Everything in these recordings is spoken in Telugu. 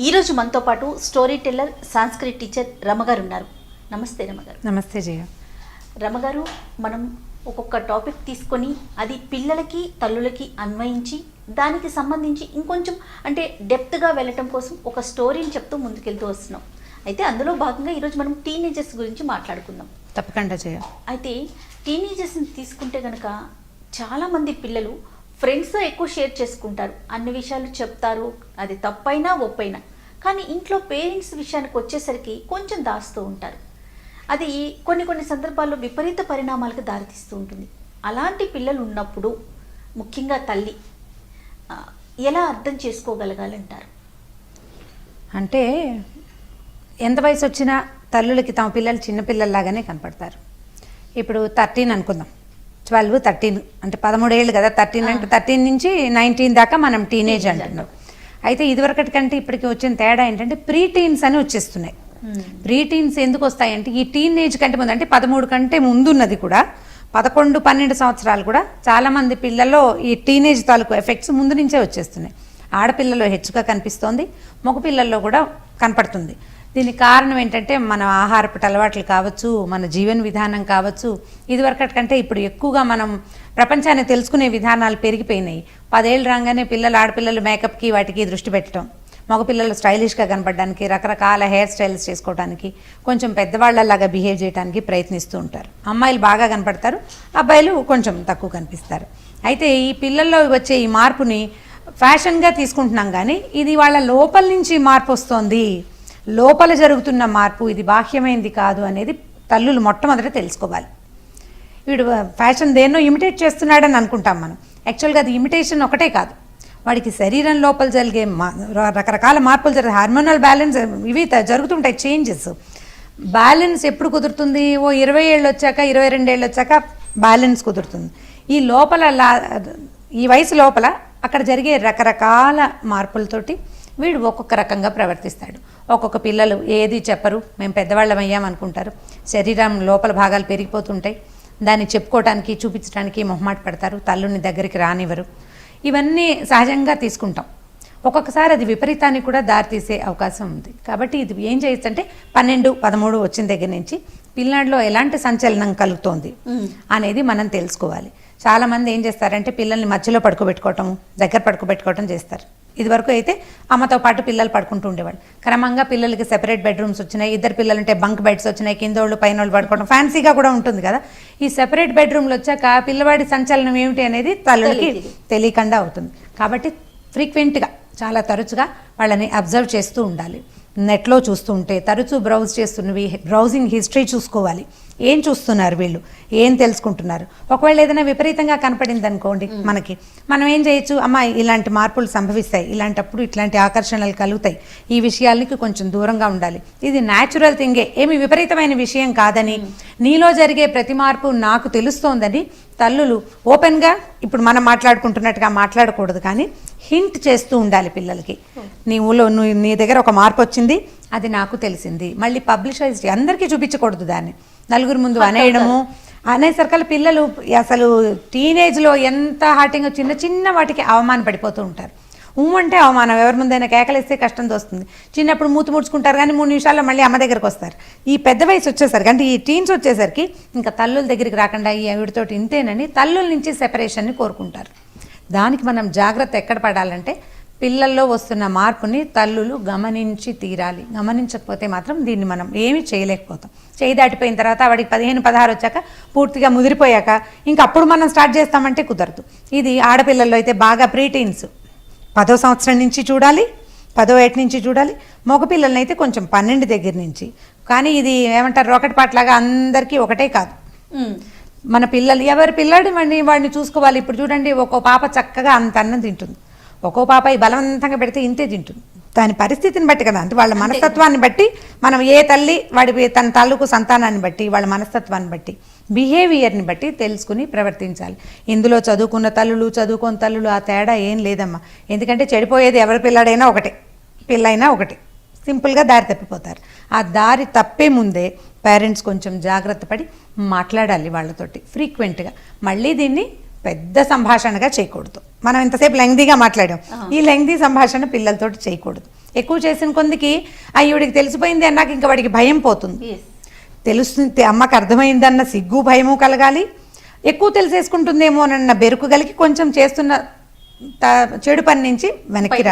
ఈరోజు మనతో పాటు స్టోరీ టెల్లర్ సాంస్క్రిట్ టీచర్ రమగారు ఉన్నారు. నమస్తే రమగారు. నమస్తే జయ. రమగారు, మనం ఒక్కొక్క టాపిక్ తీసుకొని అది పిల్లలకి తల్లులకి అన్వయించి దానికి సంబంధించి ఇంకొంచెం అంటే డెప్త్గా వెళ్ళటం కోసం ఒక స్టోరీని చెప్తూ ముందుకెళ్తూ వస్తున్నాం. అయితే అందులో భాగంగా ఈరోజు మనం టీనేజర్స్ గురించి మాట్లాడుకుందాం. తప్పకుండా జయ. అయితే టీనేజర్స్ని తీసుకుంటే కనుక చాలామంది పిల్లలు ఫ్రెండ్స్తో ఎక్కువ షేర్ చేసుకుంటారు, అన్ని విషయాలు చెప్తారు, అది తప్పైనా ఒప్పైనా. కానీ ఇంట్లో పేరెంట్స్ విషయానికి వచ్చేసరికి కొంచెం దాస్తూ ఉంటారు. అది కొన్ని సందర్భాల్లో విపరీత పరిణామాలకు దారితీస్తూ ఉంటుంది. అలాంటి పిల్లలు ఉన్నప్పుడు ముఖ్యంగా తల్లి ఎలా అర్థం చేసుకోగలగాలంటారు? అంటే ఎంత వయసు వచ్చినా తల్లులకి తమ పిల్లలు చిన్నపిల్లల్లాగానే కనపడతారు. ఇప్పుడు 13 అనుకుందాం, 12, 13 అంటే 13 ఏళ్ళు కదా. 13 అంటే 13 నుంచి 19 దాకా మనం టీనేజ్ అంటున్నాం. అయితే ఇదివరకటి కంటే ఇప్పటికి వచ్చిన తేడా ఏంటంటే ప్రీ టీన్స్ అని వచ్చేస్తున్నాయి. ప్రీ టీన్స్ ఎందుకు వస్తాయంటే ఈ టీనేజ్ కంటే ముందు అంటే 13 కంటే ముందున్నది కూడా 11, 12 సంవత్సరాలు కూడా చాలామంది పిల్లల్లో ఈ టీనేజ్ తాలూకు ఎఫెక్ట్స్ ముందు నుంచే వచ్చేస్తున్నాయి. ఆడపిల్లలో హెచ్చుగా కనిపిస్తోంది, మగపిల్లల్లో కూడా కనపడుతుంది. దీనికి కారణం ఏంటంటే మన ఆహారపు అలవాట్లు కావచ్చు, మన జీవన విధానం కావచ్చు. ఇదివరకటి కంటే ఇప్పుడు ఎక్కువగా మనం ప్రపంచాన్ని తెలుసుకునే విధానాలు పెరిగిపోయినాయి. 10 ఏళ్ళు రాగానే ఆడపిల్లలు మేకప్కి వాటికి దృష్టి పెట్టడం, మగపిల్లలు స్టైలిష్గా కనపడడానికి రకరకాల హెయిర్ స్టైల్స్ చేసుకోవడానికి, కొంచెం పెద్దవాళ్ళలాగా బిహేవ్ చేయడానికి ప్రయత్నిస్తూ ఉంటారు. అమ్మాయిలు బాగా కనపడతారు, అబ్బాయిలు కొంచెం తక్కువ కనిపిస్తారు. అయితే ఈ పిల్లల్లో వచ్చే ఈ మార్పుని ఫ్యాషన్గా తీసుకుంటున్నాం, కానీ ఇది వాళ్ళ లోపల నుంచి మార్పు వస్తోంది. లోపల జరుగుతున్న మార్పు ఇది బాహ్యమైంది కాదు అనేది తల్లులు మొట్టమొదట తెలుసుకోవాలి. వీడు ఫ్యాషన్ దేన్నో ఇమిటేట్ చేస్తున్నాడని అనుకుంటాం మనం. యాక్చువల్గా అది ఇమిటేషన్ ఒకటే కాదు, వాడికి శరీరం లోపల జరిగే రకరకాల మార్పులు జరిగే హార్మోనల్ బ్యాలెన్స్ ఇవి జరుగుతుంటాయి. చేంజెస్ బ్యాలెన్స్ ఎప్పుడు కుదురుతుంది? ఓ 20 ఏళ్ళు వచ్చాక, 22 ఏళ్ళు వచ్చాక బ్యాలెన్స్ కుదురుతుంది. ఈ లోపల ఈ వయసు లోపల అక్కడ జరిగే రకరకాల మార్పులతోటి వీడు ఒక్కొక్క రకంగా ప్రవర్తిస్తాడు. ఒక్కొక్క పిల్లలు ఏది చెప్పరు, మేము పెద్దవాళ్ళం అయ్యామనుకుంటారు. శరీరం లోపల భాగాలు పెరిగిపోతుంటాయి, దాన్ని చెప్పుకోవడానికి చూపించడానికి మొహమాట పడతారు, తల్లుని దగ్గరికి రానివ్వరు. ఇవన్నీ సహజంగా తీసుకుంటాం. ఒక్కొక్కసారి అది విపరీతానికి కూడా దారితీసే అవకాశం ఉంది. కాబట్టి ఇది ఏం చేయొచ్చంటే 12, 13 వచ్చిన దగ్గర నుంచి పిల్లాడిలో ఎలాంటి సంచలనం కలుగుతోంది అనేది మనం తెలుసుకోవాలి. చాలామంది ఏం చేస్తారంటే పిల్లల్ని మధ్యలో పడుకోబెట్టుకోవటం, దగ్గర పడుకోబెట్టుకోవటం చేస్తారు. ఇదివరకు అయితే అమ్మతో పాటు పిల్లలు పడుకుంటూ ఉండేవాళ్ళు. క్రమంగా పిల్లలకి సెపరేట్ బెడ్రూమ్స్ వచ్చినాయి, 2 పిల్లలు ఉంటే బంక్ బెడ్స్ వచ్చినాయి, కిందోళ్ళు పైనోళ్ళు పడుకోవడం ఫ్యాన్సీగా కూడా ఉంటుంది కదా. ఈ సెపరేట్ బెడ్రూమ్లు వచ్చాక పిల్లవాడి సంచలనం ఏమిటి అనేది తల్లులకి తెలియకుండా అవుతుంది. కాబట్టి ఫ్రీక్వెంట్గా చాలా తరచుగా వాళ్ళని అబ్జర్వ్ చేస్తూ ఉండాలి. నెట్లో చూస్తూ ఉంటే తరచూ బ్రౌజ్ చేస్తున్నవి బ్రౌజింగ్ హిస్టరీ చూసుకోవాలి. ఏం చూస్తున్నారు వీళ్ళు, ఏం తెలుసుకుంటున్నారు. ఒకవేళ ఏదైనా విపరీతంగా కనపడింది అనుకోండి మనకి, మనం ఏం చేయొచ్చు, అమ్మ ఇలాంటి మార్పులు సంభవిస్తాయి, ఇలాంటప్పుడు ఇట్లాంటి ఆకర్షణలు కలుగుతాయి, ఈ విషయాలకి కొంచెం దూరంగా ఉండాలి, ఇది న్యాచురల్ థింగే, ఏమి విపరీతమైన విషయం కాదని, నీలో జరిగే ప్రతి మార్పు నాకు తెలుస్తోందని తల్లులు ఓపెన్గా ఇప్పుడు మనం మాట్లాడుకుంటున్నట్టుగా మాట్లాడకూడదు, కానీ హింట్ చేస్తూ ఉండాలి పిల్లలకి. నీ దగ్గర ఒక మార్పు వచ్చింది, అది నాకు తెలిసింది. మళ్ళీ పబ్లిసైజ్ అందరికీ చూపించకూడదు, దాన్ని నలుగురు ముందు అనేయడము. అనేసరికల్లా పిల్లలు అసలు టీనేజ్లో ఎంత హార్టింగ్ చిన్న వాటికి అవమాన పడిపోతూ ఉంటారు. అంటే అవమానం, ఎవరి ముందైనా కేకలేస్తే కష్టం తోస్తుంది. చిన్నప్పుడు మూతి ముడుచుకుంటారు, కానీ 3 నిమిషాల్లో మళ్ళీ అమ్మ దగ్గరకు వస్తారు. ఈ పెద్ద వయసు వచ్చేసరికి అంటే ఈ టీన్స్ వచ్చేసరికి ఇంకా తల్లుల దగ్గరికి రాకుండా ఈ వీడితోటి ఇంతేనని తల్లుల నుంచి సెపరేషన్ని కోరుకుంటారు. దానికి మనం జాగ్రత్త ఎక్కడ పడాలంటే పిల్లల్లో వస్తున్న మార్పుని తల్లులు గమనించి తీరాలి. గమనించకపోతే మాత్రం దీన్ని మనం ఏమీ చేయలేకపోతాం. చేయి దాటిపోయిన తర్వాత వాడికి 15, 16 వచ్చాక పూర్తిగా ముదిరిపోయాక ఇంకా అప్పుడు మనం స్టార్ట్ చేస్తామంటే కుదరదు. ఇది ఆడపిల్లల్లో అయితే బాగా ప్రీటీన్స్ 10వ సంవత్సరం నుంచి చూడాలి, 10వ ఏటి నుంచి చూడాలి. మగపిల్లలని అయితే కొంచెం 12 దగ్గర నుంచి. కానీ ఇది ఏమంటారు, రాకెట్ పాటలాగా అందరికీ ఒకటే కాదు. మన పిల్లలు ఎవరి పిల్లాడు వాడిని చూసుకోవాలి. ఇప్పుడు చూడండి, ఒక్కో పాప చక్కగా అంత అన్నం తింటుంది, ఒక్కో పాప బలవంతంగా పెడితే ఇంతే తింటుంది. దాని పరిస్థితిని బట్టి కదా, అంటే వాళ్ళ మనస్తత్వాన్ని బట్టి మనం ఏ తల్లి వాడి తన తాలూకు సంతానాన్ని బట్టి వాళ్ళ మనస్తత్వాన్ని బట్టి బిహేవియర్ని బట్టి తెలుసుకుని ప్రవర్తించాలి. ఇందులో చదువుకున్న తల్లులు చదువుకోని తల్లులు ఆ తేడా ఏం లేదమ్మా. ఎందుకంటే చెడిపోయేది ఎవరి పిల్లాడైనా ఒకటే, పిల్లైనా ఒకటే. సింపుల్గా దారి తప్పిపోతారు. ఆ దారి తప్పే ముందే పేరెంట్స్ కొంచెం జాగ్రత్త పడి మాట్లాడాలి వాళ్ళతోటి ఫ్రీక్వెంట్గా. మళ్ళీ దీన్ని పెద్ద సంభాషణగా చేయకూడదు. మనం ఇంతసేపు లెంగ్దీగా మాట్లాడాం, ఈ లెంగ్దీ సంభాషణ పిల్లలతోటి చేయకూడదు. ఎక్కువ చేసిన కొందికి అయ్యోడికి తెలిసిపోయింది అన్నాక ఇంకా వాడికి భయం పోతుంది. ఎస్. తెలుస్తుంది అమ్మకి అర్థమైందన్న సిగ్గు భయము కలగాలి, ఎక్కువ తెలిసేసుకుంటుందేమో అన్న బెరుకు కలిగి కొంచెం చేస్తున్న చెడు పని నుంచి వెనక్కి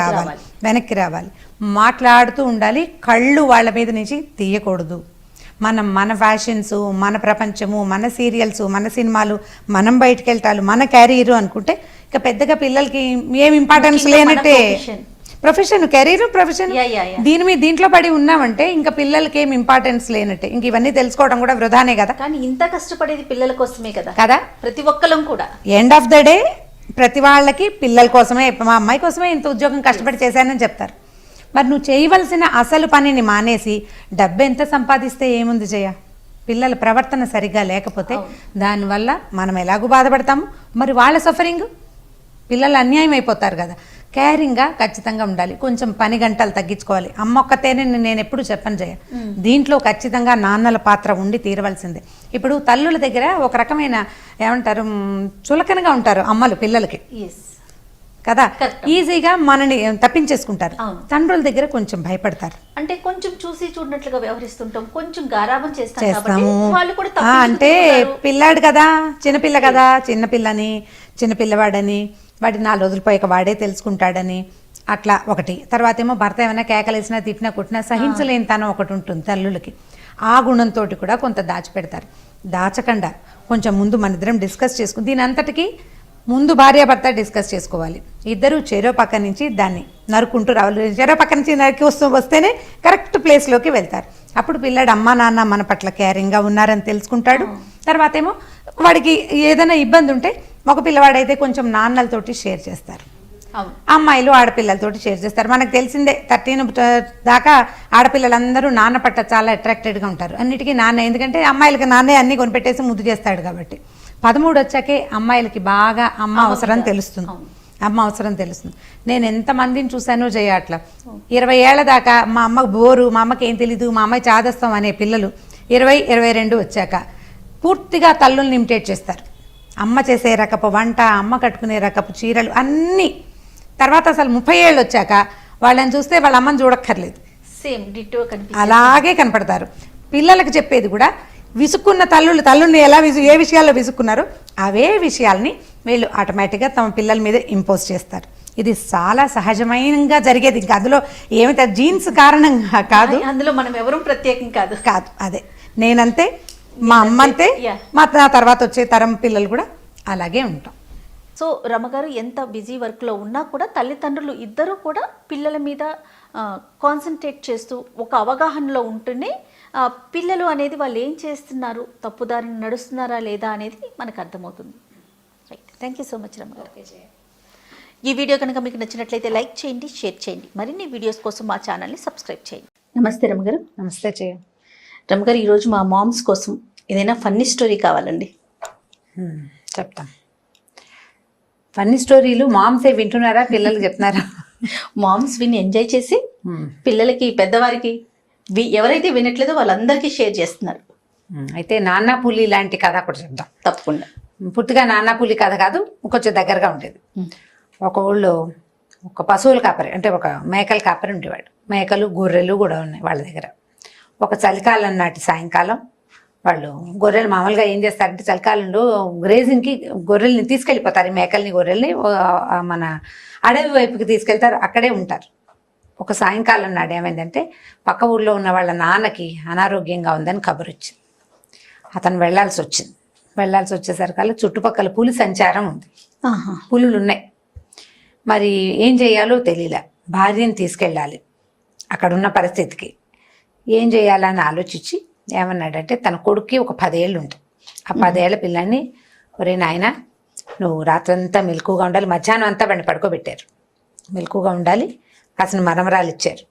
రావాలి, మాట్లాడుతూ ఉండాలి. కళ్ళు వాళ్ళ మీద నుంచి తీయకూడదు. మన ఫ్యాషన్స్, మన ప్రపంచము, మన సీరియల్స్, మన సినిమాలు, మనం బయటికి వెళ్తాలు, మన క్యారియర్ అనుకుంటే ఇక పెద్దగా పిల్లలకి ఏం ఇంపార్టెన్స్ లేనట్టే. ప్రొఫెషన్, కెరీర్, ప్రొఫెషన్ దీంట్లో పడి ఉన్నామంటే ఇంకా పిల్లలకి ఏం ఇంపార్టెన్స్ లేనట్టే. ఇంక ఇవన్నీ తెలుసుకోవడం కూడా వృధానే కదా. కానీ ఇంత కష్టపడేది పిల్లల కోసమే కదా కదా, ప్రతి ఒక్కరం కూడా. ఎండ్ ఆఫ్ ద డే ప్రతి వాళ్ళకి పిల్లల కోసమే, మా అమ్మాయి కోసమే ఇంత ఉద్యోగం కష్టపడి చేశానని చెప్తారు. మరి నువ్వు చేయవలసిన అసలు పనిని మానేసి డబ్బు ఎంత సంపాదిస్తే ఏముంది జయ? పిల్లల ప్రవర్తన సరిగ్గా లేకపోతే దానివల్ల మనం ఎలాగూ బాధపడతాము, మరి వాళ్ళ సఫరింగ్, పిల్లలు అన్యాయం అయిపోతారు కదా. కేరింగ్గా ఖచ్చితంగా ఉండాలి. కొంచెం పని గంటలు తగ్గించుకోవాలి. అమ్మ ఒక్కతేనే నేను ఎప్పుడు చెప్పను జయ, దీంట్లో ఖచ్చితంగా నాన్నల పాత్ర ఉండి తీరవలసిందే. ఇప్పుడు తల్లుల దగ్గర ఒక రకమైన ఏమంటారు, చులకనగా ఉంటారు అమ్మలు పిల్లలకి కదా, ఈజీగా మనని తప్పించేసుకుంటారు. తండ్రుల దగ్గర కొంచెం భయపడతారు. అంటే కొంచెం చూసి చూడనట్లుగా వ్యవహరిస్తుంటాం, కొంచెం గారాబం చేస్తాము. అంటే పిల్లాడు కదా, చిన్నపిల్ల కదా, చిన్నపిల్లవాడని, వాడి 4 రోజులు పోయాక వాడే తెలుసుకుంటాడని అట్లా ఒకటి. తర్వాత ఏమో భర్త ఏమైనా కేకలేసినా తిట్టినా కొట్టినా సహించలేని తనం ఒకటి ఉంటుంది తల్లులకి. ఆ గుణంతో కూడా కొంత దాచిపెడతారు. దాచకుండా కొంచెం ముందు మన ఇద్దరం డిస్కస్ చేసుకుని, దీని అంతటికి ముందు భార్యాభర్త డిస్కస్ చేసుకోవాలి. ఇద్దరు చెరో పక్క నుంచి దాన్ని నరుకుంటూ రావాలి. చెరో పక్క నుంచి నరికి వస్తేనే కరెక్ట్ ప్లేస్లోకి వెళ్తారు. అప్పుడు పిల్లాడు అమ్మా నాన్న మన పట్ల కేరింగ్గా ఉన్నారని తెలుసుకుంటాడు. తర్వాత ఏమో వాడికి ఏదైనా ఇబ్బంది ఉంటే ఒక పిల్లవాడైతే కొంచెం నాన్నలతోటి షేర్ చేస్తారు, అమ్మాయిలు ఆడపిల్లలతోటి షేర్ చేస్తారు. మనకు తెలిసిందే 13 దాకా ఆడపిల్లలందరూ నాన్న పట్ల చాలా అట్రాక్టెడ్గా ఉంటారు అన్నిటికీ నాన్న. ఎందుకంటే అమ్మాయిలకి నాన్నే అన్నీ కొనిపెట్టేసి ముద్దు చేస్తాడు కాబట్టి. 13 వచ్చాకే అమ్మాయిలకి బాగా అమ్మ అవసరం తెలుస్తుంది. నేను ఎంతమందిని చూశానో జయ అట్లా 20 ఏళ్ల దాకా మా అమ్మకు బోరు, మా అమ్మకి ఏం తెలీదు, మా అమ్మాయి చాదస్తాం అనే పిల్లలు 20-22 వచ్చాక పూర్తిగా తల్లుల్ని ఇమిటేట్ చేస్తారు. అమ్మ చేసే రకపు వంట, అమ్మ కట్టుకునే రకపు చీరలు అన్నీ. తర్వాత అసలు 30 ఏళ్ళు వచ్చాక వాళ్ళని చూస్తే వాళ్ళ అమ్మని చూడక్కర్లేదు, సేమ్ డిట్టో అలాగే కనపడతారు. పిల్లలకు చెప్పేది కూడా విసుక్కున్న తల్లుల్ని ఎలా ఏ విషయాల్లో విసుక్కున్నారో అవే విషయాల్ని వీళ్ళు ఆటోమేటిక్గా తమ పిల్లల మీద ఇంపోజ్ చేస్తారు. ఇది చాలా సహజమైనగా జరిగేది. ఇంకా అందులో ఏమిటి జీన్స్ కారణంగా కాదు, అందులో మనం ఎవరూ ప్రత్యేకం కాదు. అదే నేనంతే, మా అమ్మ అంతే, మా తర్వాత వచ్చే తరం పిల్లలు కూడా అలాగే ఉంటాం. సో రమగారు ఎంత బిజీ వర్క్లో ఉన్నా కూడా తల్లిదండ్రులు ఇద్దరూ కూడా పిల్లల మీద కాన్సన్ట్రేట్ చేస్తూ ఒక అవగాహనలో ఉంటూనే పిల్లలు అనేది వాళ్ళు ఏం చేస్తున్నారు, తప్పుదారిని నడుస్తున్నారా లేదా అనేది మనకు అర్థమవుతుంది. Right, thank you so much రమగారు. ఈ వీడియో కనుక మీకు నచ్చినట్లయితే లైక్ చేయండి, షేర్ చేయండి. మరిన్ని వీడియోస్ కోసం మా ఛానల్ని సబ్స్క్రైబ్ చేయండి. నమస్తే రమగారు. నమస్తే చేయ. రమగారు, ఈరోజు మా మామ్స్ కోసం ఏదైనా ఫన్నీ స్టోరీ కావాలండి. చెప్తాం. ఫన్నీ స్టోరీలు మామ్సే వింటున్నారా, పిల్లలు చెప్తున్నారా? మామ్స్ విని ఎంజాయ్ చేసి పిల్లలకి, పెద్దవారికి, ఎవరైతే వినట్లేదో వాళ్ళందరికీ షేర్ చేస్తున్నారు. అయితే నాన్న పులి లాంటి కథ కూడా చెప్దాం. తప్పకుండా. పుట్టిగా నాన్న పులి కథ కాదు, కొంచెం దగ్గరగా ఉండేది. ఒక ఊళ్ళో ఒక పశువుల కాపరి, అంటే ఒక మేకల కాపరి ఉండేవాడు. మేకలు, గొర్రెలు కూడా ఉన్నాయి వాళ్ళ దగ్గర. ఒక చలికాలం నాటి సాయంకాలం వాళ్ళు గొర్రెలు మామూలుగా ఏం చేస్తారంటే చలికాలంలో గ్రేజింగ్కి గొర్రెల్ని తీసుకెళ్ళిపోతారు. మేకల్ని, గొర్రెల్ని మన అడవి వైపుకి తీసుకెళ్తారు, అక్కడే ఉంటారు. ఒక సాయంకాలం నాడు ఏమైందంటే పక్క ఊళ్ళో ఉన్న వాళ్ళ నాన్నకి అనారోగ్యంగా ఉందని కబురు వచ్చింది. అతను వెళ్లాల్సి వచ్చేసరికల్లా చుట్టుపక్కల పులి సంచారం ఉంది, పులులు ఉన్నాయి. మరి ఏం చేయాలో తెలియలే. భార్యని తీసుకెళ్ళాలి అక్కడున్న పరిస్థితికి. ఏం చేయాలని ఆలోచించి ఏమన్నాడంటే తన కొడుక్కి ఒక 10 ఏళ్ళు ఉంటాయి. ఆ 10 ఏళ్ల పిల్లాన్ని, ఒరే నాయన నువ్వు రాత్రంతా మెలకుగా ఉండాలి, మధ్యాహ్నం అంతా వెంట పడుకోబెట్టారు, మెలకుగా ఉండాలి. కాసిన మరమరాలు ఇచ్చారు.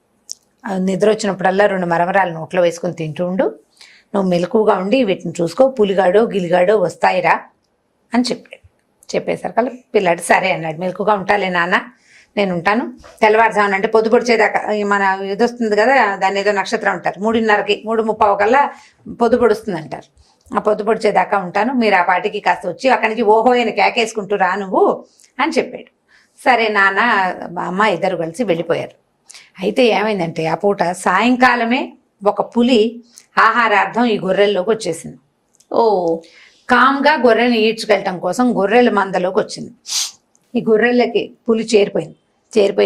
నిద్ర వచ్చినప్పుడల్లా 2 మరమరాలు నోట్లో వేసుకొని తింటూ ఉండు, నువ్వు మెలకుగా ఉండి వీటిని చూసుకో, పులిగాడో గిలిగాడో వస్తాయిరా అని చెప్పేసరికల్లా పిల్లాడు సరే అన్నాడు. మెలకుగా ఉంటాలే నాన్న, నేను ఉంటాను. తెల్లవారుజామున అంటే పొద్దు పొడిచేదాకా, మన ఇది వస్తుంది కదా, దాన్ని ఏదో నక్షత్రం అంటారు, 3:30కి 3:30 కల్లా పొద్దు పొడుస్తుంది అంటారు. ఆ పొద్దు పొడిచేదాకా ఉంటాను, మీరు ఆ పాటికి కాస్త వచ్చి అక్కడి నుంచి ఓహో అని కేకేసుకుంటూ రా నువ్వు అని చెప్పాడు. సరే నాన్న అమ్మ ఇద్దరు కలిసి వెళ్ళిపోయారు. అయితే ఏమైందంటే ఆ పూట సాయంకాలమే ఒక పులి ఆహారార్థం ఈ గొర్రెల్లోకి వచ్చేసింది. ఓ కామ్గా గొర్రెని ఈడ్చుకెళ్ళటం కోసం గొర్రెల మందలోకి వచ్చింది. ఈ గొర్రెలకి పులి చేరిపోయి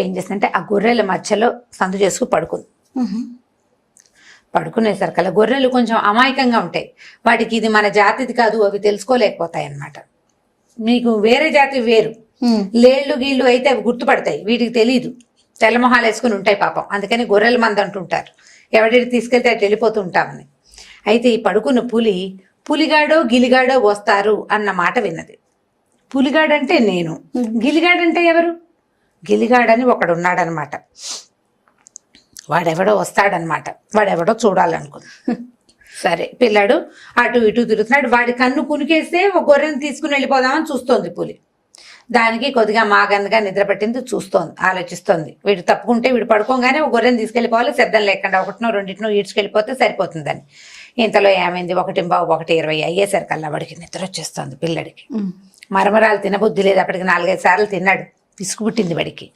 ఏం చేసిందంటే ఆ గొర్రెల మధ్యలో సందు చేసుకు పడుకుంది. పడుకునేసరికల్లా గొర్రెలు కొంచెం అమాయకంగా ఉంటాయి. వాటికి ఇది మన జాతిది కాదు, అవి తెలుసుకోలేకపోతాయి అన్నమాట. మీకు వేరే జాతి వేరు, లేళ్ళు గీళ్ళు అయితే అవి గుర్తుపడతాయి, వీటికి తెలియదు. తెల్లమొహాలు వేసుకుని ఉంటాయి పాపం, అందుకని గొర్రెల మంద అంటుంటారు. ఎవరికి తీసుకెళ్తే అటు వెళ్ళిపోతూ ఉంటామని. అయితే ఈ పడుకున్న పులిగాడో గిలిగాడో వస్తారు అన్న మాట విన్నది. పులిగాడంటే నేను, గిలిగాడంటే ఎవరు? గిలిగాడని ఒకడు ఉన్నాడనమాట. వాడెవడో వస్తాడనమాట, వాడెవడో చూడాలనుకుంది. సరే పిల్లాడు అటు ఇటు తిరుగుతున్నాడు. వాడి కన్ను కునికేస్తే ఒక గొర్రెని తీసుకుని వెళ్ళిపోదామని చూస్తోంది పులి. దానికి కొద్దిగా మాగందుగా నిద్ర పట్టింది, చూస్తోంది, ఆలోచిస్తోంది. వీడు తప్పుకుంటే వీడు పడుకోగానే ఒక గొర్రెని తీసుకెళ్ళిపోవాలి, శబ్దం లేకుండా ఒకటినో రెండింటినో ఈడ్చుకెళ్ళిపోతే సరిపోతుందని. ఇంతలో ఏమైంది, 1:20 అయ్యేసరికల్లా వాడికి నిద్ర వచ్చేస్తోంది పిల్లడికి. మరమరాలు తినబుద్ధి లేదు, అప్పటికి 4-5 సార్లు తిన్నాడు. పిసుకు పుట్టింది వాడికి.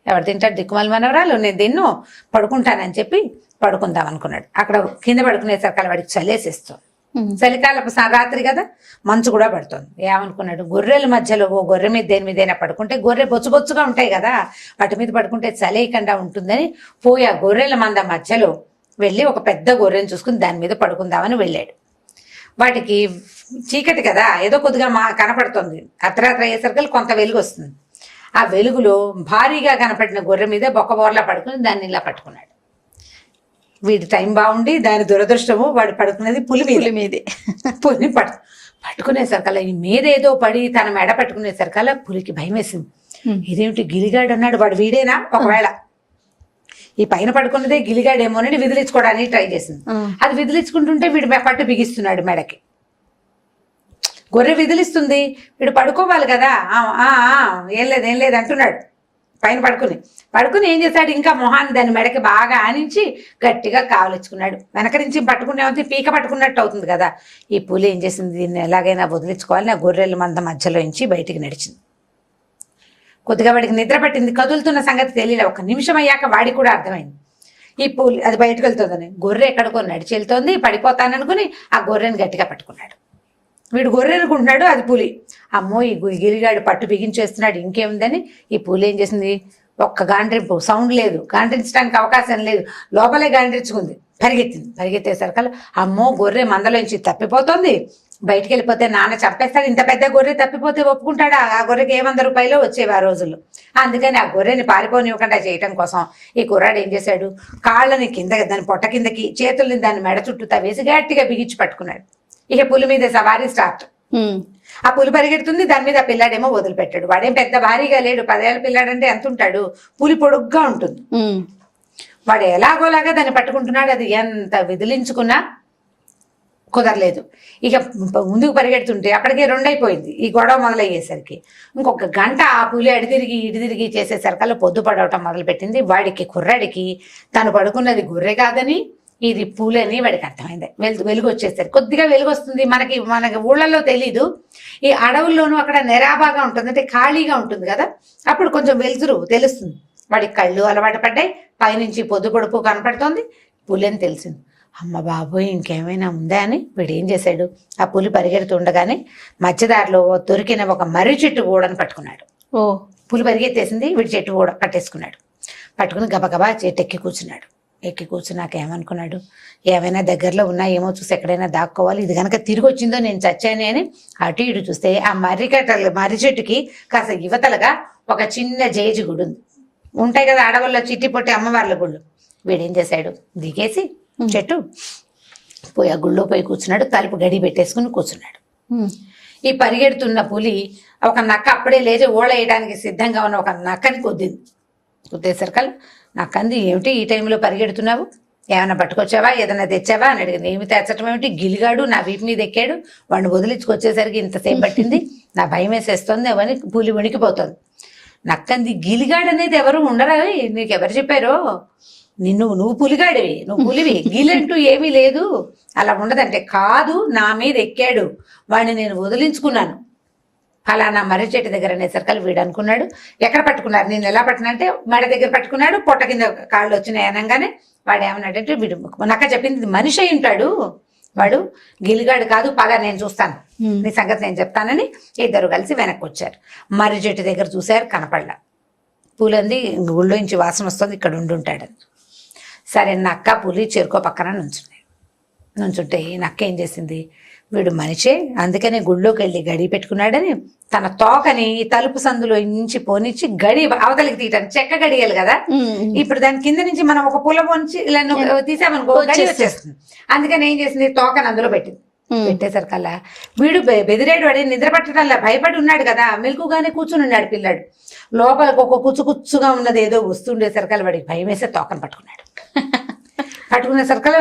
ఎవరు తింటాడు దిక్కుమాలి మనవరాలు, నేను తిన్ను పడుకుంటానని చెప్పి పడుకుందాం అనుకున్నాడు. అక్కడ కింద పడుకునేసరికల్లా వాడికి చలేసేస్తుంది. చలికాలపు రాత్రి కదా, మంచు కూడా పడుతుంది. ఏమనుకున్నాడు, గొర్రెల మధ్యలో ఓ గొర్రె మీద దేని మీదైనా పడుకుంటే, గొర్రె బొచ్చుగా ఉంటాయి కదా, వాటి మీద పడుకుంటే చలేయకుండా ఉంటుందని పోయి ఆ గొర్రెల మంద మధ్యలో వెళ్ళి ఒక పెద్ద గొర్రెని చూసుకుని దాని మీద పడుకుందామని వెళ్ళాడు. వాటికి చీకటి కదా, ఏదో కొద్దిగా కనపడుతుంది. అర్ధరాత్రి అయ్యేసరికి కొంత వెలుగు వస్తుంది. ఆ వెలుగులో భారీగా కనపడిన గొర్రె మీద బొక్కబోర్లా పడుకుని దాన్ని ఇలా పట్టుకున్నాడు. వీడి టైం బాగుండి దాని దురదృష్టము వాడు పడుకునేది పులి మీదే. పులిని పట్టుకునేసరికల్లా ఈ మీద ఏదో పడి తన మెడ పట్టుకునేసరికల్లా పులికి భయం వేసింది. ఇదేమిటి గిలిగాడు అన్నాడు, వాడు వీడేనా? ఒకవేళ ఈ పైన పడుకున్నదే గిలిగాడేమోనని విదిలించుకోవడానికి ట్రై చేసింది. అది విదిలించుకుంటుంటే వీడు పట్టు బిగిస్తున్నాడు మెడకి. గొర్రె విదిలిస్తుంది, వీడు పడుకోవాలి కదా, ఏం లేదు అంటున్నాడు. పైన పడుకుని ఏం చేశాడు, ఇంకా మొహాన్ని దాని మెడకి బాగా ఆనించి గట్టిగా కావలించుకున్నాడు. వెనక నుంచి పట్టుకునే పీక పట్టుకున్నట్టు అవుతుంది కదా. ఈ పులి ఏం చేసింది, దీన్ని ఎలాగైనా వదిలించుకోవాలని ఆ గొర్రెల మంద మధ్యలో నుంచి బయటికి నడిచింది. కొద్దిగా వాడికి నిద్ర పట్టింది, కదులుతున్న సంగతి తెలియలే. 1 నిమిషం అయ్యాక వాడికి కూడా అర్థమైంది ఈ పులి అది బయటకు వెళ్తుందని. గొర్రె ఎక్కడికో నడిచి వెళ్తోంది, పడిపోతాననుకుని ఆ గొర్రెని గట్టిగా పట్టుకున్నాడు. వీడు గొర్రె అనుకుంటున్నాడు, అది పులి. అమ్మో ఈ గిలిగాడు పట్టు బిగించేస్తున్నాడు, ఇంకేముందని ఈ పులి ఏం చేసింది, ఒక్క గాండ్రింపు, సౌండ్ లేదు, గాండ్రించడానికి అవకాశం లేదు, లోపలే గాండ్రించుకుంది. పరిగెత్తేసరికల్లా అమ్మో గొర్రె మందలోంచి తప్పిపోతుంది, బయటికి వెళ్ళిపోతే నాన్న చంపేస్తాడు. ఇంత పెద్ద గొర్రె తప్పిపోతే ఒప్పుకుంటాడా? ఆ గొర్రెకి 100 రూపాయలు వచ్చేవి ఆ రోజుల్లో. అందుకని ఆ గొర్రెని పారిపోనివ్వకుండా చేయటం కోసం ఈ కుర్రాడు ఏం చేశాడు, కాళ్ళని కింద దాని పొట్ట కిందకి, చేతుల్ని దాని మెడ చుట్టూ తవేసి గట్టిగా బిగించి పట్టుకున్నాడు. ఇక పులి మీద సవారీ స్టార్ట్. ఆ పులి పరిగెడుతుంది, దాని మీద ఆ పిల్లాడేమో వదిలిపెట్టాడు. వాడేం పెద్ద భారీగా లేడు, 10 ఏళ్ళ పిల్లాడంటే ఎంత ఉంటాడు, పులి పొడుగ్గా ఉంటుంది. వాడు ఎలాగోలాగా దాన్ని పట్టుకుంటున్నాడు. అది ఎంత విదిలించుకున్నా కుదరలేదు. ఇక ముందుకు పరిగెడుతుంటే అప్పటికే 2 అయిపోయింది. ఈ గొడవ మొదలయ్యేసరికి ఇంకొక గంట ఆ పులి ఇటు తిరిగి చేసేసరికల్లా పొద్దు పడవటం మొదలుపెట్టింది. వాడికి కుర్రాడికి తను పడుకున్నది గొర్రె కాదని, ఇది పూలు అని వాడికి అర్థమైంది. వెలుగు వచ్చేసరికి కొద్దిగా వెలుగు వస్తుంది. మనకి ఊళ్ళల్లో తెలీదు, ఈ అడవుల్లోనూ అక్కడ నెరాబాగా ఉంటుంది, అంటే ఖాళీగా ఉంటుంది కదా, అప్పుడు కొంచెం వెలుతురు తెలుస్తుంది. వాడికి కళ్ళు అలవాటు పడ్డాయి, పైనుంచి పొద్దు పొడుపు కనపడుతోంది. పులి అని తెలిసింది. అమ్మ బాబోయ్ ఇంకేమైనా ఉందా అని వీడు ఏం చేశాడు, ఆ పులి పరిగెడుతుండగానే మధ్యదారిలో దొరికిన ఒక మర్రి చెట్టు ఊడని పట్టుకున్నాడు. పులి పరిగెత్తేసింది, వీడి చెట్టు ఊడ పట్టుకుని గబగబా చెట్టు ఎక్కి కూర్చున్నాక ఏమనుకున్నాడు, ఏమైనా దగ్గరలో ఉన్నా ఏమో చూసి ఎక్కడైనా దాక్కోవాలి, ఇది కనుక తిరిగి వచ్చిందో నేను చచ్చాను అని అటు ఇటు చూస్తే ఆ మర్రి చెట్టుకి కాస్త యువతలుగా ఒక చిన్న జేజి గుడి ఉంది. ఉంటాయి కదా అడవుల్లో చిట్టి పొట్టి అమ్మవార్ల గుళ్ళు. వీడేం చేశాడు, దిగేసి చెట్టు పోయి ఆ గుళ్ళో పోయి కూర్చున్నాడు, తలుపు గడి పెట్టేసుకుని కూర్చున్నాడు. ఈ పరిగెడుతున్న పులి ఒక నక్క అప్పుడే లేచి ఓళ్ళేయడానికి సిద్ధంగా ఉన్న ఒక నక్కని కుద్దేసరికల్ నక్కంది, ఏమిటి ఈ టైంలో పరిగెడుతున్నావు, ఏమైనా పట్టుకొచ్చావా, ఏదైనా తెచ్చావా అని అడిగింది. ఏమి తెచ్చటం ఏమిటి, గిలిగాడు నా వీపు మీద ఎక్కాడు, వాడిని వదిలించుకొచ్చేసరికి ఇంతసేపు పట్టింది, నా భయం వేసేస్తుంది అవని పులి వణికిపోతుంది. నక్కంది, గిలిగాడు అనేది ఎవరు ఉండరా, నీకు ఎవరు చెప్పారో, నువ్వు పులిగాడివి, నువ్వు పులివి, గిలంటూ ఏమీ లేదు, అలా ఉండదంటే. కాదు నా మీద ఎక్కాడు, వాడిని నేను వదిలించుకున్నాను ఫలానా మర్రి చెట్టు దగ్గర అనేసరికి వీడు అనుకున్నాడు, ఎక్కడ పట్టుకున్నారు, నేను ఎలా పట్టినా అంటే మెడ దగ్గర పట్టుకున్నాడు, పొట్ట కింద కాళ్ళు వచ్చినాయి అనగానే వాడు ఏమన్నాడంటే, వీడు నక్క చెప్పింది మనిషి అయి ఉంటాడు, వాడు గిలిగాడు కాదు, పద నేను చూస్తాను, నీ సంగతి నేను చెప్తానని ఇద్దరు కలిసి వెనక్కి వచ్చారు. మర్రి చెట్టు దగ్గర చూశారు, కనపడలా. పూలంది గుళ్ళో నుంచి వాసన వస్తుంది, ఇక్కడ ఉండుంటాడని. సరే నక్క పులి చెరుకో పక్కన నుంచుంటే ఈ నక్క ఏం చేసింది, వీడు మనిషే అందుకనే గుళ్ళోకి వెళ్ళి గడి పెట్టుకున్నాడని తన తోకని తలుపు సందులో నుంచి పోనిచ్చి గడి అవతలికి తీయటానికి చెక్క గడియాలి కదా, ఇప్పుడు దాని కింద నుంచి మనం ఒక పుల్ల పోనిచ్చి ఇలా తీసామనుకో గడి వచ్చేస్తుంది. అందుకని ఏం చేసింది, తోకని అందులో పెట్టింది. పెట్టేసరికల్లా వీడు బెదిరేడు, వాడి నిద్ర పట్టడంలా భయపడి ఉన్నాడు కదా, మెలకుగానే కూర్చుని ఉన్నాడు పిల్లాడు. లోపలికి ఒక కుచ్చుగా ఉన్నది ఏదో వస్తుండేసరికల్లా వాడికి భయం వేసే తోకను పట్టుకున్నాడు. పట్టుకునే సరికలు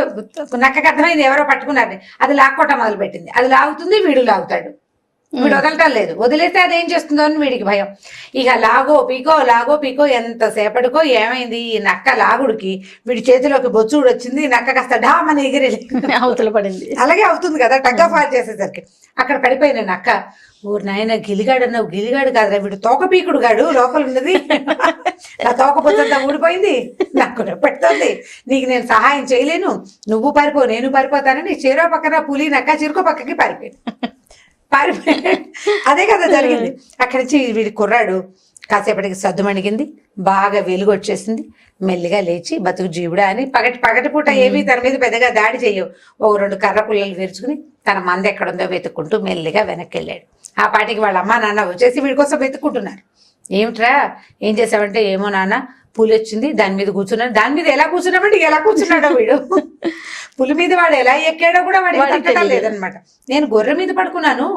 నక్కకి అర్థమైంది ఎవరో పట్టుకున్నారు, అది లాక్కోవటం మొదలు పెట్టింది. అది లాగుతుంది, వీడు లాగుతాడు, వీడు వదలటం లేదు. వదిలేస్తే అది ఏం చేస్తుందో అని వీడికి భయం. ఇక లాగో పీకో ఎంతసేపటికో ఏమైంది, ఈ నక్క లాగుడికి వీడి చేతిలోకి బొచ్చుడు వచ్చింది. నక్క కాస్త డామని ఎగిరి అవతల పడింది. అలాగే అవుతుంది కదా, టగ్గా ఫాల్ చేసేసరికి అక్కడ పడిపోయిన నక్క, ఊరు నాయన గిలిగాడు అన్నావు, గిలిగాడు కాదురా వీడు తోక పీకుడు గాడు, లోపల ఉన్నది నా తోక పొద్దంతా ఊడిపోయింది, నాకు పెడుతుంది, నీకు నేను సహాయం చేయలేను, నువ్వు పారిపో నేను పారిపోతానని చెరో పక్కన పులి నక్క చిరుకో పక్కకి పారిపోయింది. అదే కదా జరిగింది. అక్కడి నుంచి వీడి కుర్రాడు కాసేపటికి సద్దుమణిగింది, బాగా వెలుగు వచ్చేసింది, మెల్లిగా లేచి బతుకు జీవుడా అని పగటిపూట ఏమీ తన మీద పెద్దగా దాడి చెయ్యవు, ఓ 2 కర్ర పుల్లలు విరుచుకుని తన మంది ఎక్కడుందో వెతుక్కుంటూ మెల్లిగా వెనక్కి వెళ్ళాడు. ఆ పాటికి వాళ్ళ అమ్మ నాన్న వచ్చేసి వీడి కోసం వెతుక్కుంటున్నారు. ఏమిట్రా ఏం చేసావంటే, ఏమో నాన్న పులి వచ్చింది దాని మీద కూర్చున్నాడు. దాని మీద ఎలా కూర్చున్నామంటే ఎలా కూర్చున్నాడో వీడు, పులి మీద వాడు ఎలా ఎక్కాడో కూడా వాడు లేదనమాట. నేను గొర్రె మీద పడుకున్నాను,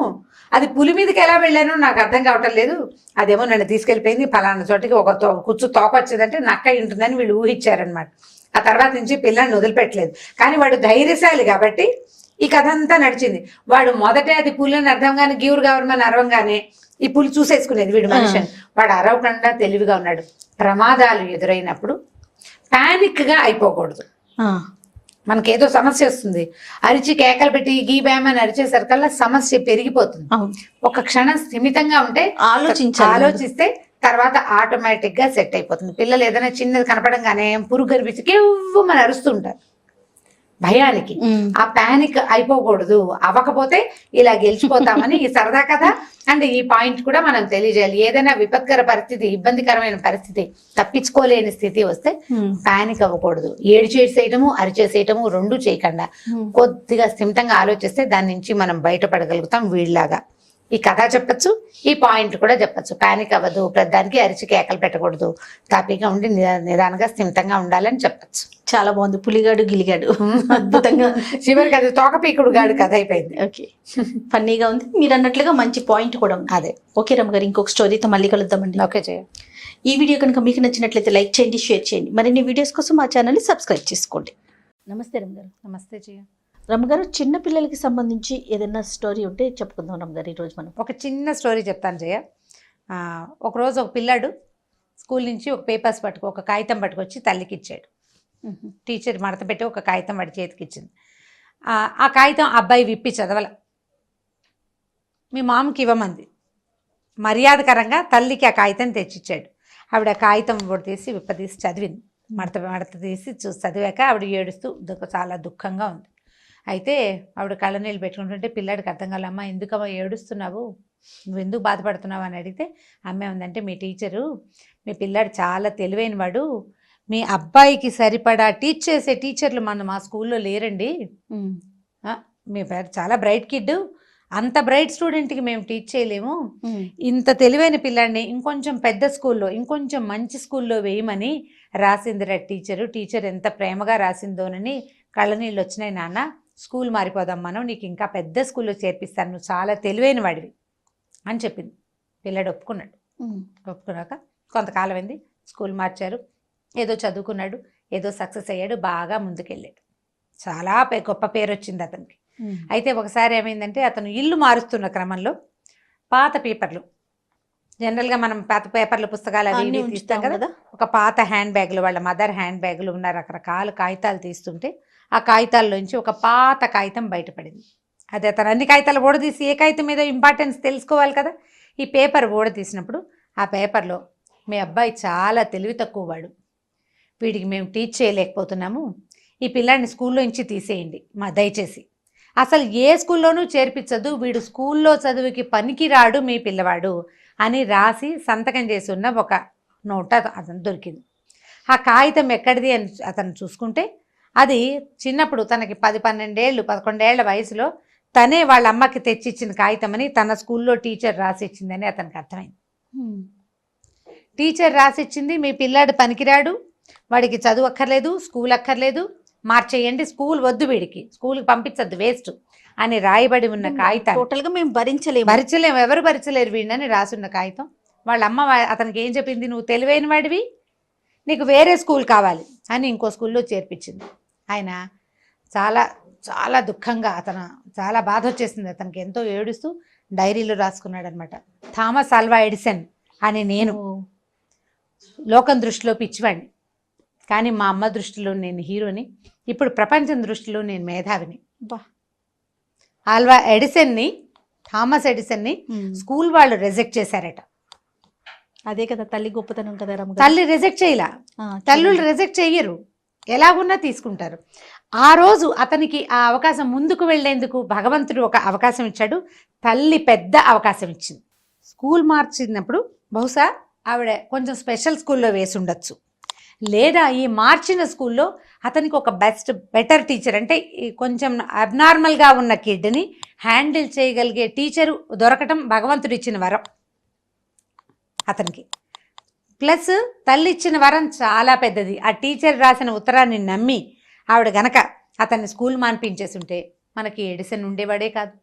అది పులి మీదకి ఎలా వెళ్ళానో నాకు అర్థం కావటం లేదు, అదేమో నన్ను తీసుకెళ్ళిపోయింది ఫలానా చోటికి, ఒక కుచ్చు తోక వచ్చేదంటే నక్క ఉంటుందని వీళ్ళు ఊహించారనమాట. ఆ తర్వాత నుంచి పిల్లని వదిలిపెట్టలేదు. కానీ వాడు ధైర్యశాలి కాబట్టి ఈ కథ అంతా నడిచింది. వాడు మొదటే అది పులి అని అర్థం కానీ గీవురు గవర్నమెంట్ అరవంగానే ఈ పులి చూసేసుకునేది వీడు మనిషిని. వాడు అరవకుండా తెలివిగా ఉన్నాడు. ప్రమాదాలు ఎదురైనప్పుడు పానిక్ గా అయిపోకూడదు. మనకేదో సమస్య వస్తుంది, అరిచి కేకలు పెట్టి గీ బ్యామని అరిచేసరికల్లా సమస్య పెరిగిపోతుంది. ఒక క్షణం స్థిమితంగా ఉంటే ఆలోచిస్తే తర్వాత ఆటోమేటిక్ గా సెట్ అయిపోతుంది. పిల్లలు ఏదైనా చిన్నది కనపడంగానే పురుగు కనిపించి కేవ్వు మన అరుస్తుంటారు భయానికి. ఆ పానిక్ అయిపోకూడదు, అవ్వకపోతే ఇలా గెలిచిపోతామని ఈ సరదా కథ అండ్ ఈ పాయింట్ కూడా మనం తెలియజేయాలి. ఏదైనా విపత్కర పరిస్థితి, ఇబ్బందికరమైన పరిస్థితి, తప్పించుకోలేని స్థితి వస్తే పానిక్ అవ్వకూడదు. ఏడ్చేసేయటము అరిచేసేయటము రెండు చేయకుండా కొద్దిగా స్థిమితంగా ఆలోచిస్తే దాని నుంచి మనం బయటపడగలుగుతాం. వీళ్ళలాగా ఈ కథ చెప్పచ్చు, ఈ పాయింట్ కూడా చెప్పచ్చు. పానిక్ అవ్వదు, ప్రతిదానికి అరిచి కేకలు పెట్టకూడదు, తాపీగా ఉండి నిదానంగా స్థిమితంగా ఉండాలని చెప్పచ్చు. చాలా బాగుంది. పులిగాడు గిలిగాడు అద్భుతంగా, చివరికి అది తోకపీకుడు గాడు కథ అయిపోయింది. ఓకే, ఫన్నీగా ఉంది. మీరు అన్నట్లుగా మంచి పాయింట్ కూడా ఉంది. అదే. ఓకే రమ్మ గారు, ఇంకొక స్టోరీతో మళ్ళీ కలుద్దామండి. ఓకే చేయ. ఈ వీడియో కనుక మీకు నచ్చినట్లయితే లైక్ చేయండి, షేర్ చేయండి. మరిన్ని వీడియోస్ కోసం మా ఛానల్ని సబ్స్క్రైబ్ చేసుకోండి. నమస్తే రమ్మ గారు. నమస్తే చేయ. రమ్మగారు, చిన్న పిల్లలకి సంబంధించి ఏదైనా స్టోరీ ఉంటే చెప్పుకుందాం రమ్మగారు. ఈరోజు మనం ఒక చిన్న స్టోరీ చెప్తాను జయ. ఒకరోజు ఒక పిల్లాడు స్కూల్ నుంచి ఒక కాగితం పట్టుకొచ్చి తల్లికి ఇచ్చాడు. టీచర్ మడత పెట్టి ఒక కాగితం వాడి చేతికి ఇచ్చింది. ఆ కాగితం అబ్బాయి విప్పి చదవల. మీ మామకి ఇవ్వమంది. మర్యాదకరంగా తల్లికి ఆ కాగితం తెచ్చిచ్చాడు. ఆవిడ ఆ కాగితం తీసి విప్పదీసి చదివింది. మడత తీసి చదివాక ఆవిడ ఏడుస్తూ చాలా దుఃఖంగా ఉంది. అయితే ఆవిడ కళ్ళ నీళ్ళు పెట్టుకుంటుంటే పిల్లాడికి అర్థం కాలే, అమ్మ ఎందుకమ్మా ఏడుస్తున్నావు, నువ్వు ఎందుకు బాధపడుతున్నావు అని అడిగితే అమ్మే ఉందంటే, మీ టీచరు, మీ పిల్లాడు చాలా తెలివైన వాడు, మీ అబ్బాయికి సరిపడా టీచ్ చేసే టీచర్లు మా స్కూల్లో లేరండి, మీ పేరు చాలా బ్రైట్ కిడ్, అంత బ్రైట్ స్టూడెంట్కి మేము టీచ్ చేయలేము, ఇంత తెలివైన పిల్లాడిని ఇంకొంచెం పెద్ద స్కూల్లో ఇంకొంచెం మంచి స్కూల్లో వేయమని రాసిందిరా టీచరు, టీచర్ ఎంత ప్రేమగా రాసిందోనని కళ్ళనీళ్ళు వచ్చినాయి నాన్న, స్కూల్ మారిపోదాం మనం, నీకు ఇంకా పెద్ద స్కూల్లో చేర్పిస్తాను, నువ్వు చాలా తెలివైన వాడివి అని చెప్పింది. పిల్లాడు ఒప్పుకున్నాడు. ఒప్పుకున్నాక కొంతకాలం అయింది, స్కూల్ మార్చారు, ఏదో చదువుకున్నాడు, ఏదో సక్సెస్ అయ్యాడు, బాగా ముందుకెళ్ళాడు, చాలా గొప్ప పేరు వచ్చింది అతనికి. అయితే ఒకసారి ఏమైందంటే, అతను ఇల్లు మారుస్తున్న క్రమంలో పాత పేపర్లు, జనరల్గా మనం పాత పేపర్లు పుస్తకాలు అవి ఇవి తీస్తాం కదా, ఒక పాత హ్యాండ్ బ్యాగులు, వాళ్ళ మదర్ హ్యాండ్ బ్యాగులు ఉన్న రకరకాల కాగితాలు తీస్తుంటే ఆ కాగితాల్లోంచి ఒక పాత కాగితం బయటపడింది. అది అతను అన్ని కాగితాలు ఓడదీసి ఏ కాగితం మీద ఇంపార్టెన్స్ తెలుసుకోవాలి కదా, ఈ పేపర్ ఊడ తీసినప్పుడు ఆ పేపర్లో మీ అబ్బాయి చాలా తెలివి తక్కువ వాడు, వీడికి మేము టీచ్ చేయలేకపోతున్నాము, ఈ పిల్లాడిని స్కూల్లో నుంచి తీసేయండి మా దయచేసి, అసలు ఏ స్కూల్లోనూ చేర్పించదు, వీడు స్కూల్లో చదువుకి పనికిరాడు మీ పిల్లవాడు అని రాసి సంతకం చేసి ఉన్న ఒక నోట్ అతను దొరికింది. ఆ కాగితం ఎక్కడిది అని అతను చూసుకుంటే అది చిన్నప్పుడు తనకి 10-12 ఏళ్ళు 11 ఏళ్ల వయసులో తనే వాళ్ళ అమ్మకి తెచ్చిచ్చిన కాగితం అని తన స్కూల్లో టీచర్ రాసిచ్చిందని అతనికి అర్థమైంది. టీచర్ రాసిచ్చింది మీ పిల్లాడు పనికిరాడు, వాడికి చదువు అక్కర్లేదు, స్కూల్ అక్కర్లేదు, మార్చేయండి, స్కూల్ వద్దు, వీడికి స్కూల్కి పంపించద్దు, వేస్ట్ అని రాయబడి ఉన్న కాగితం టోటల్గా మేము భరించలేము, ఎవరు భరించలేరు వీడిని రాసున్న కాగితం. వాళ్ళ అమ్మ అతనికి ఏం చెప్పింది, నువ్వు తెలివైన వాడివి, నీకు వేరే స్కూల్ కావాలి అని ఇంకో స్కూల్లో చేర్పించింది. ఆయన చాలా చాలా దుఃఖంగా చాలా బాధ వచ్చేసింది అతనికి, ఎంతో ఏడుస్తూ డైరీలో రాసుకున్నాడు అనమాట. థామస్ ఆల్వా ఎడిసన్ అని నేను లోకం దృష్టిలో పిచ్చివాడిని, కానీ మా అమ్మ దృష్టిలో నేను హీరోని, ఇప్పుడు ప్రపంచం దృష్టిలో నేను మేధావిని. ఆల్వా ఎడిసన్ని, థామస్ ఎడిసన్ని స్కూల్ వాళ్ళు రిజెక్ట్ చేశారట. అదే కదా తల్లి గొప్పతనం కదా రమ్మ. తల్లి రిజెక్ట్ చేయలా, తల్లులు రిజెక్ట్ చెయ్యరు, ఎలాగున్నా తీసుకుంటారు. ఆ రోజు అతనికి ఆ అవకాశం ముందుకు వెళ్లేందుకు భగవంతుడు ఒక అవకాశం ఇచ్చాడు, తల్లి పెద్ద అవకాశం ఇచ్చింది. స్కూల్ మార్చినప్పుడు బహుశా ఆవిడ కొంచెం స్పెషల్ స్కూల్లో వేసి ఉండొచ్చు, లేదా ఈ మార్చిన స్కూల్లో అతనికి ఒక బెటర్ టీచర్, అంటే కొంచెం అబ్నార్మల్గా ఉన్న కిడ్ని హ్యాండిల్ చేయగలిగే టీచరు దొరకటం భగవంతుడు ఇచ్చిన వరం అతనికి. ప్లస్ తల్లి ఇచ్చిన వరం చాలా పెద్దది. ఆ టీచర్ రాసిన ఉత్తరాన్ని నమ్మి ఆవిడ గనక అతన్ని స్కూల్ మాన్పించేసి ఉంటే మనకి ఎడిసన్ ఉండేవాడే కాదు.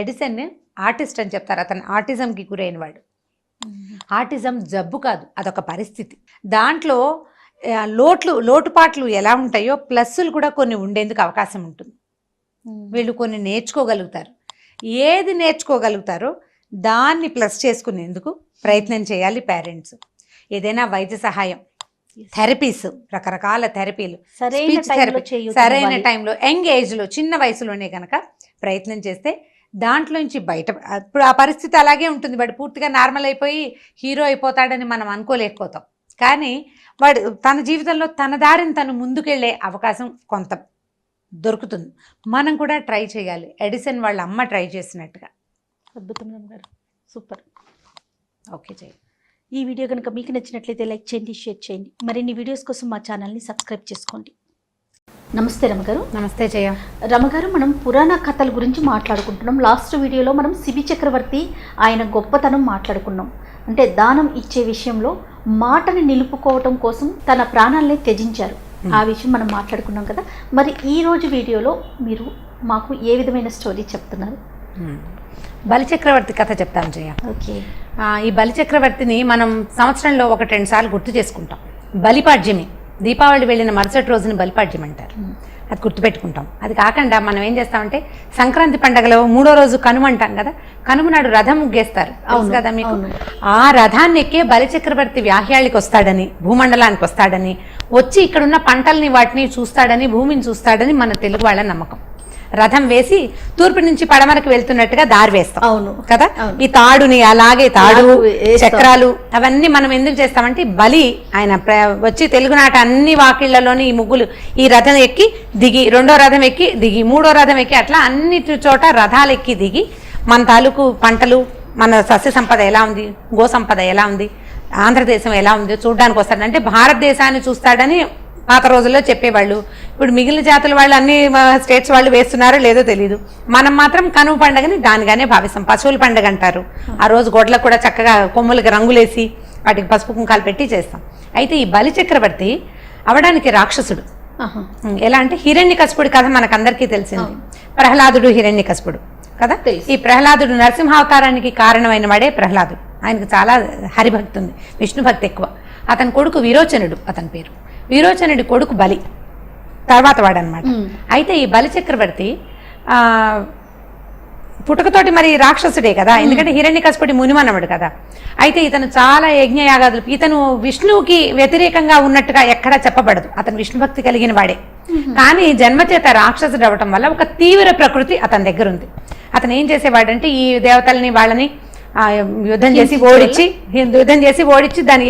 ఎడిసన్ ఆర్టిస్ట్ అని చెప్తారు, అతను ఆటిజంకి గురైన వాడు. ఆటిజం జబ్బు కాదు, అదొక పరిస్థితి. దాంట్లో లోటుపాట్లు ఎలా ఉంటాయో ప్లస్సులు కూడా కొన్ని ఉండేందుకు అవకాశం ఉంటుంది. వీళ్ళు కొన్ని నేర్చుకోగలుగుతారు, ఏది నేర్చుకోగలుగుతారో దాన్ని ప్లస్ చేసుకునేందుకు ప్రయత్నం చేయాలి పేరెంట్స్. ఏదైనా వైద్య సహాయం, థెరపీస్, రకరకాల థెరపీలు సరైన టైంలో యంగ్ ఏజ్లో చిన్న వయసులోనే కనుక ప్రయత్నం చేస్తే దాంట్లోంచి బయట, ఇప్పుడు ఆ పరిస్థితి అలాగే ఉంటుంది, వాడు పూర్తిగా నార్మల్ అయిపోయి హీరో అయిపోతాడని మనం అనుకోలేకపోతాం, కానీ వాడు తన జీవితంలో తన దారిని తను ముందుకెళ్ళే అవకాశం కొంత దొరుకుతుంది. మనం కూడా ట్రై చేయాలి, ఎడిసన్ వాళ్ళ అమ్మ ట్రై చేసినట్టుగా. అద్భుతం గారు, సూపర్. ఓకే జయ, ఈ వీడియో కనుక మీకు నచ్చినట్లయితే లైక్ చేయండి, షేర్ చేయండి. మరిన్ని వీడియోస్ కోసం మా ఛానల్ని సబ్స్క్రైబ్ చేసుకోండి. నమస్తే రమగారు. నమస్తే జయ. రమగారు, మనం పురాణ కథల గురించి మాట్లాడుకుంటున్నాం. లాస్ట్ వీడియోలో మనం శిబి చక్రవర్తి ఆయన గొప్పతనం మాట్లాడుకున్నాం. అంటే దానం ఇచ్చే విషయంలో మాటని నిలుపుకోవటం కోసం తన ప్రాణాలనే త్యజించారు, ఆ విషయం మనం మాట్లాడుకున్నాం కదా. మరి ఈ రోజు వీడియోలో మీరు మాకు ఏ విధమైన స్టోరీ చెప్తున్నారు? బలిచక్రవర్తి కథ చెప్తాను జయ. ఓకే. ఈ బలిచక్రవర్తిని మనం సంవత్సరంలో 1-2 సార్లు గుర్తు చేసుకుంటాం. బలిపాడ్యమి, దీపావళి వెళ్ళిన మరుసటి రోజుని బలిపాడ్యం అంటారు, అది గుర్తుపెట్టుకుంటాం. అది కాకుండా మనం ఏం చేస్తామంటే సంక్రాంతి పండుగలో 3వ రోజు కనుమ అంటాం కదా, కనుమ నాడు రథం ముగ్గేస్తారు కదా మీకు. ఆ రథాన్ని ఎక్కే బలిచక్రవర్తి వ్యాహ్యాళికి వస్తాడని, భూమండలానికి వస్తాడని, వచ్చి ఇక్కడున్న పంటల్ని వాటిని చూస్తాడని, భూమిని చూస్తాడని మన తెలుగు వాళ్ళ నమ్మకం. రథం వేసి తూర్పు నుంచి పడమరకు వెళ్తున్నట్టుగా దారి వేస్తాం. అవును కదా. ఈ తాడుని అలాగే తాడు చక్రాలు అవన్నీ మనం ఎందుకు చేస్తామంటే బలి ఆయన వచ్చి తెలుగునాట అన్ని వాకిళ్లలోని ఈ ముగ్గులు, ఈ రథం ఎక్కి దిగి, 2వ రథం ఎక్కి దిగి, 3వ రథం ఎక్కి, అట్లా అన్ని చోట రథాలు ఎక్కి దిగి మన తాలూకు పంటలు, మన సస్య సంపద ఎలా ఉంది, గో సంపద ఎలా ఉంది, ఆంధ్రదేశం ఎలా ఉంది చూడడానికి వస్తాడు. అంటే భారతదేశాన్ని చూస్తాడని పాత రోజుల్లో చెప్పేవాళ్ళు. ఇప్పుడు మిగిలిన జాతుల వాళ్ళు అన్ని స్టేట్స్ వాళ్ళు వేస్తున్నారో లేదో తెలియదు. మనం మాత్రం కనుమ పండుగని దానిగానే భావిస్తాం. పశువుల పండుగ అంటారు. ఆ రోజు గొడ్లకు కూడా చక్కగా కొమ్ములకి రంగులేసి వాటికి పసుపు కుంకాలు పెట్టి చేస్తాం. అయితే ఈ బలి చక్రవర్తి అవడానికి రాక్షసుడు. ఎలా అంటే హిరణ్యకశిపుడి కథ మనకందరికీ తెలిసింది. ప్రహ్లాదుడు హిరణ్యకశిపుడు కదా. ఈ ప్రహ్లాదుడు నరసింహావతారానికి కారణమైన వాడే ప్రహ్లాదుడు. ఆయనకు చాలా హరిభక్తి ఉంది, విష్ణు భక్తి ఎక్కువ. అతని కొడుకు విరోచనుడు, అతని పేరు. విరోచనుడి కొడుకు బలి తర్వాత వాడనమాట. అయితే ఈ బలి చక్రవర్తి పుట్టుకతోటి మరి రాక్షసుడే కదా, ఎందుకంటే హిరణ్యకశిపుడి మునిమనవడు కదా. అయితే ఇతను చాలా యజ్ఞయాగాదులు, ఇతను విష్ణువుకి వ్యతిరేకంగా ఉన్నట్టుగా ఎక్కడా చెప్పబడదు, అతను విష్ణు భక్తి కలిగిన వాడే. కానీ జన్మచేత రాక్షసుడు అవ్వటం వల్ల ఒక తీవ్ర ప్రకృతి అతని దగ్గర ఉంది. అతను ఏం చేసేవాడంటే ఈ దేవతల్ని వాళ్ళని యుద్ధం చేసి ఓడించి దాని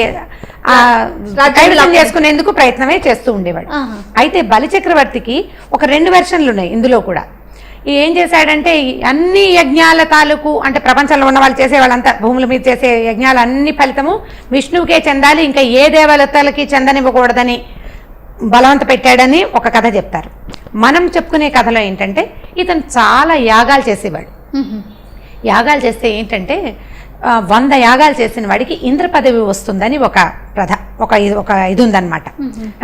కైవసం చేసుకునేందుకు ప్రయత్నమే చేస్తూ ఉండేవాడు. అయితే బలిచక్రవర్తికి ఒక 2 వెర్షన్లు ఉన్నాయి ఇందులో కూడా. ఏం చేశాడంటే అన్ని యజ్ఞాల తాలూకు అంటే ప్రపంచంలో ఉన్న వాళ్ళు చేసే వాళ్ళంతా భూముల మీద చేసే యజ్ఞాలు అన్ని ఫలితము విష్ణువుకే చెందాలి, ఇంకా ఏ దేవతలకి చెందనివ్వకూడదని బలవంత పెట్టాడని ఒక కథ చెప్తారు. మనం చెప్పుకునే కథలో ఏంటంటే ఇతను చాలా యాగాలు చేసేవాడు. యాగాలు చేస్తే ఏంటంటే 100 యాగాలు చేసిన వాడికి ఇంద్ర పదవి వస్తుందని ఒక ఇది ఉందన్నమాట.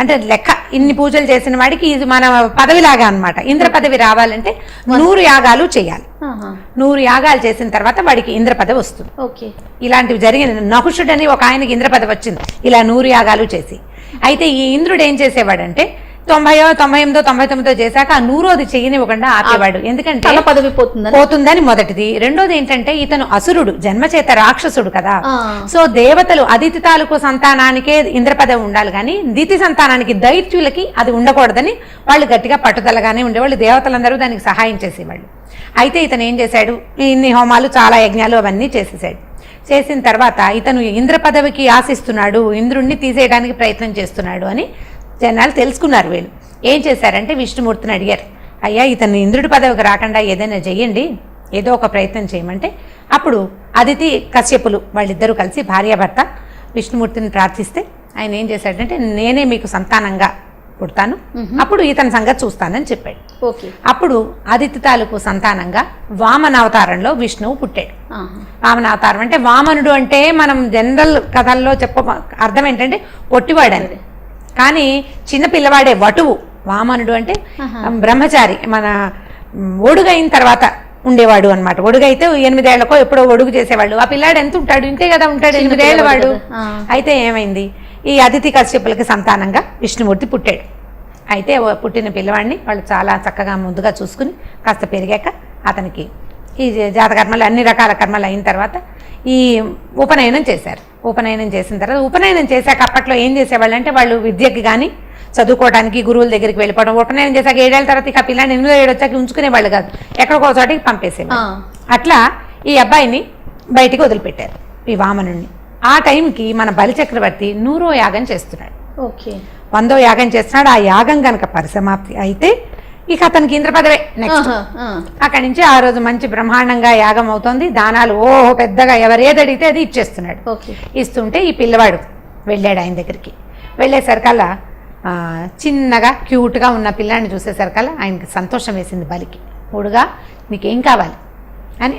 అంటే లెక్క ఇన్ని పూజలు చేసిన వాడికి ఇది మన పదవిలాగా అన్నమాట. ఇంద్ర పదవి రావాలంటే 100 యాగాలు చేయాలి. 100 యాగాలు చేసిన తర్వాత వాడికి ఇంద్ర పదవి వస్తుంది. ఇలాంటివి జరిగిన నహుషుడని ఒక ఆయనకి ఇంద్ర పదవి వచ్చింది ఇలా 100 యాగాలు చేసి. అయితే ఈ ఇంద్రుడు ఏం చేసేవాడంటే 90, 98, 99 చేశాక ఆ 100ది చేయనివ్వకుండా ఆపేవాడు. ఎందుకంటే పదవి పోతుందని మొదటిది. రెండోది ఏంటంటే ఇతను అసురుడు, జన్మచేత రాక్షసుడు కదా. సో దేవతలు అదితి తాలూకు సంతానానికే ఇంద్ర పదవి ఉండాలి కానీ దితి సంతానానికి దైత్యులకి అది ఉండకూడదని వాళ్ళు గట్టిగా పట్టుదలగానే ఉండేవాళ్ళు. దేవతలందరూ దానికి సహాయం చేసేవాళ్ళు. అయితే ఇతను ఏం చేశాడు, ఇన్ని హోమాలు చాలా యజ్ఞాలు అవన్నీ చేసేసాడు. చేసిన తర్వాత ఇతను ఇంద్ర పదవికి ఆశిస్తున్నాడు, ఇంద్రుణ్ణి తీసేయడానికి ప్రయత్నం చేస్తున్నాడు అని జనాలు తెలుసుకున్నారు. వీళ్ళు ఏం చేశారంటే విష్ణుమూర్తిని అడిగారు, అయ్యా ఇతను ఇంద్రుడి పదవికి రాకుండా ఏదైనా చెయ్యండి, ఏదో ఒక ప్రయత్నం చేయమంటే అప్పుడు అదితి కశ్యపులు వాళ్ళిద్దరూ కలిసి భార్యాభర్త విష్ణుమూర్తిని ప్రార్థిస్తే ఆయన ఏం చేశాడంటే నేనే మీకు సంతానంగా పుడతాను, అప్పుడు ఇతని సంగతి చూస్తానని చెప్పాడు. అప్పుడు అదితి తాలూకు సంతానంగా వామనావతారంలో విష్ణువు పుట్టాడు. వామనావతారం అంటే వామనుడు అంటే మనం జనరల్ కథల్లో అర్థం ఏంటంటే పొట్టివాడని, కానీ చిన్న పిల్లవాడే వటువు. వామనుడు అంటే బ్రహ్మచారి, మన ఒడుగైన తర్వాత ఉండేవాడు అనమాట. ఒడుగైతే 8 ఏళ్లకో ఎప్పుడో ఒడుగు చేసేవాళ్ళు. ఆ పిల్లాడు ఎంత ఉంటాడు, ఇంతే కదా ఉంటాడు, 8 ఏళ్ల వాడు. అయితే ఏమైంది, ఈ అదితి కశ్యపులకి సంతానంగా విష్ణుమూర్తి పుట్టాడు. అయితే పుట్టిన పిల్లవాడిని వాళ్ళు చాలా చక్కగా ముందుగా చూసుకుని కాస్త పెరిగాక అతనికి ఈ జాతకర్మలు అన్ని రకాల కర్మలు అయిన తర్వాత ఈ ఉపనయనం చేశారు. ఉపనయనం చేసిన తర్వాత ఉపనయనం చేశాక అప్పట్లో ఏం చేసేవాళ్ళు అంటే వాళ్ళు విద్యకి కానీ చదువుకోవడానికి గురువుల దగ్గరికి వెళ్ళిపోవడం. ఉపనయనం చేశాక 7 ఏళ్ల తర్వాత ఇక పిల్లని 8 ఏళ్ళు వచ్చాక ఉంచుకునేవాళ్ళు కాదు, ఎక్కడికో చోటికి పంపేసేవాళ్ళు. అట్లా ఈ అబ్బాయిని బయటికి వదిలిపెట్టారు, ఈ వామనుడిని. ఆ టైంకి మన బలిచక్రవర్తి 100వ యాగం చేస్తున్నాడు. 100వ యాగం చేస్తున్నాడు. ఆ యాగం కనుక పరిసమాప్తి అయితే ఇక అతనికి ఇంద్ర పదవే నెక్స్ట్. అక్కడి నుంచి ఆ రోజు మంచి బ్రహ్మాండంగా యాగం అవుతుంది. దానాలు పెద్దగా ఎవరేది అడిగితే అది ఇచ్చేస్తున్నాడు. ఇస్తుంటే ఈ పిల్లవాడు వెళ్ళాడు ఆయన దగ్గరికి. వెళ్ళేసరికల్లా చిన్నగా క్యూట్గా ఉన్న పిల్లాడిని చూసేసరికల్లా ఆయనకి సంతోషం వేసింది. బలికి మూడుగా నీకేం కావాలి అని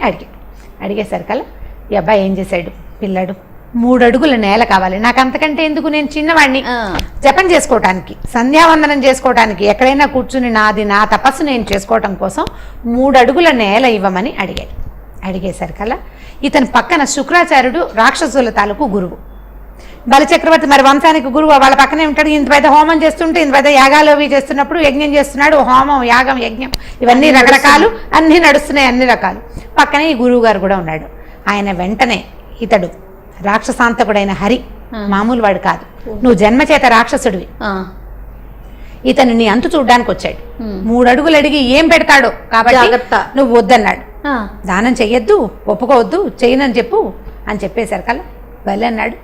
అడిగేసరికల్లా ఈ అబ్బాయి ఏం చేశాడు, పిల్లాడు 3 అడుగుల నేల కావాలి నాకు, అంతకంటే ఎందుకు, నేను చిన్నవాడిని, జపం చేసుకోవటానికి సంధ్యావందనం చేసుకోవటానికి ఎక్కడైనా కూర్చుని నా తపస్సు నేను చేసుకోవటం కోసం 3 అడుగుల నేల ఇవ్వమని అడిగాడు. అడిగేసరికల్లా ఇతని పక్కన శుక్రాచార్యుడు రాక్షసుల తాలూకు గురువు. బలిచక్రవర్తి మరి వంశానికి గురువు, వాళ్ళ పక్కనే ఉంటాడు. ఇంత పెద్ద హోమం చేస్తుంటే ఇంత పెద్ద యాగాలు అవి చేస్తున్నప్పుడు యజ్ఞం చేస్తున్నాడు. హోమం, యాగం, యజ్ఞం ఇవన్నీ రకరకాలు అన్నీ నడుస్తున్నాయి, అన్ని రకాలు. పక్కనే ఈ గురువు గారు కూడా ఉన్నాడు. ఆయన వెంటనే ఇతడు రాక్షసాంతకుడైన హరి మామూలు వాడు కాదు, నువ్వు జన్మచేత రాక్షసుడివి, ఇతను నీ అంతు చూడ్డానికి వచ్చాడు. 3 అడుగులు అడిగి ఏం పెడతాడో కాబట్టి నువ్వు వద్దన్నాడు. దానం చెయ్యొద్దు, ఒప్పుకోవద్దు, చెయ్యనని చెప్పు అని చెప్పేసరికల్లా బలి అన్నాడు.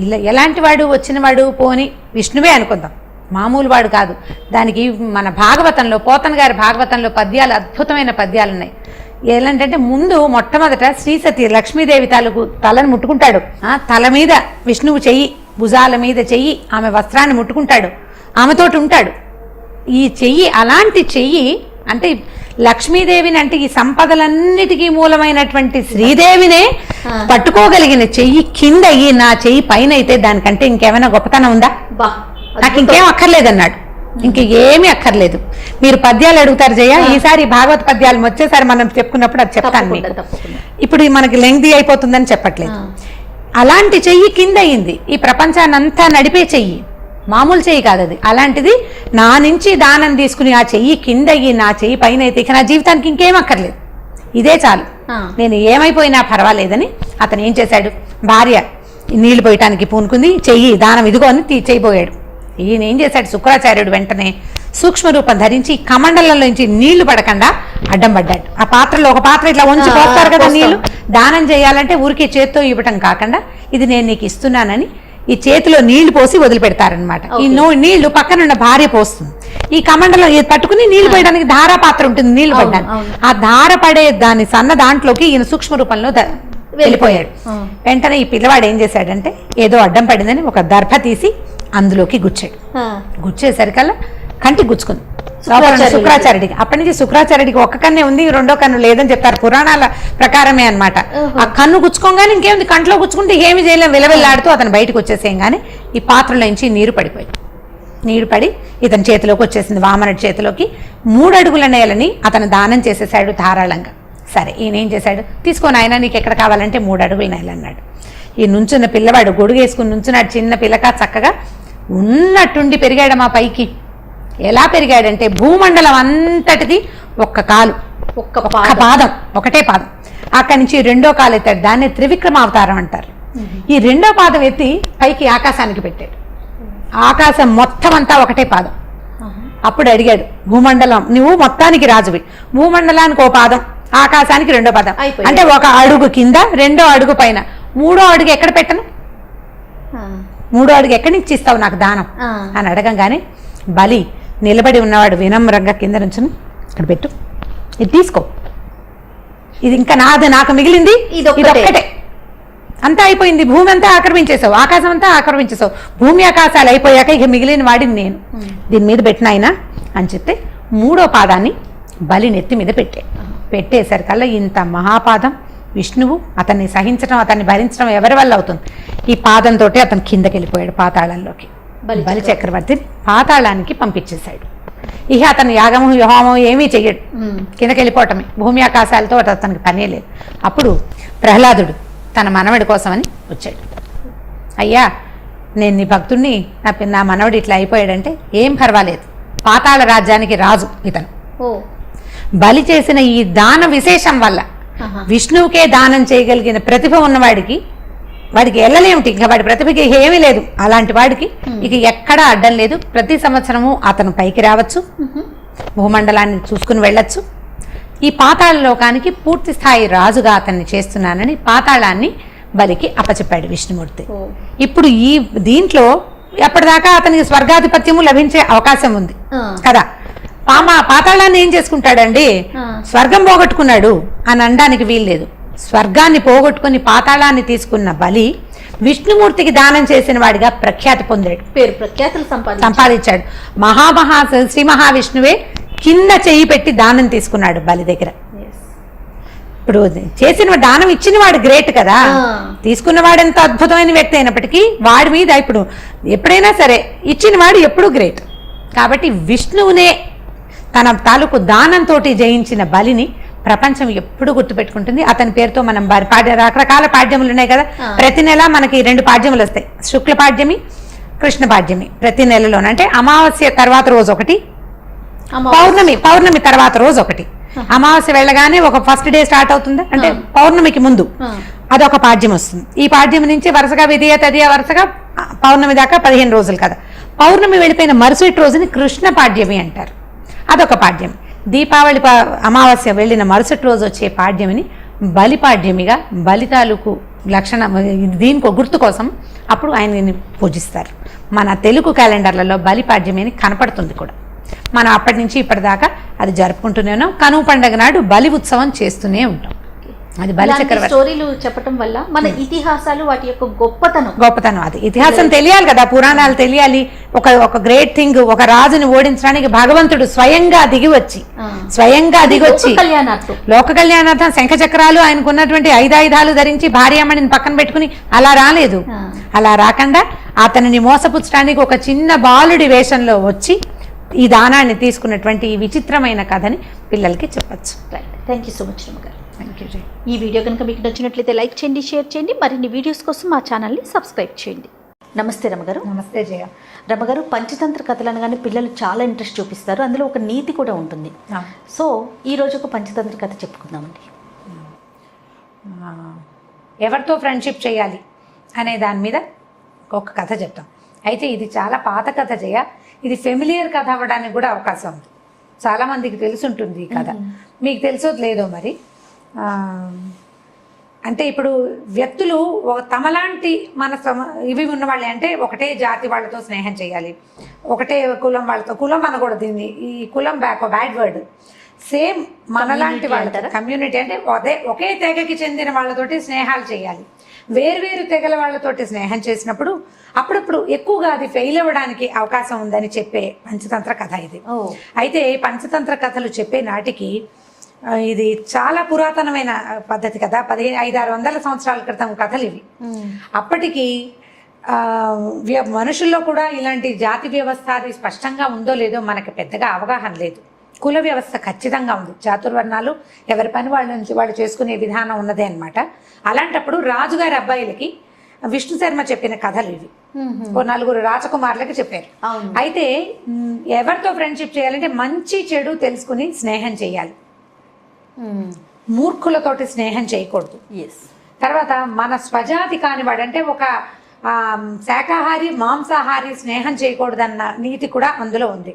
ఇలా ఎలాంటి వాడు, వచ్చిన వాడు పోని విష్ణువే అనుకుందాం, మామూలు వాడు కాదు. దానికి మన భాగవతంలో, పోతన గారి భాగవతంలో పద్యాలు, అద్భుతమైన పద్యాలు ఉన్నాయి. ఏంటంటే ముందు మొట్టమొదట శ్రీసతి లక్ష్మీదేవి తాలూకు తలను ముట్టుకుంటాడు. తల మీద విష్ణువు చెయ్యి, భుజాల మీద చెయ్యి, ఆమె వస్త్రాన్ని ముట్టుకుంటాడు, ఆమెతోటి ఉంటాడు. ఈ చెయ్యి, అలాంటి చెయ్యి అంటే లక్ష్మీదేవిని, అంటే ఈ సంపదలన్నిటికీ మూలమైనటువంటి శ్రీదేవినే పట్టుకోగలిగిన చెయ్యి కింద నా చెయ్యి పైన అయితే దానికంటే ఇంకేమైనా గొప్పతనం ఉందా? నాకు ఇంకేం అక్కర్లేదన్నాడు. ఇంక ఏమీ అక్కర్లేదు. మీరు పద్యాలు అడుగుతారు జయ, ఈసారి భాగవత పద్యాలు వచ్చేసారి మనం చెప్పుకున్నప్పుడు అది చెప్తాను మీకు. ఇప్పుడు మనకి లెంగ్దీ అయిపోతుందని చెప్పట్లేదు. అలాంటి చెయ్యి కింద అయింది, ఈ ప్రపంచాన్ని అంతా నడిపే చెయ్యి, మామూలు చెయ్యి కాదు అది. అలాంటిది నా నుంచి దానం తీసుకుని ఆ చెయ్యి కింద అయ్యి నా చెయ్యి పైన అయితే ఇక నా జీవితానికి ఇంకేం అక్కర్లేదు, ఇదే చాలు, నేను ఏమైపోయినా పర్వాలేదని అతను ఏం చేశాడు, భార్య నీళ్లు పోయటానికి పూనుకుంది, చెయ్యి దానం ఇదిగో అని చేయబోయాడు. ఈయన ఏం చేశాడు, శుక్రాచార్యుడు వెంటనే సూక్ష్మ రూపం ధరించి కమండలంలోంచి నీళ్లు పడకుండా అడ్డం పడ్డాడు. ఆ పాత్రలో ఒక పాత్ర ఇట్లా ఉంచి పోస్తారు కదా నీళ్లు, దానం చేయాలంటే ఊరికే చేత్తో ఇవ్వటం కాకుండా ఇది నేను నీకు ఇస్తున్నానని ఈ చేతిలో నీళ్లు పోసి వదిలిపెడతారనమాట. ఈ నీళ్లు పక్కనున్న భార్య పోస్తుంది. ఈ కమండలం ఇది పట్టుకుని నీళ్లు పోయడానికి ధారా పాత్ర ఉంటుంది, నీళ్లు పడ్డానికి. ఆ ధార పడే దాని సన్న దాంట్లోకి ఈయన సూక్ష్మ రూపంలో వెళ్ళిపోయాడు. వెంటనే ఈ పిల్లవాడు ఏం చేశాడంటే ఏదో అడ్డం పడిందని ఒక దర్భ తీసి అందులోకి గుచ్చాడు. గుచ్చేసరికల్లా కంటికి గుచ్చుకుంది శుక్రాచార్యుడికి. అప్పటి నుంచి శుక్రాచార్యుడికి ఒక్క కన్నే ఉంది, రెండో కన్ను లేదని చెప్తారు పురాణాల ప్రకారమే అన్నమాట. ఆ కన్ను గుచ్చుకోగానే ఇంకేముంది, కంట్లో గుచ్చుకుంటే ఏమి చేయలేం, విలవిల్లాడుతూ అతను బయటకు వచ్చేసేయంగానే ఈ పాత్రలోంచి నీరు పడిపోయింది. నీరు పడి ఇతని చేతిలోకి వచ్చేసింది, వామనుడి చేతిలోకి. 3 అడుగుల నేలని అతను దానం చేసేసాడు ధారాళంగా. సరే ఈయన ఏం చేశాడు, తీసుకోని ఆయన నీకు ఎక్కడ కావాలంటే 3 అడుగుల నేల అన్నాడు. ఈ నుంచున్న పిల్లవాడు గొడుగు వేసుకుని నుంచున్నాడు, చిన్న పిల్లక చక్కగా ఉన్నట్టుండి పెరిగాడు మా పైకి. ఎలా పెరిగాడంటే భూమండలం అంతటిది ఒక్క కాలు, ఒక్క పాదం, ఒకటే పాదం. అక్కడి నుంచి 2వ కాలు ఎత్తాడు, దాన్ని త్రివిక్రమావతారం అంటారు. ఈ 2వ పాదం ఎత్తి పైకి ఆకాశానికి పెట్టాడు. ఆకాశం మొత్తం అంతా ఒకటే పాదం. అప్పుడు అడిగాడు, భూమండలం నువ్వు మొత్తానికి రాజువి, భూమండలానికి ఓ పాదం, ఆకాశానికి 2వ పాదం, అంటే 1 అడుగు కింద 2వ అడుగు పైన, 3వ అడుగు ఎక్కడ పెట్టను, 3వ అడుగు ఎక్కడి నుంచి ఇస్తావు నాకు దానం అని అడగంగానే బలి నిలబడి ఉన్నవాడు వినమ్రంగా కింద నుంచి ఇక్కడ పెట్టు, ఇది తీసుకో, ఇది ఇంకా నాది, నాకు మిగిలింది ఇది ఒక్కటే, అంతా అయిపోయింది, భూమి అంతా ఆక్రమించేసావు, ఆకాశం అంతా ఆక్రమించేసావు, భూమి ఆకాశాలు అయిపోయాక ఇక మిగిలిన వాడిని నేను, దీని మీద పెట్టిన ఆయన అని చెప్తే 3వ పాదాన్ని బలి నెత్తి మీద పెట్టేసరికల్లా ఇంత మహాపాదం విష్ణువు అతన్ని సహించడం, అతన్ని భరించడం ఎవరి వల్ల అవుతుంది? ఈ పాదంతో అతను కిందకి వెళ్ళిపోయాడు పాతాళంలోకి. బలి చక్రవర్తిని పాతాళానికి పంపించేశాడు. ఇక అతను యాగము హోమం ఏమీ చెయ్యడు, కిందకి వెళ్ళిపోవటమే, భూమి ఆకాశాలతో అతనికి పనే లేదు. అప్పుడు ప్రహ్లాదుడు తన మనవడి కోసమని వచ్చాడు. అయ్యా నేను నీ భక్తుడిని, నా మనవడు ఇట్లా అయిపోయాడంటే ఏం పర్వాలేదు, పాతాళ రాజ్యానికి రాజు ఇతను. బలి చేసిన ఈ దాన విశేషం వల్ల విష్ణువుకే దానం చేయగలిగిన ప్రతిభ ఉన్నవాడికి, వాడికి వెళ్ళలేమిటి, ఇంకా వాడి ప్రతిభకి ఏమీ లేదు. అలాంటి వాడికి ఇక ఎక్కడా అడ్డం లేదు. ప్రతి సంవత్సరము అతను పైకి రావచ్చు, భూమండలాన్ని చూసుకుని వెళ్ళొచ్చు. ఈ పాతాళ లోకానికి పూర్తి స్థాయి రాజుగా అతన్ని చేస్తున్నానని పాతాళాన్ని బలికి అప్పచెప్పాడు విష్ణుమూర్తి. ఇప్పుడు ఈ దీంట్లో ఎప్పటిదాకా అతనికి స్వర్గాధిపత్యము లభించే అవకాశం ఉంది కదా. పాతాళాన్ని ఏం చేసుకుంటాడండి, స్వర్గం పోగొట్టుకున్నాడు అని అనడానికి వీల్లేదు. స్వర్గాన్ని పోగొట్టుకుని పాతాళాన్ని తీసుకున్న బలి విష్ణుమూర్తికి దానం చేసిన వాడిగా ప్రఖ్యాతి పొందాడు, పేరు ప్రఖ్యాతులు సంపాదించాడు. శ్రీ మహావిష్ణువే కింద చెయ్యి పెట్టి దానం తీసుకున్నాడు బలి దగ్గర. ఇప్పుడు చేసిన దానం ఇచ్చిన వాడు గ్రేట్ కదా, తీసుకున్నవాడు ఎంత అద్భుతమైన వ్యక్తి అయినప్పటికీ వాడి మీద ఇప్పుడు ఎప్పుడైనా సరే ఇచ్చిన వాడు ఎప్పుడూ గ్రేట్. కాబట్టి విష్ణువునే తన తాలూకు దానంతో జయించిన బలిని ప్రపంచం ఎప్పుడు గుర్తుపెట్టుకుంటుంది. అతని పేరుతో మనం రకరకాల పాడ్యములు ఉన్నాయి కదా, ప్రతి నెల మనకి 2 పాడ్యములు వస్తాయి, శుక్ల పాడ్యమి, కృష్ణ పాడ్యమి. ప్రతి నెలలోనే అంటే అమావాస్య తర్వాత రోజు ఒకటి, పౌర్ణమి తర్వాత రోజు ఒకటి. అమావాస్య వెళ్ళగానే ఒక ఫస్ట్ డే స్టార్ట్ అవుతుంది, అంటే పౌర్ణమికి ముందు అదొక పాడ్యం వస్తుంది. ఈ పాడ్యం నుంచి వరుసగా విధియ తదియ వరుసగా పౌర్ణమి దాకా 15 రోజులు కదా. పౌర్ణమి వెళ్ళిపోయిన మరుసటి రోజుని కృష్ణ పాడ్యమి అంటారు, అదొక పాడ్యం. దీపావళి అమావాస్య వెళ్ళిన మరుసటి రోజు వచ్చే పాడ్యమిని బలిపాడ్యమిగా, బలి తాలూకు లక్షణ దీనికి గుర్తు కోసం అప్పుడు ఆయనని పూజిస్తారు. మన తెలుగు క్యాలెండర్లలో బలిపాడ్యమి అని కనపడుతుంది కూడా. మనం అప్పటి నుంచి ఇప్పటిదాకా అది జరుపుకుంటూనే ఉన్నాం. కనుమ పండుగ నాడు బలి ఉత్సవం చేస్తూనే ఉంటాం. అది బలి చక్రవర్తి స్టోరీలు చెప్పడం వల్ల మన ఇతిహాసాలు వాటి యొక్క గొప్పతనం అది ఇతిహాసం తెలియాలి కదా, పురాణాలు తెలియాలి. ఒక గ్రేట్ థింగ్, ఒక రాజుని ఓడించడానికి భగవంతుడు స్వయంగా దిగి వచ్చి లోక కళ్యాణార్థం శంఖ చక్రాలు ఆయనకున్నటువంటి 5 ఆయుధాలు ధరించి భార్యామణిని పక్కన పెట్టుకుని అలా రాలేదు. అలా రాకుండా అతనిని మోసపుచ్చడానికి ఒక చిన్న బాలుడి వేషంలో వచ్చి ఈ దానాన్ని తీసుకున్నటువంటి ఈ విచిత్రమైన కథని పిల్లలకి చెప్పచ్చు. థ్యాంక్ యూ సో మచ్ రమగారు. Thank you. ఈ వీడియో కనుక మీకు నచ్చినట్లయితే లైక్ చేయండి, షేర్ చేయండి. మరిన్ని వీడియోస్ కోసం మా ఛానల్ని సబ్స్క్రైబ్ చేయండి. నమస్తే రమగారు. నమస్తే జయ. రమగారు, పంచతంత్ర కథలు అనగానే పిల్లలు చాలా ఇంట్రెస్ట్ చూపిస్తారు, అందులో ఒక నీతి కూడా ఉంటుంది. సో ఈరోజు ఒక పంచతంత్ర కథ చెప్పుకుందామండి. ఎవరితో ఫ్రెండ్షిప్ చేయాలి అనే దాని మీద ఒక కథ చెప్తాం. అయితే ఇది చాలా పాత కథ జయ. ఇది ఫెమిలియర్ కథ అవ్వడానికి కూడా అవకాశం ఉంది. చాలామందికి తెలుసుంటుంది ఈ కథ, మీకు తెలుసో లేదో మరి. అంటే ఇప్పుడు వ్యక్తులు తమలాంటి ఇవి ఉన్నవాళ్ళే, అంటే ఒకటే జాతి వాళ్ళతో స్నేహం చేయాలి, ఒకటే కులం వాళ్ళతో, కులం అనకూడదు దీన్ని, ఈ కులం బ్యాడ్ వర్డ్, సేమ్ మనలాంటి వాళ్ళతో, కమ్యూనిటీ అంటే ఒకే తెగకి చెందిన వాళ్ళతోటి స్నేహాలు చేయాలి. వేర్వేరు తెగల వాళ్ళతోటి స్నేహం చేసినప్పుడు అప్పుడప్పుడు ఎక్కువగా అది ఫెయిల్ అవ్వడానికి అవకాశం ఉందని చెప్పే పంచతంత్ర కథ ఇది. అయితే పంచతంత్ర కథలు చెప్పే నాటికి ఇది చాలా పురాతనమైన పద్ధతి కదా, 500-600 సంవత్సరాల క్రితం కథలు ఇవి. అప్పటికి మనుషుల్లో కూడా ఇలాంటి జాతి వ్యవస్థ అది స్పష్టంగా ఉందో లేదో మనకి పెద్దగా అవగాహన లేదు. కుల వ్యవస్థ ఖచ్చితంగా ఉంది, చాతుర్వర్ణాలు ఎవరి పని వాళ్ళ నుంచి వాళ్ళు చేసుకునే విధానం ఉన్నదే అనమాట. అలాంటప్పుడు రాజుగారి అబ్బాయిలకి విష్ణు శర్మ చెప్పిన కథలు ఇవి, ఓ 4 రాజకుమారులకి చెప్పారు. అయితే ఎవరితో ఫ్రెండ్షిప్ చేయాలంటే మంచి చెడు తెలుసుకుని స్నేహం చేయాలి, మూర్ఖులతోటి స్నేహం చేయకూడదు. తర్వాత మన స్వజాతి కానివాడు, అంటే ఒక శాకాహారి మాంసాహారి స్నేహం చేయకూడదన్న నీతి కూడా అందులో ఉంది.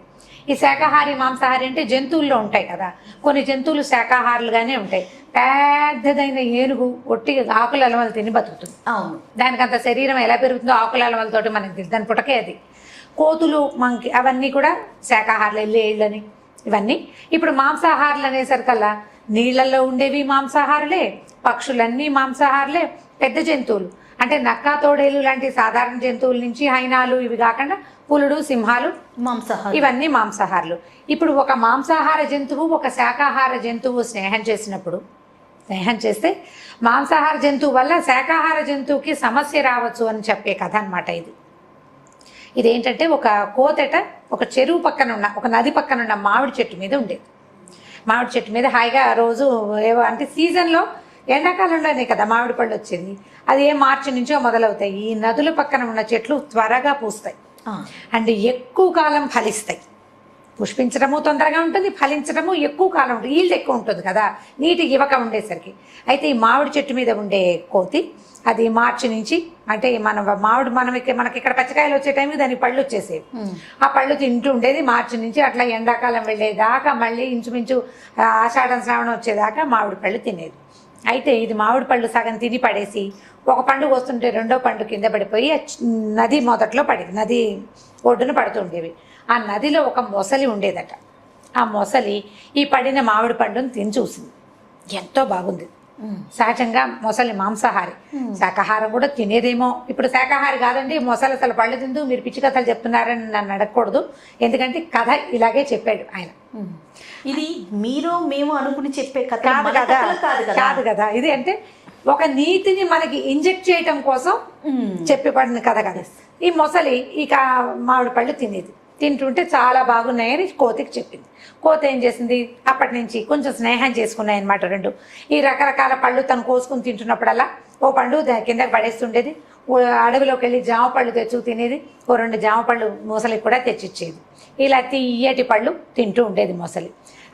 ఈ శాకాహారి మాంసాహారి అంటే జంతువుల్లో ఉంటాయి కదా, కొన్ని జంతువులు శాకాహారులుగానే ఉంటాయి. పెద్దదైన ఏనుగు ఒట్టిగా ఆకుల అలవలు తిని బతుకుతుంది. అవును, దానికి అంత శరీరం ఎలా పెరుగుతుందో ఆకుల అలవలతోటి మనకి తెలుసు, దాని పుటకే అది. కోతులు మంకి అవన్నీ కూడా శాకాహారులు, ఏళ్ళని ఇవన్నీ. ఇప్పుడు మాంసాహారులు అనేసరికల్లా నీళ్లలో ఉండేవి మాంసాహారులే, పక్షులన్నీ మాంసాహారులే, పెద్ద జంతువులు అంటే నక్క తోడేలు లాంటి సాధారణ జంతువుల నుంచి హైనాలు ఇవి కాకుండా పులుడు, సింహాలు మాంసాహారు, ఇవన్నీ మాంసాహారులు. ఇప్పుడు ఒక మాంసాహార జంతువు ఒక శాకాహార జంతువు స్నేహం చేస్తే మాంసాహార జంతువు వల్ల శాకాహార జంతువుకి సమస్య రావచ్చు అని చెప్పే కథ అనమాట ఇది. ఇదేంటంటే ఒక కోతెట ఒక చెరువు పక్కన ఉన్న, ఒక నది పక్కన ఉన్న మామిడి చెట్టు మీద ఉండేది. మామిడి చెట్టు మీద హాయిగా రోజు ఏవో అంటే సీజన్లో ఎండాకాలంలోనే కదా మామిడి పళ్ళు వచ్చేది, అది మార్చి నుంచో మొదలవుతాయి. ఈ నదుల పక్కన ఉన్న చెట్లు త్వరగా పూస్తాయి అండ్ ఎక్కువ కాలం ఫలిస్తాయి. పుష్పించడము తొందరగా ఉంటుంది, ఫలించడము ఎక్కువ కాలం ఉంటుంది, ఈల్డ్ ఎక్కువ ఉంటుంది కదా నీటి యువక ఉండేసరికి. అయితే ఈ మామిడి చెట్టు మీద ఉండే కోతి అది మార్చి నుంచి, అంటే మనకి ఇక్కడ పచ్చకాయలు వచ్చే టైంకి దానికి పళ్ళు వచ్చేసేవి. ఆ పళ్ళు తింటూ ఉండేది మార్చి నుంచి, అట్లా ఎండాకాలం వెళ్ళేదాకా మళ్ళీ ఇంచుమించు ఆషాఢం శ్రావణం వచ్చేదాకా మామిడి పళ్ళు తినేది. అయితే ఇది మామిడి పళ్ళు సగం తిని పడేసి ఒక పండు వస్తుంటే రెండో పండు కింద పడిపోయి నది మొదట్లో పడేది, నది ఒడ్డున పడుతుండేవి. ఆ నదిలో ఒక మొసలి ఉండేదట. ఆ మొసలి ఈ పడిన మామిడి పండును తిని చూసింది, ఎంతో బాగుంది. సహజంగా మొసలి మాంసాహారి, శాకాహారం కూడా తినేదేమో. ఇప్పుడు శాకాహారి కాదండి మొసలి, అసలు పళ్ళు తిందు మీరు పిచ్చి కథలు చెప్తున్నారని నన్ను అడగకూడదు, ఎందుకంటే కథ ఇలాగే చెప్పాడు ఆయన. ఇది మీరు మేము అనుకుని చెప్పే కథ కాదు కదా ఇది, అంటే ఒక నీతిని మనకి ఇంజెక్ట్ చేయటం కోసం చెప్పబడిన కథ కదా. ఈ మొసలి ఇక మామిడి పళ్ళు తినేది, తింటుంటే చాలా బాగున్నాయని కోతికి చెప్పింది. కోతి ఏం చేసింది, అప్పటి నుంచి కొంచెం స్నేహం చేసుకున్నాయి అనమాట రెండు. ఈ రకరకాల పళ్ళు తను కోసుకుని తింటున్నప్పుడల్లా ఓ పండు కిందకి పడేస్తుండేది, అడవిలోకి వెళ్ళి జామ పళ్ళు తెచ్చు తినేది, ఓ 2 జామ పళ్ళు మొసలికి కూడా తెచ్చిచ్చేది. ఇలా తీయటి పళ్ళు తింటూ ఉండేది మొసలి.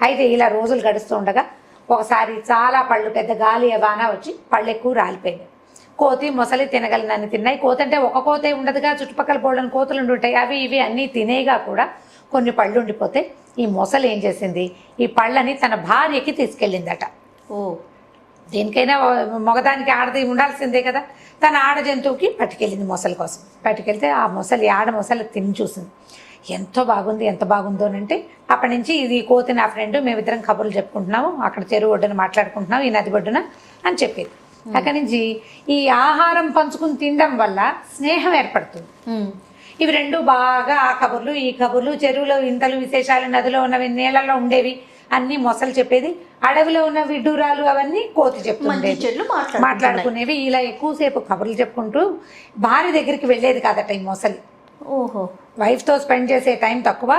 అయితే ఇలా రోజులు గడుస్తూ ఉండగా ఒకసారి చాలా పళ్ళు, పెద్ద గాలి బాణ వచ్చి పళ్ళు ఎక్కువ రాలిపోయింది. కోతి మొసలి తినగలనని తిన్నాయి. కోతి అంటే ఒక కోతే ఉండదుగా, చుట్టుపక్కల బోళ్ళని కోతులు ఉంటాయి, అవి ఇవి అన్నీ తినేగా కూడా కొన్ని పళ్ళు ఉండిపోతే ఈ మొసలి ఏం చేసింది, ఈ పళ్ళని తన భార్యకి తీసుకెళ్ళిందట. దేనికైనా మగదానికి ఆడది ఉండాల్సిందే కదా, తన ఆడ జంతువుకి పట్టుకెళ్ళింది మొసలి కోసం. పట్టుకెళ్తే ఆ మొసలి ఆడ మొసలి తిని చూసింది, ఎంతో బాగుంది, ఎంత బాగుందోనంటే అప్పటి నుంచి ఇది కోతి నా ఫ్రెండ్, మేమిద్దరం కబుర్లు చెప్పుకుంటున్నాము, అక్కడ చెరువు ఒడ్డున మాట్లాడుకుంటున్నాం, ఈ నది ఒడ్డున అని చెప్పేది. అక్కడి నుంచి ఈ ఆహారం పంచుకుని తినడం వల్ల స్నేహం ఏర్పడుతుంది. ఇవి రెండు బాగా ఆ కబుర్లు ఈ కబుర్లు, చెరువులో ఇంతలు విశేషాలు, నదిలో ఉన్నవి, నీళ్ళలో ఉండేవి అన్నీ మొసలు చెప్పేది, అడవిలో ఉన్న విడ్డూరాలు అవన్నీ కోతి చెప్తుండేది, మాట్లాడుకునేవి. ఇలా ఎక్కువసేపు కబుర్లు చెప్పుకుంటూ భార్య దగ్గరికి వెళ్ళేది కాదట ఈ మొసలి. వైఫ్తో స్పెండ్ చేసే టైం తక్కువ,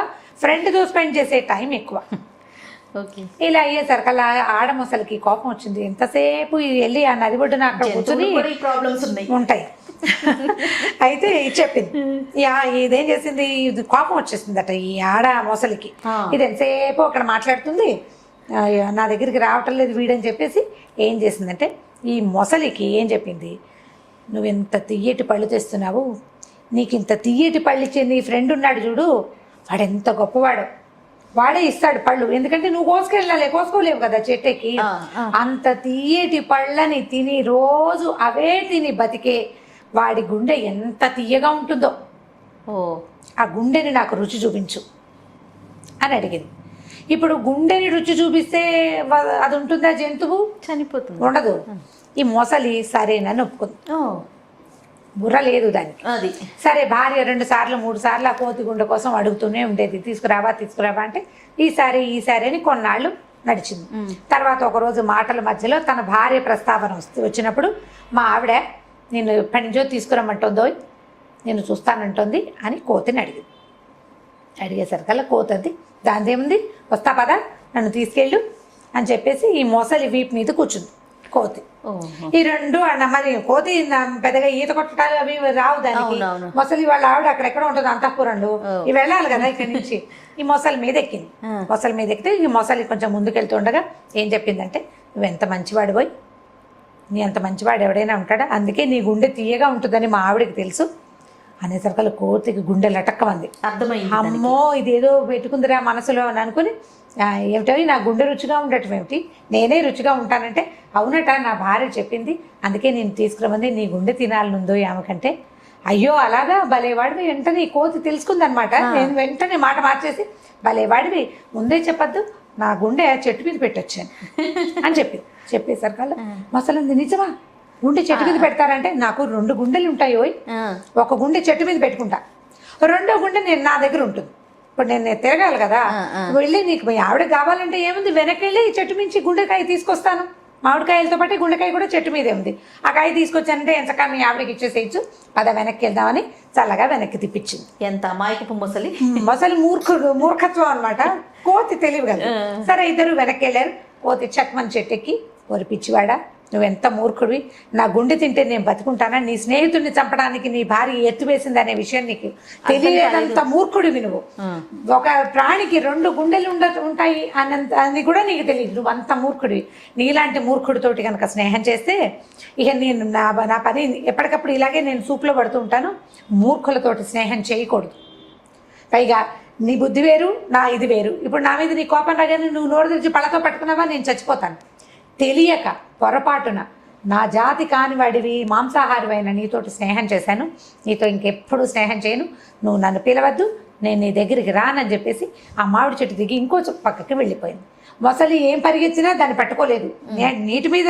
ఫ్రెండ్తో స్పెండ్ చేసే టైం ఎక్కువ. ఇలా అయ్యేసరికి అలా ఆడ మొసలికి కోపం వచ్చింది. ఎంతసేపు వెళ్ళి ఆ నది ఒడ్డున అక్కడ కూర్చొని ఉంటాయి. అయితే చెప్పింది, ఇదేం చేసింది, ఇది కోపం వచ్చేసిందట ఈ ఆడ మొసలికి. ఇది ఎంతసేపు అక్కడ మాట్లాడుతుంది, నా దగ్గరికి రావటం లేదు వీడని చెప్పేసి ఏం చేసిందంటే ఈ మొసలికి ఏం చెప్పింది, నువ్వు ఎంత తియ్యటి పళ్ళు తెస్తున్నావు, నీకు ఇంత తియ్యటి పళ్ళు ఇచ్చే నీ ఫ్రెండ్ ఉన్నాడు చూడు, వాడు ఎంత గొప్పవాడు, వాడే ఇస్తాడు పళ్ళు. ఎందుకంటే నువ్వు కోసుకోలేవు కదా చెట్టుకి. అంత తీయటి పళ్ళని తిని రోజు అవే తిని బతికే వాడి గుండె ఎంత తీయగా ఉంటుందో, ఆ గుండెని నాకు రుచి చూపించు అని అడిగింది. ఇప్పుడు గుండెని రుచి చూపిస్తే అది ఉంటుందా? జంతువు చనిపోతుంది, ఉండదు. ఈ మొసలి సరేనని ఒప్పుకుంది. బుర్ర లేదు దానికి. అది సరే, భార్య 2 సార్లు 3 సార్లు ఆ కోతి గుండె కోసం అడుగుతూనే ఉండేది, తీసుకురావా అంటే ఈసారి అని కొన్నాళ్ళు నడిచింది. తర్వాత ఒకరోజు మాటల మధ్యలో తన భార్య ప్రస్తావన వచ్చినప్పుడు మా ఆవిడ నేను ఎప్పటి నుంచో తీసుకురమ్మంటుందో నేను చూస్తానంటుంది అని కోతిని అడిగేసరికల్లా కోతది దానిదేముంది, వస్తా పదా నన్ను తీసుకెళ్ళు అని చెప్పేసి ఈ మొసలి వీపు మీద కూర్చుంది కోతి. ఈ 2 మరి కోతి పెద్దగా ఈత కొట్టడాలు అవి రావు దానికి. మొసలి వాళ్ళ ఆవిడ అక్కడెక్కడ ఉంటుంది అంతఃపురంలో, ఇవి వెళ్ళాలి కదా ఇక్కడి నుంచి. ఈ మొసలి మీద ఎక్కింది. మొసలి మీద ఎక్కితే ఈ మొసలి కొంచెం ముందుకెళ్తుండగా ఏం చెప్పిందంటే, నువ్వు ఎంత మంచివాడు పోయి, నీ అంత మంచివాడు ఎవడైనా ఉంటాడా, అందుకే నీ గుండె తీయగా ఉంటుందని మా ఆవిడకి తెలుసు అనేసరికల్లా కోతికి గుండె లటక్కమంది. అర్థమైంది, అమ్మో ఇదేదో పెట్టుకుందిరా మనసులో అని అనుకుని, ఏమిటో నా గుండె రుచిగా ఉండటం ఏమిటి, నేనే రుచిగా ఉంటానంటే, అవునట నా భార్య చెప్పింది అందుకే నేను తీసుకురమంది, నీ గుండె తినాలనుందో ఆమెకంటే. అయ్యో అలాగా, భలేవాడివి. వెంటనే ఈ కోతి తెలుసుకుందనమాట. నేను వెంటనే మాట మార్చేసి, భలేవాడివి, ముందే చెప్పద్దు, నా గుండె చెట్టు మీద పెట్టొచ్చాను అని చెప్పేసరికల్లా మసలంది, నిజమా గుండె చెట్టు మీద పెడతారంటే, నాకు 2 గుండెలు ఉంటాయి, ఒక గుండె చెట్టు మీద పెట్టుకుంటా, 2వ గుండె నేను నా దగ్గర ఉంటుంది. ఇప్పుడు నేను తిరగాలి కదా, వెళ్ళి నీకు మీ ఆవిడ కావాలంటే ఏముంది, వెనక్కి వెళ్ళి చెట్టు మించి గుండెకాయ తీసుకొస్తాను, మామిడికాయలతో పాటు గుండెకాయ కూడా చెట్టు మీదే ఉంది, ఆ కాయ తీసుకొచ్చానంటే ఎంతకా మీ ఆవిడకి ఇచ్చేసేయచ్చు, పద వెనక్కి వెళ్దామని చల్లగా వెనక్కి తిప్పించింది. ఎంత అమాయకపు మొసలి. మొసలి మూర్ఖత్వం అనమాట, కోతి తెలివి కదా. సరే, ఇద్దరు వెనక్కి వెళ్ళారు. కోతి చక్మని చెట్టెక్కి, ఓరి పిచ్చివాడా నువ్వెంత మూర్ఖుడివి, నా గుండె తింటే నేను బతుకుంటానా, నీ స్నేహితుడిని చంపడానికి నీ భార్య ఎత్తువేసింది అనే విషయం నీకు తెలియలేదంత మూర్ఖుడివి నువ్వు. ఒక ప్రాణికి 2 గుండెలు ఉంటాయి అని కూడా నీకు తెలియదు, నువ్వు అంత మూర్ఖుడివి. నీలాంటి మూర్ఖుడితోటి కనుక స్నేహం చేస్తే ఇక నేను నా పని ఎప్పటికప్పుడు ఇలాగే నేను సూపులో పడుతూ ఉంటాను. మూర్ఖులతోటి స్నేహం చేయకూడదు. పైగా నీ బుద్ధి వేరు, నా ఇది వేరు. ఇప్పుడు నా మీద నీ కోపం రాగానే నువ్వు నోరు తెరిచి పళ్ళతో పట్టుకున్నావా, నేను చచ్చిపోతాను. తెలియక పొరపాటున నా జాతి కానివాడివి, మాంసాహారివైన నీతోటి స్నేహం చేశాను, నీతో ఇంకెప్పుడు స్నేహం చేయను, నువ్వు నన్ను పిలవద్దు, నేను నీ దగ్గరికి రానని చెప్పేసి ఆ మామిడి చెట్టు దిగి ఇంకో పక్కకి వెళ్ళిపోయింది. మొసలి ఏం పరిగెత్తినా దాన్ని పట్టుకోలేదు. నీటి మీద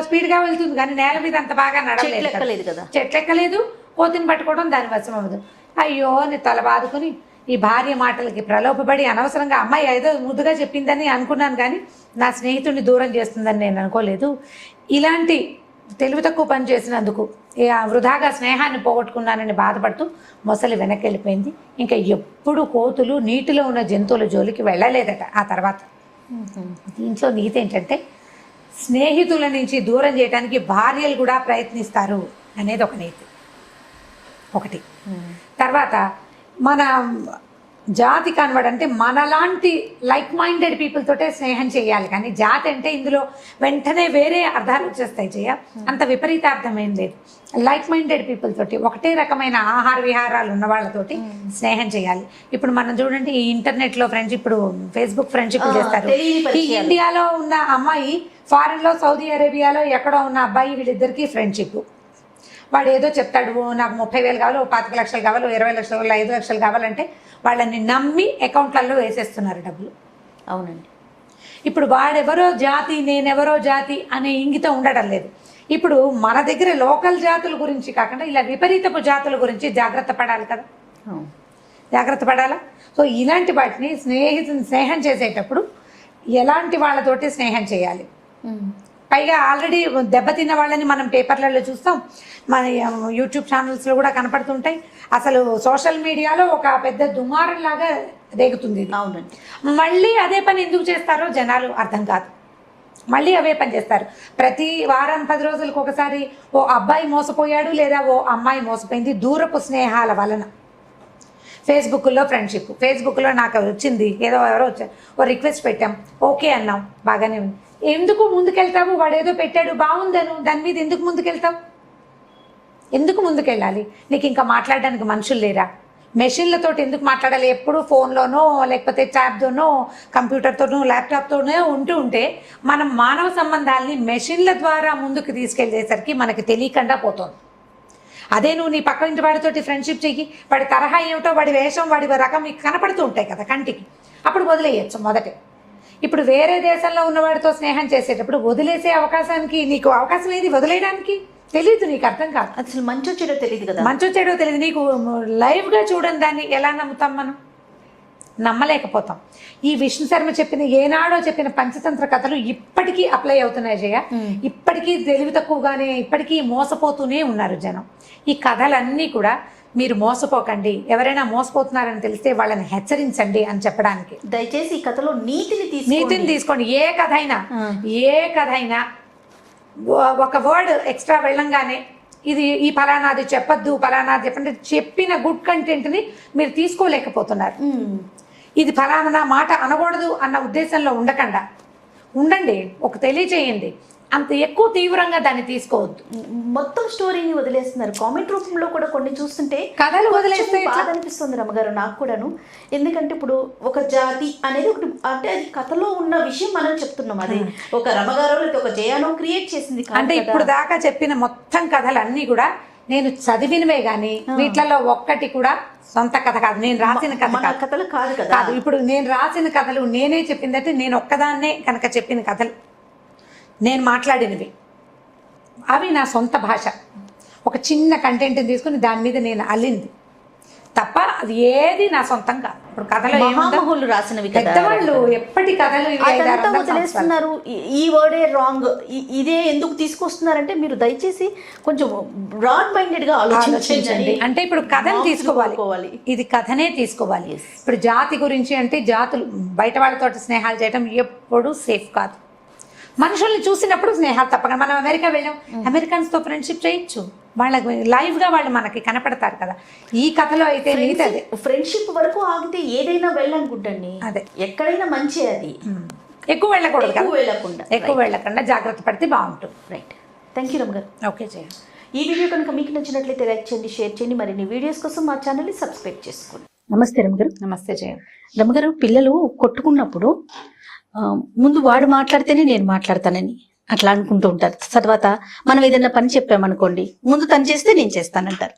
స్పీడ్గా వెళ్తుంది కానీ నేల మీద అంత బాగా నడవలేదు కదా, చెట్లెక్కలేదు. కోతిని పట్టుకోవడం దాని వశం అవ్వదు. అయ్యో నీ తల బాదుకుని ఈ భార్య మాటలకి ప్రలోభపడి అనవసరంగా అమ్మాయి ఏదో ముద్దుగా చెప్పిందని అనుకున్నాను కానీ నా స్నేహితుడిని దూరం చేస్తుందని నేను అనుకోలేదు. ఇలాంటి తెలివి తక్కువ పని చేసినందుకు వృధాగా స్నేహాన్ని పోగొట్టుకున్నానని బాధపడుతూ మొసలి వెనక్కి వెళ్ళిపోయింది. ఇంకా ఎప్పుడు కోతులు నీటిలో ఉన్న జంతువుల జోలికి వెళ్ళలేదట ఆ తర్వాత. దీంట్లో నీతి ఏంటంటే, స్నేహితుల నుంచి దూరం చేయడానికి భార్యలు కూడా ప్రయత్నిస్తారు అనేది ఒక నీతి ఒకటి. తర్వాత మన జాతి కనబడంటే మనలాంటి లైక్ మైండెడ్ పీపుల్ తోటే స్నేహం చేయాలి, కానీ జాతి అంటే ఇందులో వెంటనే వేరే అర్థాలు వచ్చేస్తాయి. అంత విపరీత అర్థం ఏం లేదు. లైక్ మైండెడ్ పీపుల్ తోటి, ఒకటే రకమైన ఆహార విహారాలు ఉన్న వాళ్ళతోటి స్నేహం చేయాలి. ఇప్పుడు మనం చూడండి, ఈ ఇంటర్నెట్లో ఫ్రెండ్షిప్, ఇప్పుడు ఫేస్బుక్ ఫ్రెండ్షిప్ చేస్తారు. ఈ ఇండియాలో ఉన్న అమ్మాయి ఫారెన్లో, సౌదీ అరేబియాలో ఎక్కడో ఉన్న అబ్బాయి, వీళ్ళిద్దరికీ ఫ్రెండ్షిప్. వాడు ఏదో చెప్తాడు, నాకు 30,000 కావాలి, 25 లక్షలు కావాలి, 20 లక్షలు కావాలి, 5 లక్షలు కావాలంటే వాళ్ళని నమ్మి అకౌంట్లలో వేసేస్తున్నారు డబ్బులు. అవునండి. ఇప్పుడు వాడెవరో జాతి, నేనెవరో జాతి అనే ఇంగితం ఉండడం లేదు. ఇప్పుడు మన దగ్గర లోకల్ జాతుల గురించి కాకుండా ఇలా విపరీతపు జాతుల గురించి జాగ్రత్త పడాలి కదా, జాగ్రత్త పడాలా. సో ఇలాంటి వాటిని స్నేహం చేసేటప్పుడు ఎలాంటి వాళ్ళతోటి స్నేహం చేయాలి. పైగా ఆల్రెడీ దెబ్బతిన్న వాళ్ళని మనం పేపర్లలో చూస్తాం, మన యూట్యూబ్ ఛానల్స్లో కూడా కనపడుతుంటాయి. అసలు సోషల్ మీడియాలో ఒక పెద్ద దుమారంలాగా రేగుతుంది. అవునండి. మళ్ళీ అదే పని ఎందుకు చేస్తారో జనాలు అర్థం కాదు. మళ్ళీ అవే పని చేస్తారు. ప్రతి వారం 10 రోజులకు ఒకసారి ఓ అబ్బాయి మోసపోయాడు లేదా ఓ అమ్మాయి మోసపోయింది దూరపు స్నేహాల వలన. ఫేస్బుక్లో ఫ్రెండ్షిప్, ఫేస్బుక్లో నాకు వచ్చింది, ఎవరో వచ్చారు, ఓ రిక్వెస్ట్ పెట్టాం, ఓకే అన్నాం, బాగానే ఉంది. ఎందుకు ముందుకెళ్తావు, వాడు ఏదో పెట్టాడు బాగుందను, దాని మీద ఎందుకు ముందుకెళ్తావు, ఎందుకు ముందుకెళ్ళాలి? నీకు ఇంకా మాట్లాడడానికి మనుషులు లేరా? మెషిన్లతో ఎందుకు మాట్లాడాలి? ఎప్పుడు ఫోన్లోనో లేకపోతే ట్యాబ్తోనో కంప్యూటర్తోనో ల్యాప్టాప్తోనో ఉంటే మనం మానవ సంబంధాలని మెషిన్ల ద్వారా ముందుకు తీసుకెళ్ళేసరికి మనకి తెలియకుండా పోతుంది. అదే నువ్వు నీ పక్క ఇంటి వాడితోటి ఫ్రెండ్షిప్ చెయ్యి, వాడి తరహా ఏమిటో, వాడి వేషం, వాడి రకం మీకు కనపడుతూ ఉంటాయి కదా కంటికి, అప్పుడు వదిలేయచ్చు మొదటి. ఇప్పుడు వేరే దేశంలో ఉన్నవాడితో స్నేహం చేసేటప్పుడు వదిలేసే అవకాశానికి నీకు అవకాశం ఏది వదిలేయడానికి తెలియదు, నీకు అర్థం కాదు. అసలు మంచో చెడో తెలియదు కదా. మంచో చెడో తెలియదు. నీకు లైవ్గా చూడని దాన్ని ఎలా నమ్ముతాం? మనం నమ్మలేకపోతాం. ఈ విష్ణు శర్మ చెప్పిన ఏనాడో చెప్పిన పంచతంత్ర కథలు ఇప్పటికీ అప్లై అవుతున్నాయి జయ. ఇప్పటికీ తెలివి తక్కువగానే ఇప్పటికీ మోసపోతూనే ఉన్నారు జనం. ఈ కథలన్నీ కూడా మీరు మోసపోకండి, ఎవరైనా మోసపోతున్నారని తెలిస్తే వాళ్ళని హెచ్చరించండి అని చెప్పడానికి. దయచేసి ఈ కథలో నీతిని తీసుకోండి. ఏ కథ అయినా ఒక వర్డ్ ఎక్స్ట్రా వెళ్ళంగానే ఇది ఈ ఫలానాది చెప్పద్దు, ఫలానాది చెప్పండి, చెప్పిన గుడ్ కంటెంట్ని మీరు తీసుకోలేకపోతున్నారు. ఇది ఫలానా మాట అనకూడదు అన్న ఉద్దేశంలో ఉండకుండా ఉండండి, ఒక తెలియచేయండి. అంత ఎక్కువ తీవ్రంగా దాన్ని తీసుకోవద్దు. మొత్తం స్టోరీని వదిలేస్తున్నారు. కామెంట్ రూపంలో కూడా కొన్ని చూస్తుంటే కథలు వదిలేస్తే బాధ అనిపిస్తుంది రమ్మగారు, నాకు కూడాను. ఎందుకంటే ఇప్పుడు ఒక జాతి అనేది ఒకటి, అంటే అది కథలో ఉన్న విషయం మనం చెప్తున్నాం. అది ఒక రమ్మగారు లేదా ఒక జయానో క్రియేట్ చేసింది. అంటే ఇప్పుడు దాకా చెప్పిన మొత్తం కథలన్నీ కూడా నేను చదివినవే గానీ వీటిలలో ఒక్కటి కూడా సొంత కథ కాదు, నేను రాసిన కథలు కాదు కదా. కాదు, ఇప్పుడు నేను రాసిన కథలు నేనే చెప్పిందంటే నేను ఒక్కదాన్నే కనుక చెప్పిన కథలు, నేను మాట్లాడినవి, అవి నా సొంత భాష. ఒక చిన్న కంటెంట్ని తీసుకుని దాని మీద నేను అల్లింది తప్ప అది ఏది నా సొంతం కాదు. ఇప్పుడు కథలు మహామహులు రాసినవి, పెద్దవాళ్ళు ఎప్పటి కథలు వదిలేస్తున్నారు. ఈ వర్డే రాంగ్, ఇదే ఎందుకు తీసుకొస్తున్నారంటే మీరు దయచేసి కొంచెం బ్రాడ్ మైండెడ్ గా ఆలోచించండి. అంటే ఇప్పుడు కథను తీసుకోవాలి, ఇది కథనే తీసుకోవాలి. ఇప్పుడు జాతి గురించి అంటే జాతులు బయట వాళ్ళతో స్నేహాలు చేయడం ఎప్పుడు సేఫ్ కాదు. మనుషుల్ని చూసినప్పుడు స్నేహాలు తప్పకుండా. మనం అమెరికా వెళ్ళాం, అమెరికన్స్తో ఫ్రెండ్షిప్ చేయొచ్చు, వాళ్ళకి లైవ్గా వాళ్ళు మనకి కనపడతారు కదా. ఈ కథలో అయితే అదే ఫ్రెండ్షిప్ వరకు ఆగితే ఏదైనా వెళ్ళనుకుంటండి, అదే ఎక్కడైనా మంచి. అది ఎక్కువ వెళ్ళకూడదు, ఎక్కువ వెళ్ళకుండా జాగ్రత్త పడితే బాగుంటుంది. రైట్, థ్యాంక్ యూ రమ్మగారు. ఓకే జయ. ఈ వీడియో కనుక మీకు నచ్చినట్లయితే లైక్ చేయండి, షేర్ చేయండి, మరిన్ని వీడియోస్ కోసం మా ఛానల్ని సబ్స్క్రైబ్ చేసుకోండి. నమస్తే రమ్మగారు. నమస్తే జయ. రమ్మగారు, పిల్లలు కొట్టుకున్నప్పుడు ముందు వాడు మాట్లాడితేనే నేను మాట్లాడతానని అట్లా అనుకుంటూ ఉంటారు. తర్వాత మనం ఏదైనా పని చెప్పామనుకోండి, ముందు తను చేస్తే నేను చేస్తానంటారు.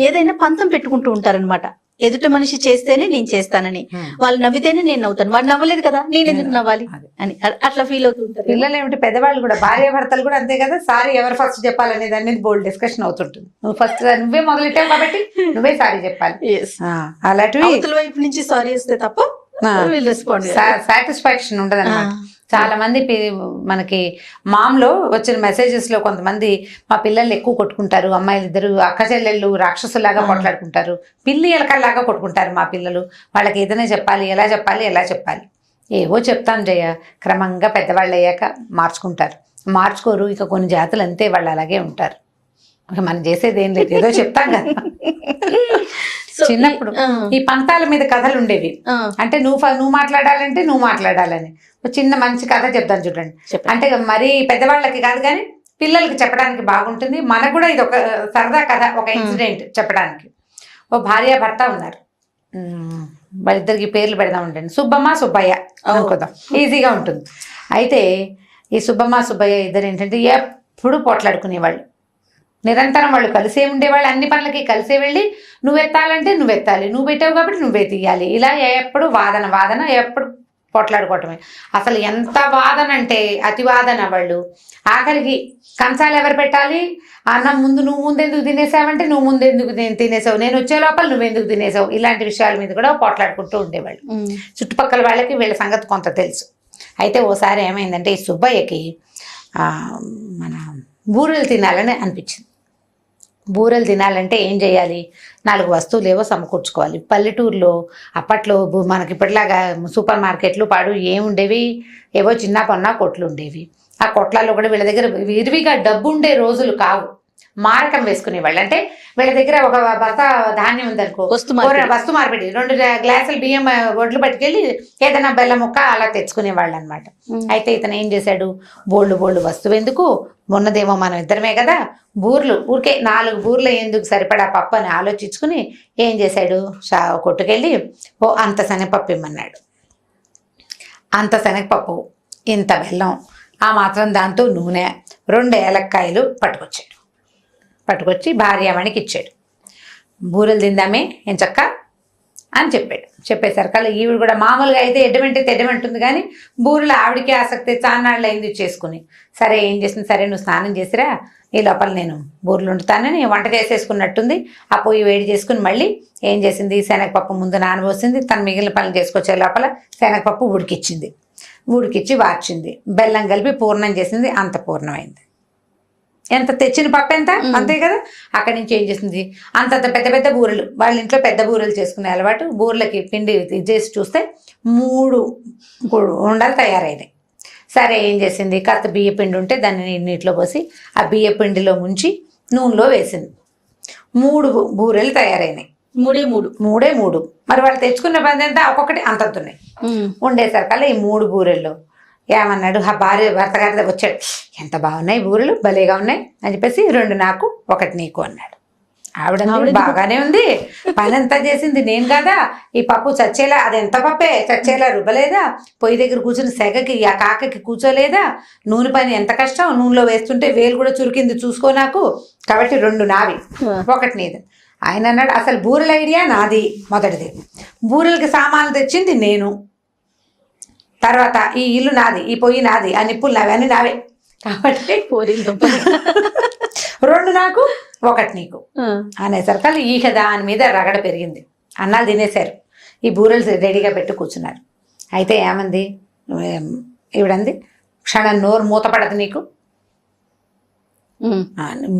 ఏదైనా పంతం పెట్టుకుంటూ ఉంటారనమాట. ఎదుట మనిషి చేస్తేనే నేను చేస్తానని, వాళ్ళు నవ్వితేనే నేను నవ్వుతాను, వాడు నవ్వలేదు కదా నేను ఎందుకు నవ్వాలి అని అట్లా ఫీల్ అవుతూ ఉంటారు. పిల్లలు ఏమిటి, పెద్దవాళ్ళు కూడా, భార్య భర్తలు కూడా అంతే కదా. సారీ ఎవరు ఫస్ట్ చెప్పాలనే దాని మీద బోల్డ్ డిస్కషన్ అవుతుంటుంది. నువ్వు ఫస్ట్ నువ్వే మొదలెట్టావు కాబట్టి నువ్వే సారీ చెప్పాలి. అలాంటివి అవతల వైపు నుంచి సారీ వస్తే తప్ప సాటిస్ఫాక్షన్ ఉండదు అన్నమాట. చాలా మంది మనకి మామ్లో వచ్చిన మెసేజెస్ లో కొంతమంది మా పిల్లలు ఎక్కువ కొట్టుకుంటారు, అమ్మాయిలు ఇద్దరు అక్క చెల్లెళ్ళు రాక్షసులాగా కొట్లాడుకుంటారు, పిల్లి ఎలకల్లాగా కొట్టుకుంటారు మా పిల్లలు, వాళ్ళకి ఏదైనా చెప్పాలి, ఎలా చెప్పాలి. ఏవో చెప్తాను జయ, క్రమంగా పెద్దవాళ్ళు అయ్యాక మార్చుకోరు. ఇక కొన్ని జాతులు అంతే, వాళ్ళు అలాగే ఉంటారు. మనం చేసేది ఏం లేదు, ఏదో చెప్తాం కదా. చిన్నప్పుడు ఈ పంతాల మీద కథలు ఉండేవి. అంటే నువ్వు మాట్లాడాలంటే నువ్వు మాట్లాడాలని చిన్న మంచి కథ చెప్తాను చూడండి. అంటే మరీ పెద్దవాళ్ళకి కాదు కానీ పిల్లలకి చెప్పడానికి బాగుంటుంది. మనకు కూడా ఇది ఒక సరదా కథ, ఒక ఇన్సిడెంట్ చెప్పడానికి. ఓ భార్య భర్త ఉన్నారు, వాళ్ళిద్దరికి పేర్లు పెడదాం ఉండండి, సుబ్బమ్మ సుబ్బయ్య అనుకుందాం, ఈజీగా ఉంటుంది. అయితే ఈ సుబ్బమ్మ సుబ్బయ్య ఇద్దరు ఏంటంటే ఎప్పుడు పోట్లాడుకునేవాళ్ళు, నిరంతరం వాళ్ళు కలిసే ఉండేవాళ్ళు, అన్ని పనులకి కలిసే వెళ్ళి నువ్వు ఎత్తాలంటే నువ్వు ఎత్తాలి, నువ్వు పెట్టావు కాబట్టి నువ్వే తీయాలి, ఇలా ఎప్పుడు వాదన ఎప్పుడు పోట్లాడుకోవటమే. అసలు ఎంత వాదన అంటే అతి వాదన. వాళ్ళు ఆఖరికి కంచాలు ఎవరు పెట్టాలి, అన్నం ముందు నువ్వు ముందెందుకు తినేసావంటే నువ్వు ముందెందుకు తినేసావు, నేను వచ్చే లోపల నువ్వెందుకు తినేసావు, ఇలాంటి విషయాల మీద కూడా పోట్లాడుకుంటూ ఉండేవాళ్ళు. చుట్టుపక్కల వాళ్ళకి వీళ్ళ సంగతి కొంత తెలుసు. అయితే ఓసారి ఏమైందంటే ఈ సుబ్బయ్యకి మన బూరెలు తినాలని అనిపించింది. బూరెలు తినాలంటే ఏం చేయాలి, 4 వస్తువులు ఏవో సమకూర్చుకోవాలి. పల్లెటూరులో అప్పట్లో మనకి ఇప్పటిలాగా సూపర్ మార్కెట్లు ఏముండేవి, ఏవో చిన్న కొట్టు కొట్లు ఉండేవి. ఆ కొట్లలో కూడా వీళ్ళ దగ్గర విరివిగా డబ్బు ఉండే రోజులు కావు. మారకం వేసుకునేవాళ్ళు. అంటే వీళ్ళ దగ్గర ఒక బస్తా ధాన్యం ఉందనుకో, వస్తు మార్పిడి 2 గ్లాసులు బియ్యం ఒడ్లు పట్టుకెళ్ళి ఏదైనా బెల్లం ముక్క అలా తెచ్చుకునేవాళ్ళు అనమాట. అయితే ఇతను ఏం చేశాడు, బోళ్ళు వస్తువు ఎందుకు, మొన్నదేమో మనం ఇద్దరమే కదా, బూర్లు ఊరికే 4 బూర్లు ఎందుకు సరిపడా పప్పు అని ఆలోచించుకుని ఏం చేశాడు, కొట్టుకెళ్ళి అంత శనగపప్పు ఇమ్మన్నాడు. అంత శనగపప్పు, ఇంత బెల్లం, ఆ మాత్రం దాంతో నూనె, 2 ఏలక్కాయలు పట్టుకొచ్చి భార్యామణికి ఇచ్చాడు. బూరెలు తిందామే ఎంచక్క అని చెప్పేసరికల్లా ఈవిడ కూడా మామూలుగా అయితే ఎడ్డమంటుంది కానీ బూరెలు ఆవిడికి ఆసక్తి, చాన్నాళ్ళు అయింది చేసుకుని. సరే ఏం చేసింది, సరే నువ్వు స్నానం చేసిరా, ఈ లోపల నేను బూరెలు వండుతానని వంట చేసేసుకున్నట్టుంది. ఆ పొయ్యి వేడి చేసుకుని మళ్ళీ ఏం చేసింది, శనగపప్పు ముందు నానబోసింది, తను మిగిలిన పనులు చేసుకొచ్చే లోపల శనగపప్పు ఉడికిచ్చి వార్చింది, బెల్లం కలిపి పూర్ణం చేసింది. అంత పూర్ణమైంది. ఎంత తెచ్చిన పప్పు ఎంత, అంతే కదా. అక్కడి నుంచి ఏం చేసింది, అంతంత పెద్ద బూరెలు, వాళ్ళ ఇంట్లో పెద్ద బూరెలు చేసుకునే అలవాటు. బూరెలకి పిండి చేసి చూస్తే 3 ఉండలు తయారైనాయి. సరే ఏం చేసింది, కాస్త బియ్య పిండి ఉంటే దాన్ని నీటిలో పోసి ఆ బియ్య పిండిలో ముంచి నూనెలో వేసింది. 3 బూరెలు తయారైనాయి. మూడే మూడు. మరి వాళ్ళు తెచ్చుకున్న పని ఎంత, ఒక్కొక్కటి అంతంతున్నాయి. ఉండేసరికల్లా ఈ 3 బూరెల్లో ఏమన్నాడు, ఆ భర్త గారి వచ్చాడు, ఎంత బాగున్నాయి బూరెలు, భలేగా ఉన్నాయి అని చెప్పేసి 2 నాకు 1 నీకు అన్నాడు. ఆవిడ బాగానే ఉంది, పని అంతా చేసింది నేను కదా, ఈ పప్పు చచ్చేలా, అది ఎంత పప్పే చచ్చేలా రుబ్బలేదా, పొయ్యి దగ్గర కూర్చుని సెగకి ఆ కాకకి కూర్చోలేదా, నూనె పని ఎంత కష్టం, నూనెలో వేస్తుంటే వేలు కూడా చురికింది చూసుకో నాకు, కాబట్టి 2 నావి 1 నీది. ఆయన అన్నాడు, అసలు బూరెల ఐడియా నాది మొదటిది, బూరెలకి సామాన్లు తెచ్చింది నేను, తర్వాత ఈ ఇల్లు నాది, ఈ పొయ్యి నాది, ఆ నిప్పులు నావి, అన్నీ నావే, కాబట్టి 2 నాకు 1 నీకు అనేసరికి ఈ దాని మీద రగడ పెరిగింది. అన్నాలు తినేశారు, ఈ బూరెలు రెడీగా పెట్టి కూర్చున్నారు. అయితే ఏమంది ఈవిడంది, క్షణం నోరు మూతపడదు నీకు,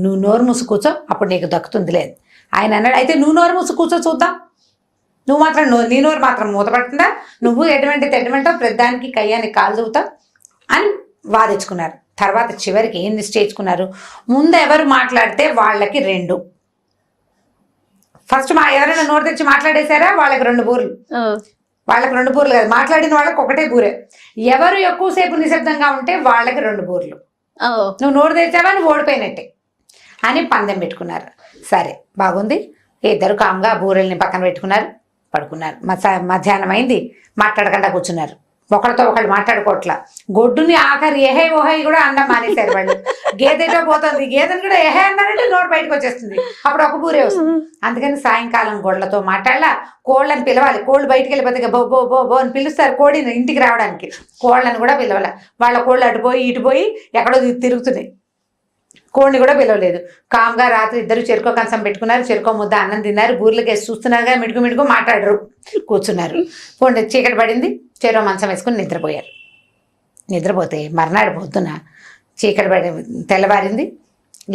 నువ్వు నోరు మూసి కూర్చో, అప్పుడు నీకు దక్కుతుంది లేదు. ఆయన అన్నాడు, అయితే నువ్వు నోరు మూసి కూర్చో చూద్దాం, నువ్వు మాత్రం నీ నోరు మాత్రం మూతపడుతుందా, నువ్వు ఎటువంటి ప్రతిదానికి కయ్యానికి కాలు దూవుతావు అని వాదించుకున్నారు. తర్వాత చివరికి ఏం నిశ్చయించుకున్నారు, ముందు ఎవరు మాట్లాడితే వాళ్ళకి 2, ఫస్ట్ ఎవరైనా నోరు తెచ్చి మాట్లాడేశారా వాళ్ళకి 2 బూరెలు, వాళ్ళకి 2 బూరెలు కాదు, మాట్లాడిన వాళ్ళకి 1 బూరె, ఎవరు ఎక్కువసేపు నిశ్శబ్దంగా ఉంటే వాళ్ళకి 2 బూరెలు, నువ్వు నోరు తెచ్చావా నువ్వు ఓడిపోయినట్టే అని పందెం పెట్టుకున్నారు. సరే బాగుంది, ఇద్దరు కామ్గా బూరెల్ని పక్కన పెట్టుకున్నారు, పడుకున్నారు. మధ్యాహ్నం అయింది, మాట్లాడకుండా కూర్చున్నారు. ఒకరితో ఒకళ్ళు మాట్లాడుకోవట్లా. గొడ్డుని ఆఖరి ఎహే ఓహై కూడా అండం మానేశారు వాళ్ళు. గేదెటో పోతుంది, గేదెని కూడా ఎహే అన్నారంటే నోరు బయటకు వచ్చేస్తుంది, అప్పుడు 1 బూరే వస్తుంది. అందుకని సాయంకాలం గొడ్లతో మాట్లాడాల, కోళ్ళని పిలవాలి, కోళ్ళు బయటికి వెళ్ళిపోతే బో బో బో బో అని పిలుస్తారు కోడిని ఇంటికి రావడానికి, కోళ్ళని కూడా పిలవాలి. వాళ్ళ కోళ్ళు అటుపోయి ఇటుపోయి ఎక్కడో తిరుగుతున్నాయి, కోడిని కూడా పిలవలేదు. కామ్గా రాత్రి ఇద్దరు చెరుకో కంచం పెట్టుకున్నారు, చెరుకో ముద్ద అన్నం తిన్నారు, బూర్లకి వేసి చూస్తున్నారుగా, మిడుగు మాట్లాడరు, కూర్చున్నారు. పోండి చీకటి పడింది, చెరో మంచం వేసుకుని నిద్రపోయారు. నిద్రపోతే మర్నాడు పొద్దున చీకటి పడి తెల్లవారింది,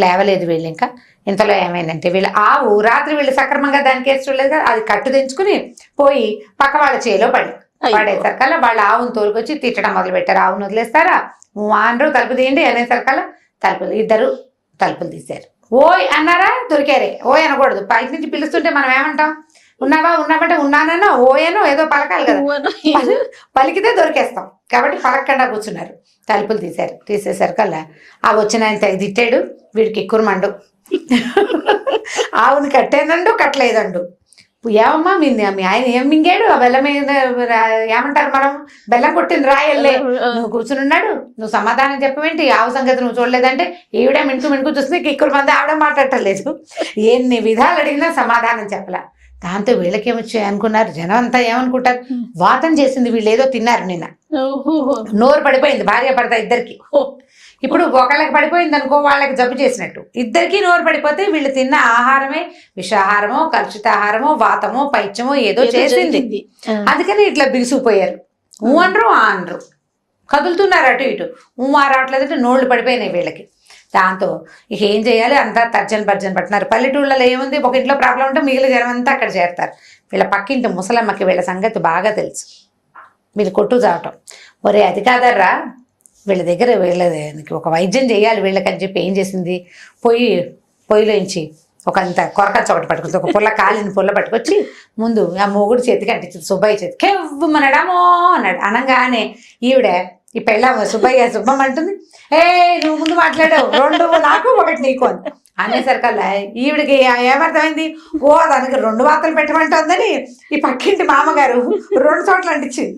లేవలేదు వీళ్ళు. ఇంకా ఇంతలో ఏమైందంటే వీళ్ళు ఆవు రాత్రి వీళ్ళు సక్రమంగా దానికి వేసి చూడలేదు కదా, అది కట్టు తెంచుకుని పోయి పక్క వాళ్ళ చేలో పడేసరికల్లా వాళ్ళ ఆవును తోలుకొచ్చి తిట్టడం మొదలు పెట్టారు. ఆవును వదిలేస్తారా, ఆనరు తలుపు తీయండి అనేసరికల్లా ఇద్దరు తలుపులు తీశారు. ఓయ్ అన్నారా, దొరికారే. ఓయ్ అనకూడదు, పైకి నుంచి పిలుస్తుంటే మనం ఏమంటాం, ఉన్నామంటే ఉన్నానో ఓయనో ఏదో పలకాలి కదా, పలికితే దొరికేస్తాం, కాబట్టి పలకకుండా కూర్చున్నారు. తలుపులు తీసేసరికల్లా ఆ వచ్చిన ఆయన తెగ తిట్టాడు, వీడికి ఎక్కురమండు, ఆవుని కట్టేనండు కట్టలేదండు. ఏమమ్మా మీ ఆయన ఏం మింగాడు, ఆ బెల్లం ఏమంటారు మనం, బెల్లం కొట్టింది రాయల్లే, నువ్వు కూర్చున్నాడు, నువ్వు సమాధానం చెప్పవేంటి, ఆవు సంగతి నువ్వు చూడలేదంటే ఈవిడే మిణుకు చూస్తే ఎక్కువ మంది ఆవిడ మాట్లాడటలేదు. ఎన్ని విధాలు అడిగినా సమాధానం చెప్పలా. దాంతో వీళ్ళకేమొచ్చాయి అనుకున్నారు, జనం అంతా ఏమనుకుంటారు, వాతం చేసింది, వీళ్ళు ఏదో తిన్నారు నిన్న, నోరు పడిపోయింది భార్య భర్త ఇద్దరికి. ఇప్పుడు ఒకళ్ళకి పడిపోయింది అనుకో, వాళ్ళకి జబ్బు చేసినట్టు, ఇద్దరికి నోరు పడిపోతే వీళ్ళు తిన్న ఆహారమే విషాహారమో కలుషితాహారమో వాతమో పైత్యమో ఏదో చేసింది. అందుకని ఇట్లా బిగుసుకుపోయారు. అనరు అనరు, కదులుతున్నారు అటు ఇటు, రావట్లేదంటే నోళ్ళు పడిపోయినాయి వీళ్ళకి. దాంతో ఇక ఏం చేయాలి, అంతా తర్జన భర్జన పడుతున్నారు. పల్లెటూళ్ళలో ఏముంది, ఒక ఇంట్లో ప్రాబ్లం ఉంటే మిగిలిన జనం అంతా అక్కడ చేరతారు. వీళ్ళ పక్కింటి ముసలమ్మకి వీళ్ళ సంగతి బాగా తెలుసు, వీళ్ళు కొట్టు చావటం. ఒరే అది కాదర్రా, వీళ్ళ దగ్గర వీళ్ళకి ఒక వైద్యం చేయాలి వీళ్ళకని చెప్పి ఏం చేసింది, పోయి పొయ్యిలోంచి ఒక అంత కొరకచ్చ ఒకటి పట్టుకొచ్చి ఒక పుల్ల కాలిన పుల్ల పట్టుకొచ్చి ముందు ఆ మొగుడు చేతికి అంటించింది. సుబ్బయ్య చేతి కెవ్వమనడమో అన్నాడు. అనగానే ఈవిడ ఈ పెళ్ళ సుబ్బమ్మ అంటుంది, నువ్వు ముందు మాట్లాడావు, 2 నాకు 1 నీకు అని అనేసరికల్లా ఈవిడికి ఏమర్థమైంది, దానికి 2 వాతలు పెట్టమంటుందని ఈ పక్కింటి మామగారు 2 చోట్ల అంటించింది.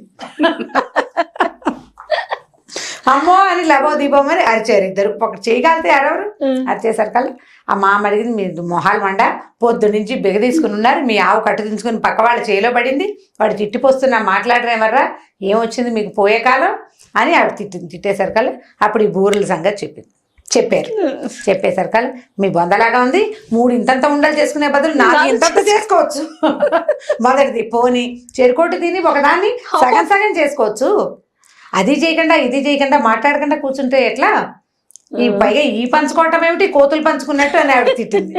అమ్మో అని లబో దీపం అని అరిచారు ఇద్దరు. ఒకటి చేయగలితే ఎవరెవరు అరిచేసరికల్లా ఆ మామ అడిగింది, మీరు మొహాలు మండ పొద్దు నుంచి బిగ తీసుకుని ఉన్నారు, మీ ఆవు కట్టు దించుకుని పక్క వాళ్ళ చేలో పడింది, వాడు తిట్టిపోస్తున్నా మాట్లాడరేమర్రా, ఏమొచ్చింది మీకు పోయే కాలం అని ఆవిడ తిట్టేసరికల్లా అప్పుడు ఈ బూరెల సంగతి చెప్పేసరికల్లా మీ బొందలాగా ఉంది, 3 ఇంతంత ఉండలు చేసుకునే బదులు 4 ఇంతంత చేసుకోవచ్చు. మొదటిది పోని చెరుకోటి తిని ఒకదాన్ని సగం చేసుకోవచ్చు, అది చేయకుండా ఇది చేయకుండా మాట్లాడకుండా కూర్చుంటే ఎట్లా, ఈ పైగా ఈ పంచుకోవటం ఏమిటి కోతులు పంచుకున్నట్టు అని ఆవిడ తిట్టింది.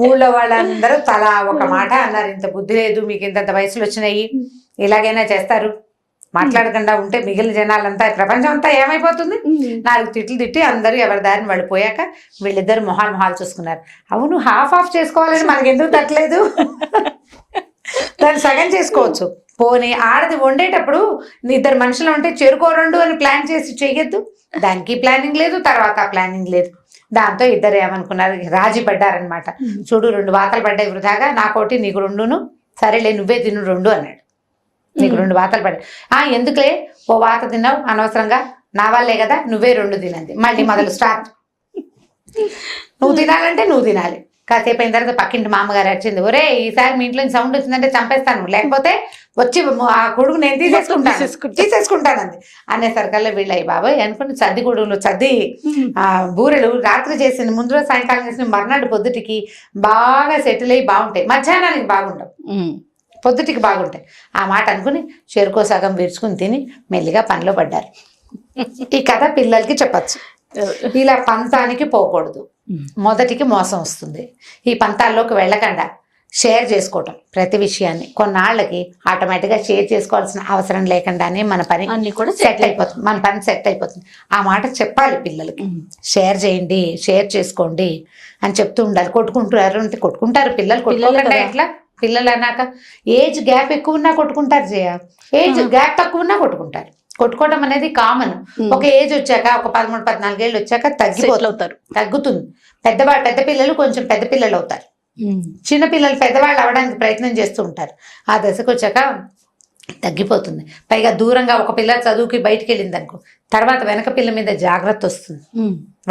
ఊళ్ళో వాళ్ళందరూ తలా ఒక మాట అన్నారు, ఇంత బుద్ధి లేదు మీకు, ఇంతంత వయసులు వచ్చినాయి, ఇలాగైనా చేస్తారు, మాట్లాడకుండా ఉంటే మిగిలిన జనాలంతా ప్రపంచం అంతా ఏమైపోతుంది. 4 తిట్లు తిట్టి అందరూ ఎవరి దారిని వాళ్ళు పోయాక వీళ్ళిద్దరు మొహాలు చూసుకున్నారు. అవును హాఫ్ చేసుకోవాలని మనకి ఎందుకు తట్టలేదు, దాన్ని సగం చేసుకోవచ్చు. పోనీ ఆడది వండేటప్పుడు 2 మనుషులు ఉంటే చెరుకో 2 అని ప్లాన్ చేసి చేయొద్దు, దానికి ప్లానింగ్ లేదు, తర్వాత ప్లానింగ్ లేదు. దాంతో ఇద్దరు ఏమనుకున్నారు, రాజీ పడ్డారనమాట. చూడు 2 వాతలు పడ్డాయి వృధాగా, నాకోటి నీకు 2ను, సరేలే నువ్వే తిను 2 అన్నాడు. నీకు 2 వాతలు పడ్డాయి, ఎందుకులే ఓ వాత తిన్నావు అనవసరంగా, నా వాళ్ళే కదా నువ్వే 2 తినంది. మళ్ళీ మొదలు స్టార్ట్, నువ్వు తినాలంటే నువ్వు తినాలి. కాసేపు అయిన తర్వాత పక్కింటి మామగారు వచ్చింది, ఒరే ఈసారి మీ ఇంట్లో సౌండ్ వచ్చిందంటే చంపేస్తాను, లేకపోతే వచ్చి ఆ కొడుకు నేను తీసేసుకుంటానంది. అనేసరికల్లా వీళ్ళయ్యి బాబాయ్ అనుకుని సర్ది కొడుకులు సర్ది బూరెలు రాత్రి చేసిన ముందు రోజు సాయంకాలం చేసిన మర్నాడు పొద్దుటికి బాగా సెటిల్ అయ్యి బాగుంటాయి, మధ్యాహ్నానికి బాగుండవు, పొద్దుటికి బాగుంటాయి. ఆ మాట అనుకుని చెరుకో సగం విరుచుకుని తిని మెల్లిగా పనిలో పడ్డారు. ఈ కథ పిల్లలకి చెప్పచ్చు. ఇలా పంతానికి పోకూడదు, మొదటికి మోసం వస్తుంది. ఈ పంతాల్లోకి వెళ్ళకుండా షేర్ చేసుకోవటం ప్రతి విషయాన్ని, కొన్నాళ్ళకి ఆటోమేటిక్గా షేర్ చేసుకోవాల్సిన అవసరం లేకుండానే మన పని అన్ని కూడా సెట్ అయిపోతుంది. ఆ మాట చెప్పాలి పిల్లలకి, షేర్ చేయండి, షేర్ చేసుకోండి అని చెప్తూ ఉండాలి. కొట్టుకుంటారు పిల్లలు, కొట్టుకోకుండా ఎట్లా, పిల్లలు అన్నాక ఏజ్ గ్యాప్ ఎక్కువ ఉన్నా కొట్టుకుంటారు, ఏజ్ గ్యాప్ తక్కువ ఉన్నా కొట్టుకుంటారు. కొట్టుకోవడం అనేది కామన్. ఒక ఏజ్ వచ్చాక, ఒక 13-14 ఏళ్ళు వచ్చాక తగ్గుతుంది. పెద్ద పిల్లలు కొంచెం పెద్ద పిల్లలు అవుతారు, చిన్న పిల్లలు పెద్దవాళ్ళు అవడానికి ప్రయత్నం చేస్తూ ఉంటారు. ఆ దశకు వచ్చాక తగ్గిపోతుంది. పైగా దూరంగా ఒక పిల్ల చదువుకి బయటికి వెళ్ళింది అనుకో, తర్వాత వెనక పిల్ల మీద జాగ్రత్త వస్తుంది,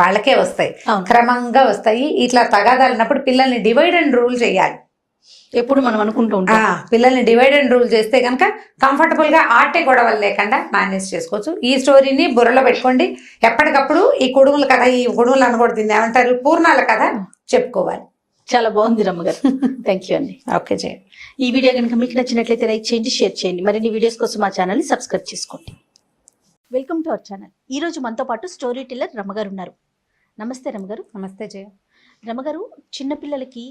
వాళ్ళకే వస్తాయి, క్రమంగా వస్తాయి. ఇట్లా తగాదాలినప్పుడు పిల్లల్ని డివైడ్ అండ్ రూల్ చేయాలి. ఎప్పుడు మనం అనుకుంటూ ఉంటాం, పిల్లల్ని డివైడ్ అండ్ రూల్ చేస్తే కనుక కంఫర్టబుల్ గా ఆటే గొడవలు లేకుండా మేనేజ్ చేసుకోవచ్చు. ఈ స్టోరీని బుర్రలో పెట్టుకోండి. ఎప్పటికప్పుడు ఈ కుడుముల కథ, ఈ కుడుములు అనకూడదు, ఏమంటారు పూర్ణాల కథ చెప్పుకోవాలి. చాలా బాగుంది రమ్మగారు. థ్యాంక్ యూ అండి. ఓకే జయ. ఈ వీడియో కనుక మీకు నచ్చినట్లయితే లైక్ చేయండి, షేర్ చేయండి. మరిన్ని వీడియోస్ కోసం మా ఛానల్ని సబ్స్క్రైబ్ చేసుకోండి. Welcome to our channel. ఈ రోజు మనతో పాటు స్టోరీ టెల్లర్ రమ్మగారు ఉన్నారు. నమస్తే రమ్మగారు. నమస్తే జయ. రమ్మగారు, చిన్నపిల్లలకి,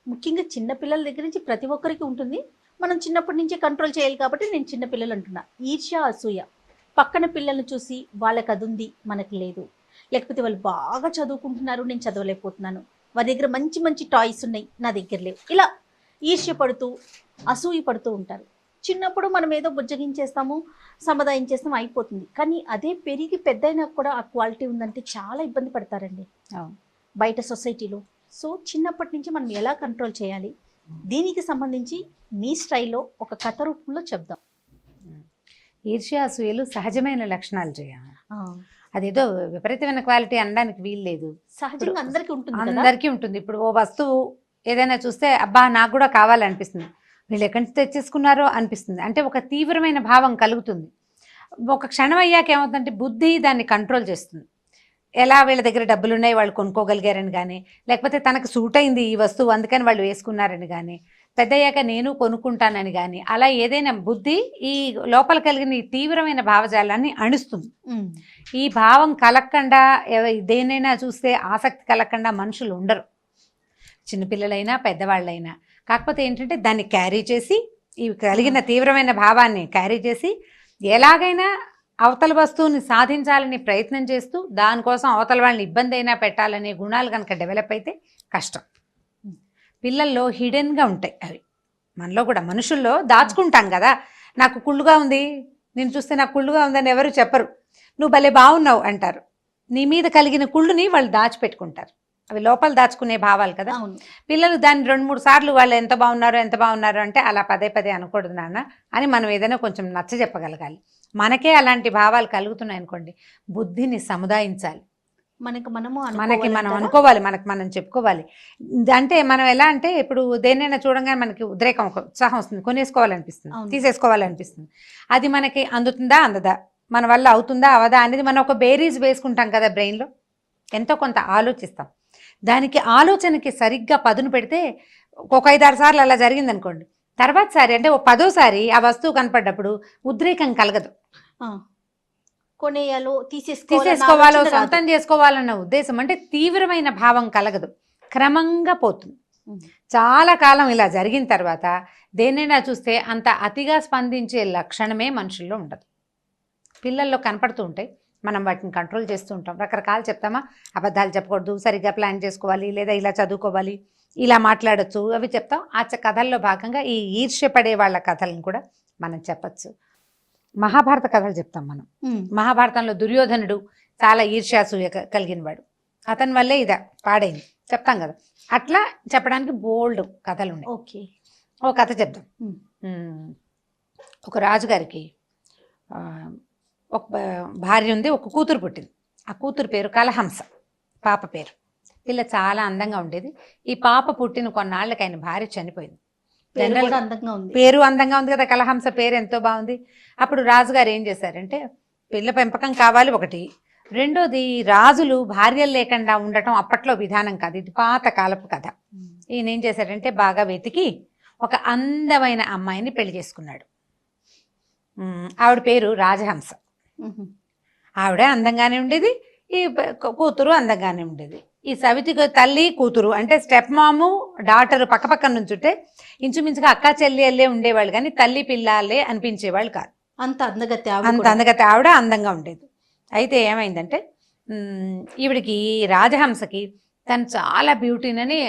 ముఖ్యంగా చిన్నపిల్లల దగ్గర నుంచి ప్రతి ఒక్కరికి ఉంటుంది, మనం చిన్నప్పటి నుంచే కంట్రోల్ చేయాలి కాబట్టి నేను చిన్నపిల్లలు అంటున్నా. ఈర్ష్య, అసూయ, పక్కన పిల్లల్ని చూసి వాళ్ళకి అది ఉంది మనకు లేదు, లేకపోతే వాళ్ళు బాగా చదువుకుంటున్నారు నేను చదవలేకపోతున్నాను, వారి దగ్గర మంచి మంచి టాయ్స్ ఉన్నాయి నా దగ్గర లేవు, ఇలా ఈర్ష్య పడుతూ అసూయ పడుతూ ఉంటారు. చిన్నప్పుడు మనం ఏదో బుజ్జగించేస్తాము, సమాధానించేస్తాము, అయిపోతుంది. కానీ అదే పెరిగి పెద్దయినా కూడా ఆ క్వాలిటీ ఉందంటే చాలా ఇబ్బంది పడతారండి బయట సొసైటీలో. సో చిన్నప్పటి నుంచి మనం ఎలా కంట్రోల్ చేయాలి, దీనికి సంబంధించి మీ స్టైల్లో ఒక కథ రూపంలో చెప్దాం. ఈర్ష్య అసూయలు సహజమైన లక్షణాలు చేయాలి, అదేదో విపరీతమైన క్వాలిటీ అనడానికి వీలు లేదు, సహజంగా అందరికీ ఉంటుంది. ఇప్పుడు ఓ వస్తువు ఏదైనా చూస్తే అబ్బా నాకు కూడా కావాలనిపిస్తుంది, వీళ్ళు ఎక్కడి నుంచి తెచ్చేసుకున్నారో అనిపిస్తుంది, అంటే ఒక తీవ్రమైన భావం కలుగుతుంది. ఒక క్షణం అయ్యాక ఏమవుతుందంటే బుద్ధి దాన్ని కంట్రోల్ చేస్తుంది. ఎలా వీళ్ళ దగ్గర డబ్బులు ఉన్నాయి వాళ్ళు కొనుక్కోగలిగారని కానీ, లేకపోతే తనకు సూట్ అయింది ఈ వస్తువు అందుకని వాళ్ళు వేసుకున్నారని కానీ, పెద్దయ్యాక నేను కొనుక్కుంటానని కానీ, అలా ఏదైనా బుద్ధి ఈ లోపల కలిగిన ఈ తీవ్రమైన భావజాలాన్ని అణుస్తుంది. ఈ భావం కలగకుండా దేనైనా చూస్తే ఆసక్తి కలగకుండా మనుషులు ఉండరు, చిన్నపిల్లలైనా పెద్దవాళ్ళైనా. కాకపోతే ఏంటంటే దాన్ని క్యారీ చేసి, ఈ కలిగిన తీవ్రమైన భావాన్ని క్యారీ చేసి ఎలాగైనా అవతల వస్తువుని సాధించాలని ప్రయత్నం చేస్తూ దానికోసం అవతల వాళ్ళని ఇబ్బంది అయినా పెట్టాలనే గుణాలు కనుక డెవలప్ అయితే కష్టం. పిల్లల్లో హిడెన్గా ఉంటాయి అవి. మనలో కూడా మనుషుల్లో దాచుకుంటాం కదా, నాకు కుళ్ళుగా ఉంది, నేను చూస్తే నాకు కుళ్ళుగా ఉందని ఎవరు చెప్పరు, నువ్వు భలే బాగున్నావు అంటారు. నీ మీద కలిగిన కుళ్ళుని వాళ్ళు దాచిపెట్టుకుంటారు. అవి లోపల దాచుకునే భావాలు కదా. పిల్లలు దాన్ని 2-3 సార్లు వాళ్ళు ఎంత బాగున్నారు అంటే అలా పదే పదే అనకూడదు నాన్న అని మనం ఏదైనా కొంచెం నచ్చ చెప్పగలగాలి. మనకే అలాంటి భావాలు కలుగుతున్నాయి అనుకోండి, బుద్ధిని సముదాయించాలి. మనకి మనం అనుకోవాలి, మనకు మనం చెప్పుకోవాలి. అంటే మనం ఎలా అంటే ఇప్పుడు దేన్నైనా చూడంగానే మనకి ఉద్రేకం, ఒక ఉత్సాహం వస్తుంది, కొనేసుకోవాలనిపిస్తుంది, తీసేసుకోవాలనిపిస్తుంది. అది మనకి అందుతుందా అందదా, మన వల్ల అవుతుందా అవదా అనేది మనం ఒక బేరీజ్ వేసుకుంటాం కదా బ్రెయిన్లో, ఎంతో కొంత ఆలోచిస్తాం. దానికి ఆలోచనకి సరిగ్గా పదును పెడితే ఒక 5-6 సార్లు అలా జరిగింది అనుకోండి, తర్వాత సారి అంటే 10వ సారి ఆ వస్తువు కనపడ్డప్పుడు ఉద్రేకం కలగదు. కొనేయాలో తీసేసుకోవాలో సొంతం చేసుకోవాలన్న ఉద్దేశం అంటే తీవ్రమైన భావం కలగదు, క్రమంగా పోతుంది. చాలా కాలం ఇలా జరిగిన తర్వాత దేన్నైనా చూస్తే అంత అతిగా స్పందించే లక్షణమే మనుషుల్లో ఉండదు. పిల్లల్లో కనపడుతూ ఉంటాయి, మనం వాటిని కంట్రోల్ చేస్తూ ఉంటాం. రకరకాలు చెప్తామా, అబద్ధాలు చెప్పకూడదు, సరిగ్గా ప్లాన్ చేసుకోవాలి, లేదా ఇలా చదువుకోవాలి, ఇలా మాట్లాడచ్చు, అవి చెప్తాం. ఆ కథల్లో భాగంగా ఈ ఈర్ష్యపడే వాళ్ళ కథలను కూడా మనం చెప్పచ్చు. మహాభారత కథలు చెప్తాం మనం. మహాభారతంలో దుర్యోధనుడు చాలా ఈర్ష్యాసూయ కలిగిన వాడు, అతని వల్లే ఇదా పాడైంది చెప్తాం కదా. అట్లా చెప్పడానికి బోల్డ్ కథలు ఉన్నాయి. ఓ కథ చెప్తాం. ఒక రాజుగారికి ఒక భార్య ఉంది, ఒక కూతురు పుట్టింది. ఆ కూతురు పేరు కలహంస, పాప పేరు. పిల్ల చాలా అందంగా ఉండేది. ఈ పాప పుట్టిన కొన్నాళ్ళకి ఆయన భార్య చనిపోయింది. పేరు అందంగా ఉంది కదా, కలహంస పేరు ఎంతో బాగుంది. అప్పుడు రాజుగారు ఏం చేశారంటే, పిల్ల పెంపకం కావాలి ఒకటి, రెండోది రాజులు భార్యలు లేకుండా ఉండటం అప్పట్లో విధానం కాదు, ఇది పాత కాలపు కథ. ఈయన ఏం చేశారంటే బాగా వెతికి ఒక అందమైన అమ్మాయిని పెళ్లి చేసుకున్నాడు. ఆవిడ పేరు రాజహంస. ఆవిడ అందంగానే ఉండేది, ఈ కూతురు అందంగానే ఉండేది. ఈ సవితి తల్లి కూతురు అంటే స్టెప్ మాము డాటరు పక్క పక్కన నుంచుంటే ఇంచుమించుగా అక్కా చెల్లెళ్ళే ఉండేవాళ్ళు, కానీ తల్లి పిల్లలే అనిపించేవాళ్ళు కాదు. అంత అందగతి ఆవిడ అందంగా ఉండేది. అయితే ఏమైందంటే ఈవిడికి రాజహంసకి తను చాలా బ్యూటీనని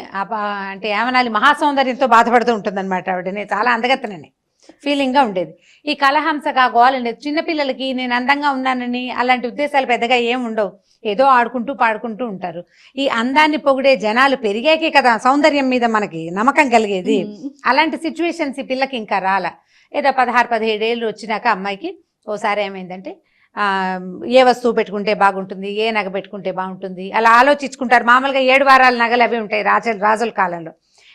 అంటే ఏమనాలి, మహాసౌందర్యంతో బాధపడుతూ ఉంటుంది అనమాట. ఆవిడని చాలా అందగత్తనని ఫీలింగ్గా ఉండేది. ఈ కలహంసగా గోలండేది. చిన్నపిల్లలకి నేను అందంగా ఉన్నానని అలాంటి ఉద్దేశాలు పెద్దగా ఏం ఉండవు, ఏదో ఆడుకుంటూ పాడుకుంటూ ఉంటారు. ఈ అందాన్ని పొగిడే జనాలు పెరిగాకే కదా సౌందర్యం మీద మనకి నమ్మకం కలిగేది. అలాంటి సిచ్యువేషన్స్ ఈ పిల్లకి ఇంకా రాల. ఏదో 16-17 ఏళ్ళు వచ్చినాక అమ్మాయికి ఓసారి ఏమైందంటే ఏ వస్తువు పెట్టుకుంటే బాగుంటుంది, ఏ నగ పెట్టుకుంటే బాగుంటుంది అలా ఆలోచించుకుంటారు. మామూలుగా 7 వారాల నగలు అవి ఉంటాయి రాజుల కాలంలో.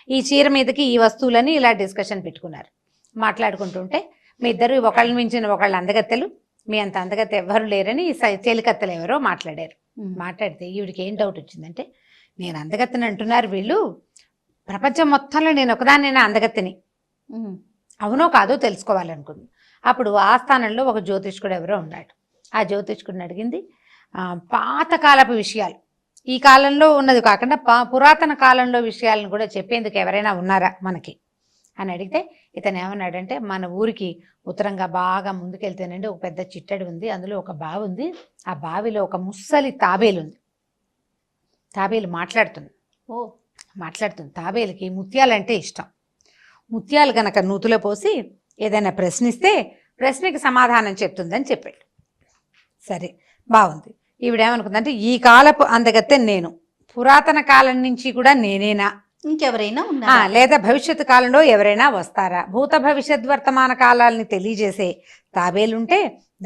ఈ చీర మీదకి ఈ వస్తువులని ఇలా డిస్కషన్ పెట్టుకున్నారు. మాట్లాడుకుంటుంటే మీ ఇద్దరు ఒకళ్ళని మించిన ఒకళ్ళు అందగత్తెలు, మీ అంత అందగత్తె ఎవ్వరు లేరని చెలికత్తెలు ఎవరో మాట్లాడారు. మాట్లాడితే ఈవిడికి ఏం డౌట్ వచ్చిందంటే, నేను అందగత్తెని అంటున్నారు వీళ్ళు, ప్రపంచం మొత్తంలో నేను ఒకదాన్నైనా అందగత్తెని, అవునో కాదో తెలుసుకోవాలనుకుంది. అప్పుడు ఆ స్థానంలో ఒక జ్యోతిష్కుడు ఎవరో ఉన్నాడు. ఆ జ్యోతిష్కుడిని అడిగింది పాతకాలపు విషయాలు, ఈ కాలంలో ఉన్నది కాకుండా పురాతన కాలంలో విషయాలను కూడా చెప్పేందుకు ఎవరైనా ఉన్నారా మనకి అని అడిగితే ఇతను ఏమన్నాడంటే, మన ఊరికి ఉత్తరంగా బాగా ముందుకెళ్తేనండి ఒక పెద్ద చిట్టడి ఉంది, అందులో ఒక బావి ఉంది, ఆ బావిలో ఒక ముస్సలి తాబేలు ఉంది. తాబేలు మాట్లాడుతుంది. తాబేలుకి ముత్యాలంటే ఇష్టం. ముత్యాలు కనుక నూతులో పోసి ఏదైనా ప్రశ్నిస్తే ప్రశ్నకి సమాధానం చెప్తుందని చెప్పాడు. సరే బాగుంది. ఈవిడేమనుకుందంటే, ఈ కాలపు అందగత్తె నేను, పురాతన కాలం నుంచి కూడా నేనేనా, ఇంకెవరైనా లేదా భవిష్యత్తు కాలంలో ఎవరైనా వస్తారా, భూత భవిష్యత్ వర్తమాన కాలాలని తెలియజేసే తాబేలుంటే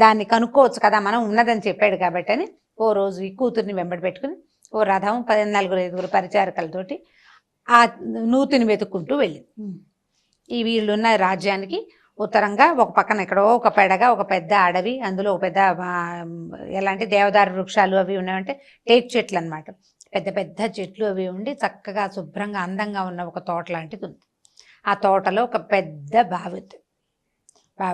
దాన్ని కనుక్కోవచ్చు కదా మనం ఉన్నదని చెప్పాడు కాబట్టి అని ఓ రోజు ఈ కూతుర్ని వెంబడి పెట్టుకుని ఓ రథం 14-15 పరిచారకులతోటి ఆ నూతిని వెతుక్కుంటూ వెళ్ళింది. ఈ వీళ్ళున్న రాజ్యానికి ఉత్తరంగా ఒక పక్కన ఎక్కడో ఒక పెడగా ఒక పెద్ద అడవి, అందులో ఒక పెద్ద ఎలాంటి దేవదారు వృక్షాలు అవి ఉన్నాయంటే టేక్ చెట్లు అనమాట. పెద్ద పెద్ద చెట్లు అవి ఉండి చక్కగా శుభ్రంగా అందంగా ఉన్న ఒక తోట లాంటిది ఉంది. ఆ తోటలో ఒక పెద్ద బావి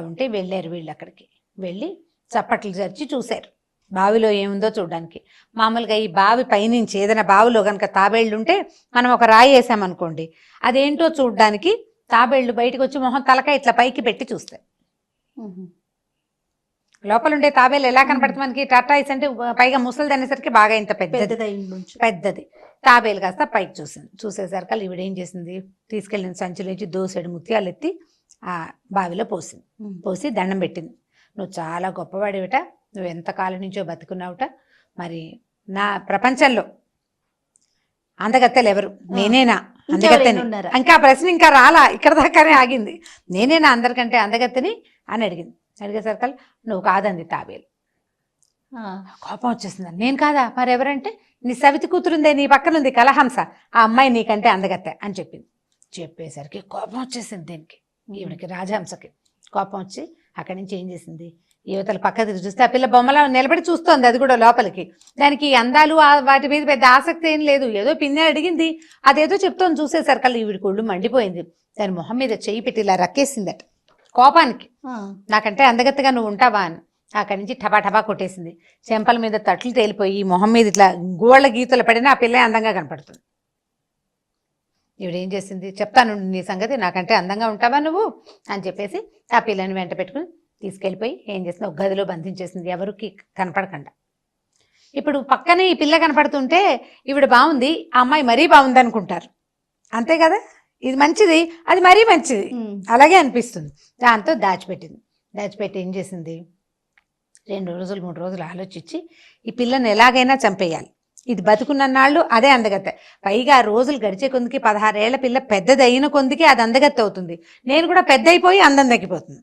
ఉంటే వెళ్ళారు వీళ్ళు. అక్కడికి వెళ్ళి చప్పట్లు జరిచి చూశారు బావిలో ఏముందో చూడడానికి. మామూలుగా ఈ బావి పైనుంచి ఏదైనా బావిలో కనుక తాబేళ్ళు ఉంటే మనం ఒక రాయి వేసామనుకోండి, అదేంటో చూడడానికి తాబేళ్ళు బయటకు వచ్చి మొహం తలకాయ ఇట్లా పైకి పెట్టి చూస్తాయి. లోపల ఉండే తాబేలు ఎలా కనపడుతుంది మనకి? టాటాయిస్ అంటే పైగా ముసలిది అనేసరికి బాగా ఇంత పెద్దది తాబేలు కాస్త పైకి చూసింది. చూసేసరికి ఈవిడ ఏం చేసింది, తీసుకెళ్ళిన సంచులోంచి దోసెడు ముత్యాలు ఎత్తి ఆ బావిలో పోసింది. పోసి దండం పెట్టింది. నువ్వు చాలా గొప్పవాడివిట, నువ్వు ఎంతకాలం నుంచో బతుకున్నావుట, మరి నా ప్రపంచంలో అందగత్తెలు ఎవరు? నేనేనా అందగత్తెని? ఇంకా ఆ ప్రశ్న ఇంకా రాలా, ఇక్కడ దాకానే ఆగింది. నేనేనా అందరికంటే అందగత్తెని అని అడిగింది. అడిగేసరికి నువ్వు కాదంది తాబేలు. కోపం వచ్చేసింది. నేను కాదా? మరి ఎవరంటే నీ సవితి కూతురుందే నీ పక్కనుంది కలహంస, ఆ అమ్మాయి నీకంటే అందగత్తె అని చెప్పింది. చెప్పేసరికి కోపం వచ్చేసింది దీనికి, ఈవిడికి రాజహంసకి కోపం వచ్చి అక్కడి నుంచి ఏం చేసింది, యువతల పక్క తిరిగి చూస్తే ఆ పిల్ల బొమ్మలా నిలబడి చూస్తోంది. అది కూడా లోపలికి. దానికి అందాలు వాటి మీద పెద్ద ఆసక్తి ఏం లేదు. ఏదో పిన్ని అడిగింది, అదేదో చెప్తోంది. చూసేసరికి ఈవిడికి ఒళ్ళు మండిపోయింది. దాని మొహం మీద చెయ్యి పెట్టి ఇలా రక్కేసిందట కోపానికి. నాకంటే అందగత్తగా నువ్వు ఉంటావా అని. అక్కడి నుంచి టబా టబా కొట్టేసింది. చెంపల మీద తట్లు తేలిపోయి మొహం మీద ఇట్లా గోళ్ళ గీతలు పడినా ఆ పిల్ల అందంగా కనపడుతుంది. ఈవిడేం చేసింది, చెప్తాను నీ సంగతి, నాకంటే అందంగా ఉంటావా నువ్వు అని చెప్పేసి ఆ పిల్లని వెంట పెట్టుకుని తీసుకెళ్ళిపోయి ఏం చేసింది, ఒక గదిలో బంధించేసింది, ఎవరికి కనపడకుండా. ఇప్పుడు పక్కనే ఈ పిల్ల కనపడుతుంటే ఈవిడ బాగుంది, ఆ అమ్మాయి మరీ బాగుంది అనుకుంటారు. అంతే కదా, ఇది మంచిది, అది మరీ మంచిది, అలాగే అనిపిస్తుంది. దాంతో దాచిపెట్టింది. దాచిపెట్టి ఏం చేసింది, 2 రోజులు 3 రోజులు ఆలోచించి ఈ పిల్లని ఎలాగైనా చంపేయాలి, ఇది బతుకున్నన్నాళ్ళు అదే అందగత్తె. పైగా రోజులు గడిచే కొందికి 16 ఏళ్ల పిల్ల పెద్దది అయిన కొందికి అది అందగత్తె అవుతుంది. నేను కూడా పెద్ద అయిపోయి అందం తగ్గిపోతుంది.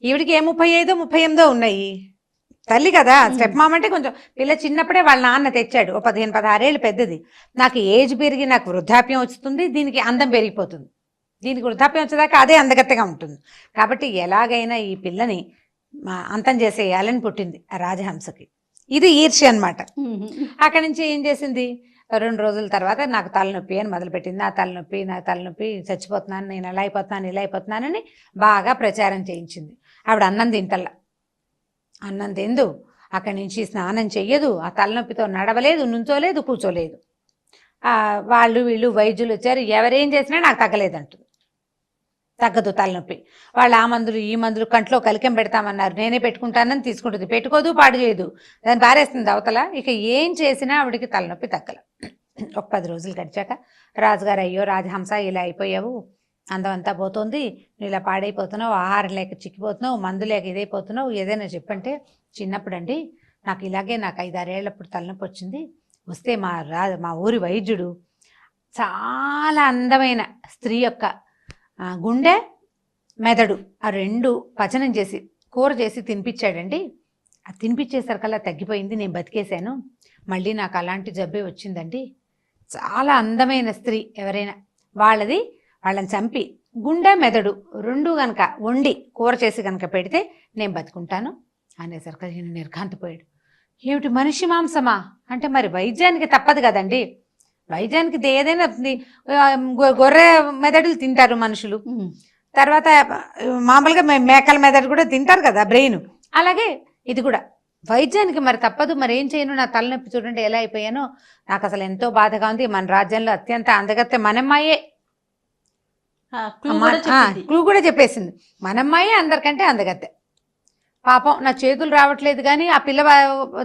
ఈవిడికి 35 38 ఉన్నాయి. తల్లి కదా, స్టెప్ మామ అంటే కొంచెం పిల్ల చిన్నప్పుడే వాళ్ళ నాన్న తెచ్చాడు. ఓ 15 16 ఏళ్ళు పెద్దది. నాకు ఏజ్ పెరిగి నాకు వృద్ధాప్యం వస్తుంది, దీనికి అందం పెరిగిపోతుంది. దీనికి వృద్ధాప్యం వచ్చేదాకా అదే అందగత్తెగా ఉంటుంది. కాబట్టి ఎలాగైనా ఈ పిల్లని అంతం చేసేయాలని పుట్టింది ఆ రాజహంసకి. ఇది ఈర్ష్య అనమాట. అక్కడి నుంచి ఏం చేసింది, 2 రోజుల తర్వాత నాకు తలనొప్పి అని మొదలుపెట్టింది. నా తలనొప్పి చచ్చిపోతున్నాను, నేను ఇలా అయిపోతున్నానని బాగా ప్రచారం చేయించింది. ఆవిడ అన్నం తింటల్లా. అన్నం తిందు, అక్కడి నుంచి స్నానం చెయ్యదు, ఆ తలనొప్పితో నడవలేదు, నుంచోలేదు, కూర్చోలేదు. వాళ్ళు వీళ్ళు వైద్యులు వచ్చారు, ఎవరేం చేసినా నాకు తగ్గలేదంటుంది. తగ్గదు తలనొప్పి. వాళ్ళు ఆ మందులు ఈ మందులు కంట్లో కలికం పెడతామన్నారు, నేనే పెట్టుకుంటానని తీసుకుంటుంది. పెట్టుకోదు, పాడు చేయదు, దాన్ని పారేస్తుంది అవతల. ఇక ఏం చేసినా ఆవిడికి తలనొప్పి తగ్గల. ఒక 10 రోజులు గడిచాక రాజుగారు, అయ్యో రాజహంస ఇలా అయిపోయావు, అందం అంతా పోతుంది, నువ్వు ఇలా పాడైపోతున్నావు, ఆహారం లేక చిక్కిపోతున్నావు, మందు లేక ఇదైపోతున్నావు, ఏదైనా చెప్పంటే, చిన్నప్పుడండి నాకు 5-6 ఏళ్ళప్పుడు తలనొప్పి వచ్చింది. వస్తే మా ఊరి వైద్యుడు చాలా అందమైన స్త్రీ యొక్క గుండె మెదడు ఆ 2 పచనం చేసి కూర చేసి తినిపించాడండి. అది తినిపించేసరికల్లా తగ్గిపోయింది, నేను బతికేశాను. మళ్ళీ నాకు అలాంటి జబ్బే వచ్చిందండి. చాలా అందమైన స్త్రీ ఎవరైనా వాళ్ళని చంపి గుండె మెదడు 2 కనుక వండి కూర చేసి కనుక పెడితే నేను బతుకుంటాను అనేసరికి నేను నిర్ఘాంతపోయాడు. ఏమిటి, మనిషి మాంసమా అంటే మరి వైద్యానికి తప్పదు కదండి. వైద్యానికి ఏదైనా గొర్రె మెదడులు తింటారు మనుషులు, తర్వాత మామూలుగా మేకల మెదడు కూడా తింటారు కదా, బ్రెయిన్. అలాగే ఇది కూడా వైద్యానికి మరి తప్పదు. మరి ఏం చేయను, నా తలనొప్పి చూడండి ఎలా అయిపోయానో, నాకు అసలు ఎంతో బాధగా ఉంది. మన రాజ్యంలో అత్యంత అందగత్తె మనమ్మాయే. క్లూ కూడా చెప్పేసింది, మనమ్మాయే అందరికంటే అందగత్తె. పాపం నా చేతులు రావట్లేదు కానీ ఆ పిల్ల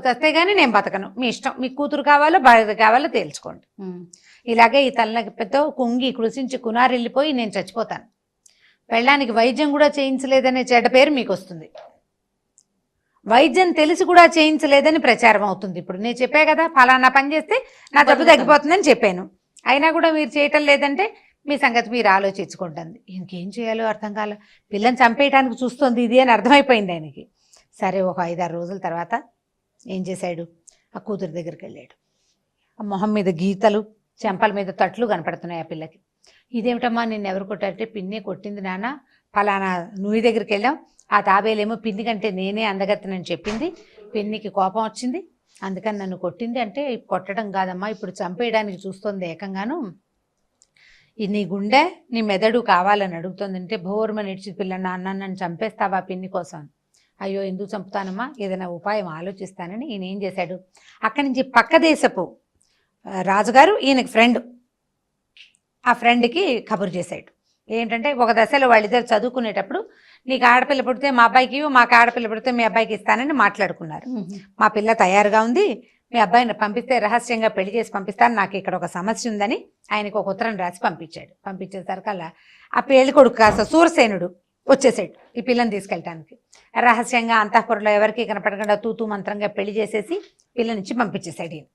వస్తే కానీ నేను బతకను, మీ ఇష్టం, మీ కూతురు కావాలో భార్య కావాలో తేల్చుకోండి. ఇలాగే ఈ తలనొప్పితో కుంగి కృషించి కునారెళ్ళిపోయి నేను చచ్చిపోతాను. పెళ్ళానికి వైద్యం కూడా చేయించలేదనే చెడ్డ పేరు మీకు వస్తుంది. వైద్యం తెలిసి కూడా చేయించలేదని ప్రచారం అవుతుంది. ఇప్పుడు నేను చెప్పా కదా, ఫలానా పని చేస్తే నా జబ్బు తగ్గిపోతుందని చెప్పాను, అయినా కూడా మీరు చేయటం లేదంటే మీ సంగతి మీరు ఆలోచించుకుంటుంది. ఇంకేం చేయాలో అర్థం కాలే. పిల్లని చంపేయడానికి చూస్తుంది ఇది అని అర్థమైపోయింది ఆయనకి. సరే, ఒక 5-6 రోజుల తర్వాత ఏం చేశాడు, ఆ కూతురు దగ్గరికి వెళ్ళాడు. ఆ మొహం మీద గీతలు, చెంపల మీద తట్లు కనపడుతున్నాయి ఆ పిల్లకి. ఇదేమిటమ్మా, నిన్ను ఎవరు కొట్టారంటే, పిన్నే కొట్టింది నాన్న, ఫలానా నువ్వు దగ్గరికి వెళ్ళాం, ఆ తాబేలేమో పిన్ని కంటే నేనే అందగత్తెనని చెప్పింది, పిన్నికి కోపం వచ్చింది, అందుకని నన్ను కొట్టింది. అంటే కొట్టడం కాదమ్మా, ఇప్పుడు చంపేయడానికి చూస్తుంది ఏకంగాను. నీ గుండె నీ మెదడు కావాలని అడుగుతుందంటే భోర్మని ఇడ్చి, పిల్ల నాన్న నన్ను చంపేస్తావా పిన్ని కోసం. అయ్యో ఎందుకు చంపుతానమ్మా, ఏదైనా ఉపాయం ఆలోచిస్తానని ఈయన ఏం చేశాడు, అక్కడి నుంచి పక్క దేశపు రాజుగారు ఈయనకి ఫ్రెండ్, ఆ ఫ్రెండ్కి కబురు చేశాడు. ఏంటంటే, ఒక దశలో వాళ్ళిద్దరు చదువుకునేటప్పుడు నీకు ఆడపిల్ల పుడితే మా అబ్బాయికి మాకు ఆడపిల్ల పుడితే మీ అబ్బాయికి ఇస్తానని మాట్లాడుకున్నారు. మా పిల్ల తయారుగా ఉంది, మీ అబ్బాయిని పంపిస్తే రహస్యంగా పెళ్లి చేసి పంపిస్తాను, నాకు ఇక్కడ ఒక సమస్య ఉందని ఆయనకు ఒక ఉత్తరం రాసి పంపించాడు. పంపించేసరికల్లా ఆ పెళ్లి కొడుకు కాస్త సూరసేనుడు వచ్చేసాడు ఈ పిల్లని తీసుకెళ్ళటానికి. రహస్యంగా అంతఃపురంలో ఎవరికి కనపడకుండా తూతూ మంత్రంగా పెళ్లి చేసేసి పిల్లనిచ్చి పంపించేశాడు. ఈయన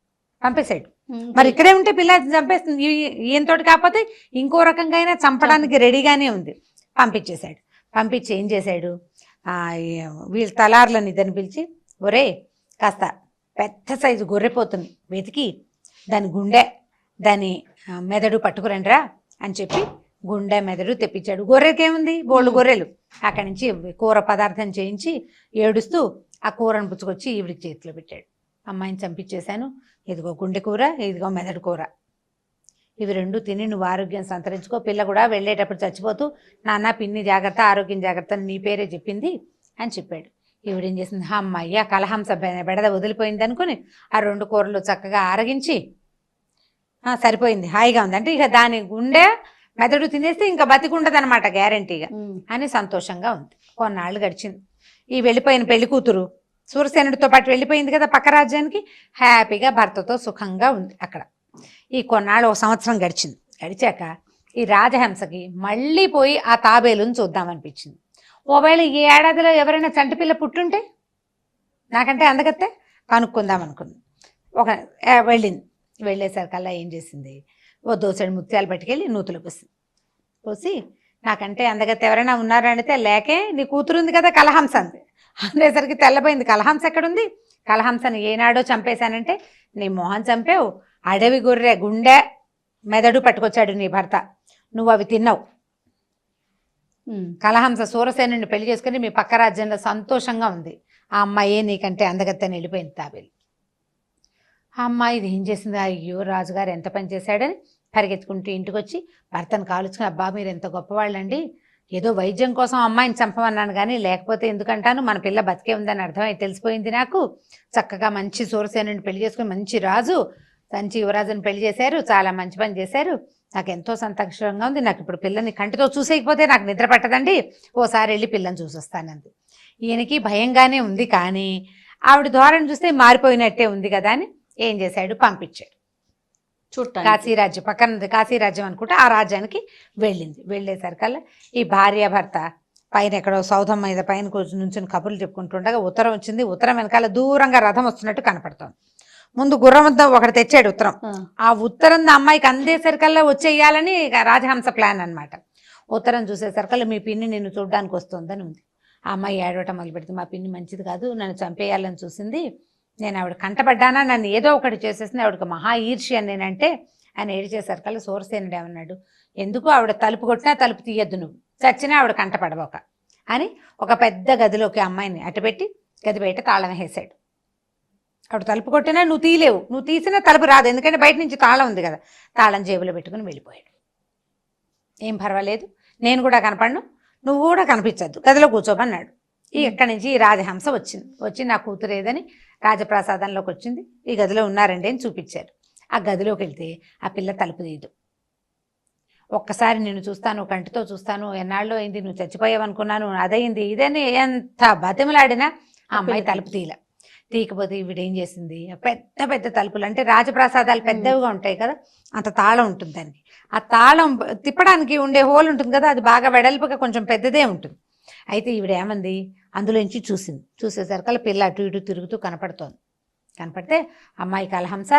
పంపేశాడు. మరి ఇక్కడే ఉంటే పిల్ల చంపేస్తుంది, ఈయనతోటి కాకపోతే ఇంకో రకంగా అయినా చంపడానికి రెడీగానే ఉంది. పంపించేశాడు. పంపించి ఏం చేశాడు, వీళ్ళ తలార్లని ఇద్దరిని పిలిచి, ఒరే కాస్త పెద్ద సైజు గొర్రెపోతుంది వెతికి దాని గుండె దాని మెదడు పట్టుకురండిరా అని చెప్పి గుండె మెదడు తెప్పించాడు. గొర్రెకేముంది, బోళ్ళు గొర్రెలు. అక్కడి నుంచి కూర పదార్థం చేయించి ఏడుస్తూ ఆ కూరను పుచ్చుకొచ్చి ఈవిడికి చేతిలో పెట్టాడు. అమ్మాయిని చంపించేశాను, ఇదిగో గుండె కూర, ఇదిగో మెదడు కూర, ఇవి రెండు తిని నువ్వు ఆరోగ్యం సంతరించుకో. పిల్ల కూడా వెళ్ళేటప్పుడు చచ్చిపోతూ నాన్న పిన్ని జాగ్రత్త, ఆరోగ్యం జాగ్రత్త అని నీ పేరే చెప్పింది అని చెప్పాడు. ఈవిడేం చేసింది, అమ్మయ్య కలహంస బెడద వదిలిపోయింది అనుకుని ఆ రెండు కూరలు చక్కగా ఆరగించి సరిపోయింది, హాయిగా ఉంది అంటే ఇక దాని గుండె మెదడు తినేస్తే ఇంకా బతికుండదనమాట గ్యారంటీగా అని సంతోషంగా ఉంది. కొన్నాళ్ళు గడిచింది. ఈ వెళ్ళిపోయిన పెళ్లి కూతురు సూరసేనుడితో పాటు వెళ్ళిపోయింది కదా పక్క రాజ్యానికి, హ్యాపీగా భర్తతో సుఖంగా ఉంది అక్కడ. ఈ కొన్నాళ్ళు ఒక సంవత్సరం గడిచింది. గడిచాక ఈ రాజహంసకి మళ్ళీ పోయి ఆ తాబేలుని చూద్దామనిపించింది. ఒకవేళ ఈ ఏడాదిలో ఎవరైనా చంటిపిల్ల పుట్టుంటే నాకంటే అందగత్తే కనుక్కుందాం అనుకుంది. వెళ్ళింది. వెళ్ళేసరికల్లా ఏం చేసింది, ఓ దోసెడు ముత్యాలు పట్టుకెళ్ళి నూతులు పోసి నాకంటే అందగత్తే ఎవరైనా ఉన్నారంటే, లేకే నీ కూతురు ఉంది కదా కలహంస అంది. అనేసరికి తెల్లబోయింది. కలహంస ఎక్కడుంది, కలహంసని ఏనాడో చంపేశానంటే నీ మొహం చంపావు, అడవి గొర్రె గుండె మెదడు పట్టుకొచ్చాడు నీ భర్త, నువ్వు అవి తిన్నావు. కలహంస సూరసేనుని పెళ్లి చేసుకుని మీ పక్క రాజ్యంలో సంతోషంగా ఉంది. ఆ అమ్మాయి నీకంటే అందగత్తని వెళ్ళిపోయింది తాబేలు. ఆ అమ్మాయి ఇది ఏం చేసింది, అయ్యో రాజుగారు ఎంత పని చేశాడని పరిగెత్తుకుంటూ ఇంటికి వచ్చి భర్తను కాలుచుకుని, అబ్బా మీరు ఎంత గొప్పవాళ్ళండి, ఏదో వైద్యం కోసం అమ్మాయిని చంపమన్నాను కానీ లేకపోతే ఎందుకంటాను, మన పిల్ల బతికే ఉందని అర్థమై తెలిసిపోయింది నాకు. చక్కగా మంచి సూరసేనుని పెళ్లి చేసుకుని మంచి రాజు, మంచి యువరాజుని పెళ్లి చేశారు, చాలా మంచి పని చేశారు, నాకు ఎంతో సంతోషంగా ఉంది. నాకు ఇప్పుడు పిల్లని కంటితో చూసేయకపోతే నాకు నిద్ర పట్టదండి, ఓసారి వెళ్ళి పిల్లని చూసొస్తానంది. ఈయనకి భయంగానే ఉంది కానీ ఆవిడ ధోరణి చూస్తే మారిపోయినట్టే ఉంది కదా అని ఏం చేశాడు, పంపించాడు కాశీరాజ్యం. పక్కన కాశీరాజ్యం అనుకుంటే ఆ రాజ్యానికి వెళ్ళింది. వెళ్ళేసరికల్లా ఈ భార్యాభర్త పైన ఎక్కడో సౌధం మీద పైన నుంచుని కబుర్లు చెప్పుకుంటుండగా ఉత్తరం వచ్చింది. ఉత్తరం వెనకాల దూరంగా రథం వస్తున్నట్టు కనపడుతోంది. ముందు గుర్రం వద్ద ఒకటి తెచ్చాడు ఉత్తరం. ఆ ఉత్తరం అమ్మాయికి అందేసరికల్లా వచ్చేయాలని రాజహంస ప్లాన్ అనమాట. ఉత్తరం చూసేసరికల్లా మీ పిన్ని నిన్ను చూడడానికి వస్తుందని ఉంది. ఆ అమ్మాయి ఏడవటం మొదలు పెడితే, మా పిన్ని మంచిది కాదు, నన్ను చంపేయాలని చూసింది, నేను ఆవిడ కంటపడ్డానా, నన్ను ఏదో ఒకటి చేసేసింది, ఆవిడకి మహా ఈర్ష్య నేనంటే అని ఏడిచేసరికల్లా సూరసేనుడు ఏమన్నాడు, ఎందుకు ఆవిడ తలుపు కొట్టినా తలుపు తీయద్దు, నువ్వు చచ్చినా ఆవిడ కంటపడబోక అని ఒక పెద్ద గదిలోకి అమ్మాయిని అటుపెట్టి గది బయట తాళం వేసాడు. ఆవిడ తలుపు కొట్టినా నువ్వు తీయలేవు, నువ్వు తీసినా తలుపు రాదు, ఎందుకంటే బయట నుంచి తాళం ఉంది కదా. తాళం జేబులో పెట్టుకుని వెళ్ళిపోయాడు. ఏం పర్వాలేదు, నేను కూడా కనపడను, నువ్వు కూడా కనిపించద్దు, గదిలో కూర్చోమన్నాడు. ఇక్కడి నుంచి ఈ రాజహంస వచ్చి నా కూతురు ఏదని రాజప్రాసాదంలోకి వచ్చింది. ఈ గదిలో ఉన్నారండి అని చూపించారు. ఆ గదిలోకి వెళ్తే ఆ పిల్ల తలుపు తీయదు. ఒక్కసారి నిన్ను చూస్తాను, కంటితో చూస్తాను, ఎన్నాళ్ళు అయింది, నువ్వు చచ్చిపోయావనుకున్నాను, అదయింది ఇదని ఎంత బతిమలాడినా ఆ అమ్మాయి తలుపు తీయకపోతే ఈవిడేం చేసింది, పెద్ద పెద్ద తలుపులు అంటే రాజప్రాసాదాలు పెద్దవిగా ఉంటాయి కదా, అంత తాళం ఉంటుంది దానికి. ఆ తాళం తిప్పడానికి ఉండే హోల్ ఉంటుంది కదా, అది బాగా వెడల్పుగా కొంచెం పెద్దదే ఉంటుంది. అయితే ఈవిడేమంది, అందులోంచి చూసేసరికల్లా పిల్ల అటు ఇటు తిరుగుతూ కనపడితే అమ్మాయి కలహంస,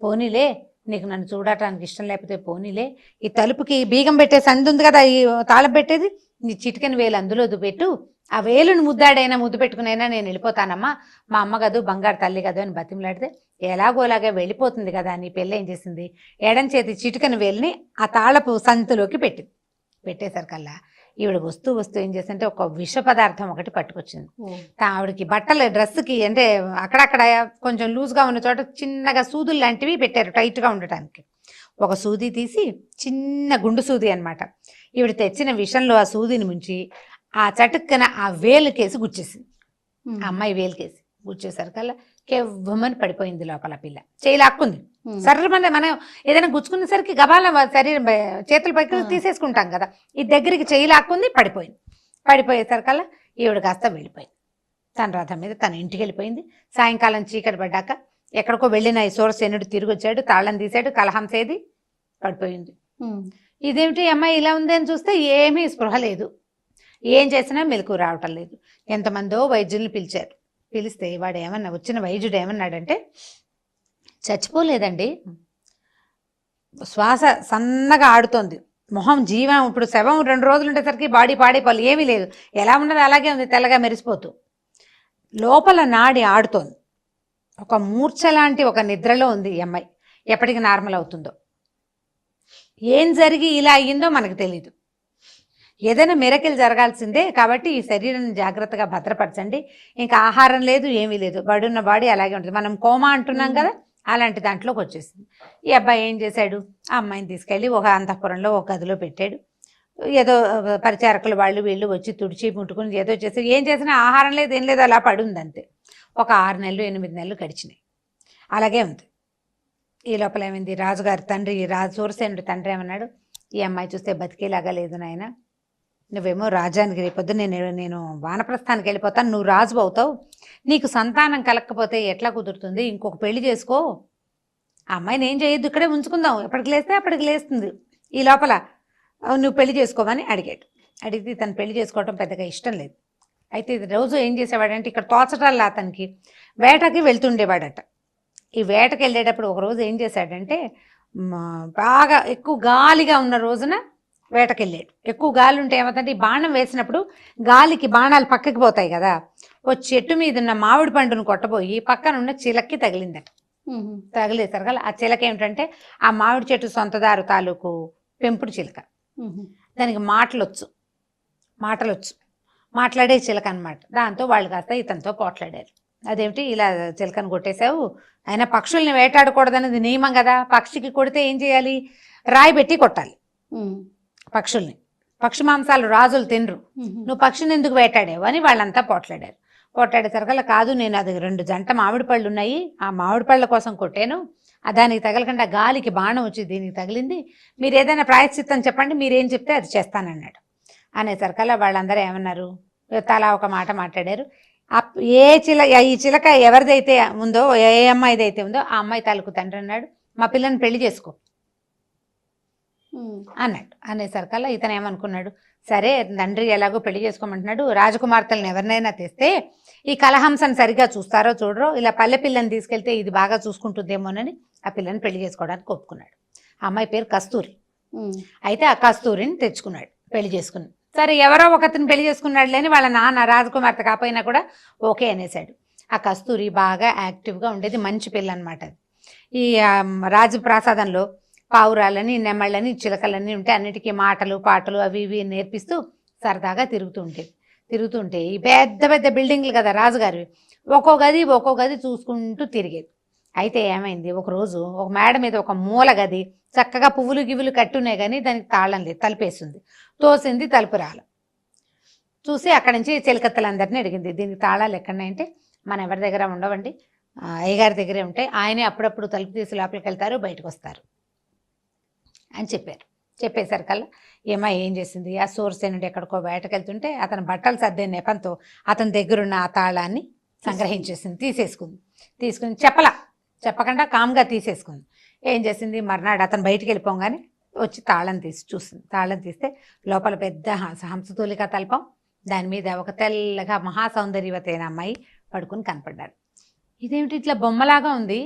పోనీలే నీకు నన్ను చూడటానికి ఇష్టం లేకపోతే పోనీలే, ఈ తలుపుకి బీగం పెట్టే సంది ఉంది కదా, ఈ తాళం పెట్టేది, నీ చిటికెన వేలు అందులో పెట్టు, ఆ వేలును ముద్దాడైనా ముద్దు పెట్టుకునైనా నేను వెళ్ళిపోతానమ్మా, మా అమ్మ కదూ బంగారు తల్లి కదూ అని బతిమలాడితే ఎలాగోలాగా వెళ్ళిపోతుంది కదా అని పిల్ల ఏం చేసింది, ఎడం చేతి చిటికెన వేలుని ఆ తాళపు సంతిలోకి పెట్టేసరికల్లా ఈవిడ వస్తూ ఏం చేసిందంటే ఒక విష పదార్థం ఒకటి పట్టుకొచ్చింది. ఆవిడకి బట్టల డ్రెస్కి అంటే అక్కడక్కడ కొంచెం లూజ్గా ఉన్న చోట చిన్నగా సూదులు లాంటివి పెట్టారు టైట్గా ఉండటానికి. ఒక సూది తీసి, చిన్న గుండు సూది అనమాట, ఈవిడ తెచ్చిన విషంలో ఆ సూదిని ముంచి ఆ చటుక్కన ఆ వేలుకేసి గుచ్చేసింది. ఆ అమ్మాయి వేలుకేసి గుచ్చేసరికల్లా కెవ్వమని పడిపోయింది లోపల. పిల్ల చేయి లాక్కుంది. సర్రమని మనం ఏదైనా గుచ్చుకునేసరికి గబాల శరీరం చేతుల పైకి తీసేసుకుంటాం కదా, ఈ దగ్గరికి చేయి లాక్కుంది, పడిపోయింది. పడిపోయేసరికల్లా ఈవిడ కాస్త వెళ్ళిపోయింది. తన రథం మీద తన ఇంటికి వెళ్ళిపోయింది. సాయంకాలం చీకటి పడ్డాక ఎక్కడికో వెళ్ళిన ఈ సూరసేనుడు తిరిగి వచ్చాడు, తాళం తీశాడు, కలహంసేది పడిపోయింది. ఇదేమిటి అమ్మాయి ఇలా ఉంది అని చూస్తే ఏమీ స్పృహ లేదు, ఏం చేసినా మెలకు రావటం లేదు. ఎంతమందో వైద్యుల్ని పిలిచారు. పిలిస్తే వాడు ఏమన్నా, వచ్చిన వైద్యుడు ఏమన్నాడంటే, చచ్చిపోలేదండి, శ్వాస సన్నగా ఆడుతోంది, మొహం జీవం, ఇప్పుడు శవం 2 రోజులు ఉండేసరికి బాడీ పాడైపోవాలి, ఏమీ లేదు, ఎలా ఉన్నది అలాగే ఉంది, తెల్లగా మెరిసిపోతూ, లోపల నాడి ఆడుతోంది, ఒక మూర్ఛ లాంటి ఒక నిద్రలో ఉంది ఈ అమ్మాయి, ఎప్పటికి నార్మల్ అవుతుందో, ఏం జరిగి ఇలా అయ్యిందో మనకు తెలీదు. ఏదైనా మిరకిల్ జరగాల్సిందే, కాబట్టి ఈ శరీరాన్ని జాగ్రత్తగా భద్రపరచండి. ఇంకా ఆహారం లేదు, ఏమీ లేదు, బడున్న బాడీ అలాగే ఉంటుంది. మనం కోమా అంటున్నాం కదా, అలాంటి దాంట్లోకి వచ్చేసింది. ఈ అబ్బాయి ఏం చేశాడు, ఆ అమ్మాయిని తీసుకెళ్ళి ఒక అంతఃపురంలో ఒక గదిలో పెట్టాడు. ఏదో పరిచారకులు వాళ్ళు వీళ్ళు వచ్చి తుడిచి ముట్టుకుని ఏదో చేసి, ఏం చేసినా ఆహారం లేదు, ఏం లేదు, అలా పడుంది అంతే. ఒక 6 నెలలు 8 నెలలు గడిచినాయి, అలాగే ఉంది. ఈ లోపల ఏమైంది, రాజుగారి తండ్రి, సూరసేనుడి తండ్రి ఏమన్నాడు, ఈ అమ్మాయి చూస్తే బతికేలాగా లేదు నాయన, నువ్వేమో రాజానికి రేపొద్దు నేను వానప్రస్థానికి వెళ్ళిపోతాను, నువ్వు రాజు అవుతావు, నీకు సంతానం కలగకపోతే ఎట్లా కుదురుతుంది, ఇంకొక పెళ్లి చేసుకో, ఆ అమ్మాయిని ఏం చేయొద్దు, ఇక్కడే ఉంచుకుందాం, ఎప్పటికి లేస్తే అప్పటికి లేస్తుంది, ఈ లోపల నువ్వు పెళ్లి చేసుకోమని అడిగాడు. అడిగితే తను పెళ్లి చేసుకోవడం పెద్దగా ఇష్టం లేదు. అయితే రోజు ఏం చేసేవాడంటే, ఇక్కడ తోచటాల్లో అతనికి వేటకి వెళ్తుండేవాడట. ఈ వేటకి వెళ్ళేటప్పుడు ఒకరోజు ఏం చేశాడంటే, బాగా ఎక్కువ గాలిగా ఉన్న రోజున వేటకెళ్ళాడు. ఎక్కువ గాలి ఉంటే ఏమవుతుందంటే, ఈ బాణం వేసినప్పుడు గాలికి బాణాలు పక్కకి పోతాయి కదా, ఓ చెట్టు మీద ఉన్న మామిడి పండును కొట్టబోయి పక్కన ఉన్న చిలక్కి తగిలిందట. తగిలేసారు కదా, ఆ చిలక ఏమిటంటే ఆ మామిడి చెట్టు సొంతదారు తాలూకు పెంపుడు చిలక. దానికి మాటలొచ్చు, మాట్లాడే చిలక అనమాట. దాంతో వాళ్ళు కాస్త ఇతనితో పోట్లాడారు. అదేమిటి ఇలా చిలకను కొట్టేశావు, అయినా పక్షుల్ని వేటాడకూడదనేది నియమం కదా, పక్షికి కొడితే ఏం చేయాలి, రాయి పెట్టి కొట్టాలి పక్షుల్ని, పక్షి మాంసాలు రాజులు తినరు, నువ్వు పక్షిని ఎందుకు వేటాడావు అని వాళ్ళంతా పోట్లాడేసరికల్లా, కాదు నేను అది 2 జంట మామిడి పళ్ళు ఉన్నాయి, ఆ మామిడి పళ్ళ కోసం కొట్టాను, దానికి తగలకుండా గాలికి బాణం వచ్చి దీనికి తగిలింది, మీరు ఏదైనా ప్రాయశ్చిత్తం చెప్పండి, మీరేం చెప్తే అది చేస్తానన్నాడు. అనేసరికల్లా వాళ్ళందరూ ఏమన్నారు, తలా ఒక మాట మాట్లాడారు. ఈ చిలక ఎవరిదైతే ఉందో, ఏ అమ్మాయిదైతే ఉందో ఆ అమ్మాయి తాలూకు తండ్రి అన్నాడు, మా పిల్లని పెళ్లి చేసుకో అన్నాడు. అనేసరికల్లా ఇతను ఏమనుకున్నాడు, సరే తండ్రి ఎలాగో పెళ్లి చేసుకోమంటున్నాడు, రాజకుమార్తెలను ఎవరినైనా తెస్తే ఈ కలహంసను సరిగా చూస్తారో చూడరో, ఇలా పల్లె పిల్లని తీసుకెళ్తే ఇది బాగా చూసుకుంటుందేమోనని ఆ పిల్లని పెళ్లి చేసుకోవడానికి ఒప్పుకున్నాడు. ఆ అమ్మాయి పేరు కస్తూరి. అయితే ఆ కస్తూరిని తెచ్చుకున్నాడు, పెళ్లి చేసుకుని. సరే ఎవరో ఒకరిని పెళ్లి చేసుకున్నాడు లేని వాళ్ళ నాన్న రాజకుమార్తె కాపోయినా కూడా ఓకే అనేసాడు. ఆ కస్తూరి బాగా యాక్టివ్గా ఉండేది, మంచి పిల్ల అనమాట. ఈ రాజప్రాసాదంలో పావురాలని, నెమళ్ళని, చిలకలన్నీ ఉంటే అన్నిటికీ మాటలు పాటలు అవి ఇవి నేర్పిస్తూ సరదాగా తిరుగుతుంటే ఈ పెద్ద పెద్ద బిల్డింగ్లు కదా రాజుగారివి, ఒక్కో గది చూసుకుంటూ తిరిగేది. అయితే ఏమైంది, ఒకరోజు ఒక మేడ మీద ఒక మూల గది చక్కగా పువ్వులు గివ్వులు కట్టున్నాయి కానీ దానికి తాళం లేదు, తలుపేసింది. తోసింది, తలుపు రాల. చూసి అక్కడి నుంచి చిలకత్తలందరినీ అడిగింది, దీనికి తాళాలు ఎక్కడున్నాయంటే, మన ఎవరి దగ్గర ఉండవండి, అయ్యగారి దగ్గరే ఉంటాయి, ఆయనే అప్పుడప్పుడు తలుపు తీసి లోపలికి వెళ్తారు, బయటకు వస్తారు అని చెప్పారు. చెప్పేసరికల్లా ఏం చేసింది, ఆ సూరసేనుడు ఎక్కడికో వేటకెళ్తుంటే అతను బట్టలు సర్దే నెపంతో అతని దగ్గరున్న ఆ తాళాన్ని సంగ్రహించేసింది, తీసుకుని చెప్పకుండా కామ్గా తీసేసుకుంది. ఏం చేసింది, మర్నాడు అతను బయటికి వెళ్ళిపోగానే వచ్చి తాళం తీసి చూసింది. తాళం తీస్తే లోపల పెద్ద హంసతూలిక తల్పం, దాని మీద ఒక తెల్లగా మహాసౌందర్యవతి అయిన అమ్మాయి పడుకుని కనపడ్డారు. ఇదేమిటి ఇట్లా బొమ్మలాగా ఉంది,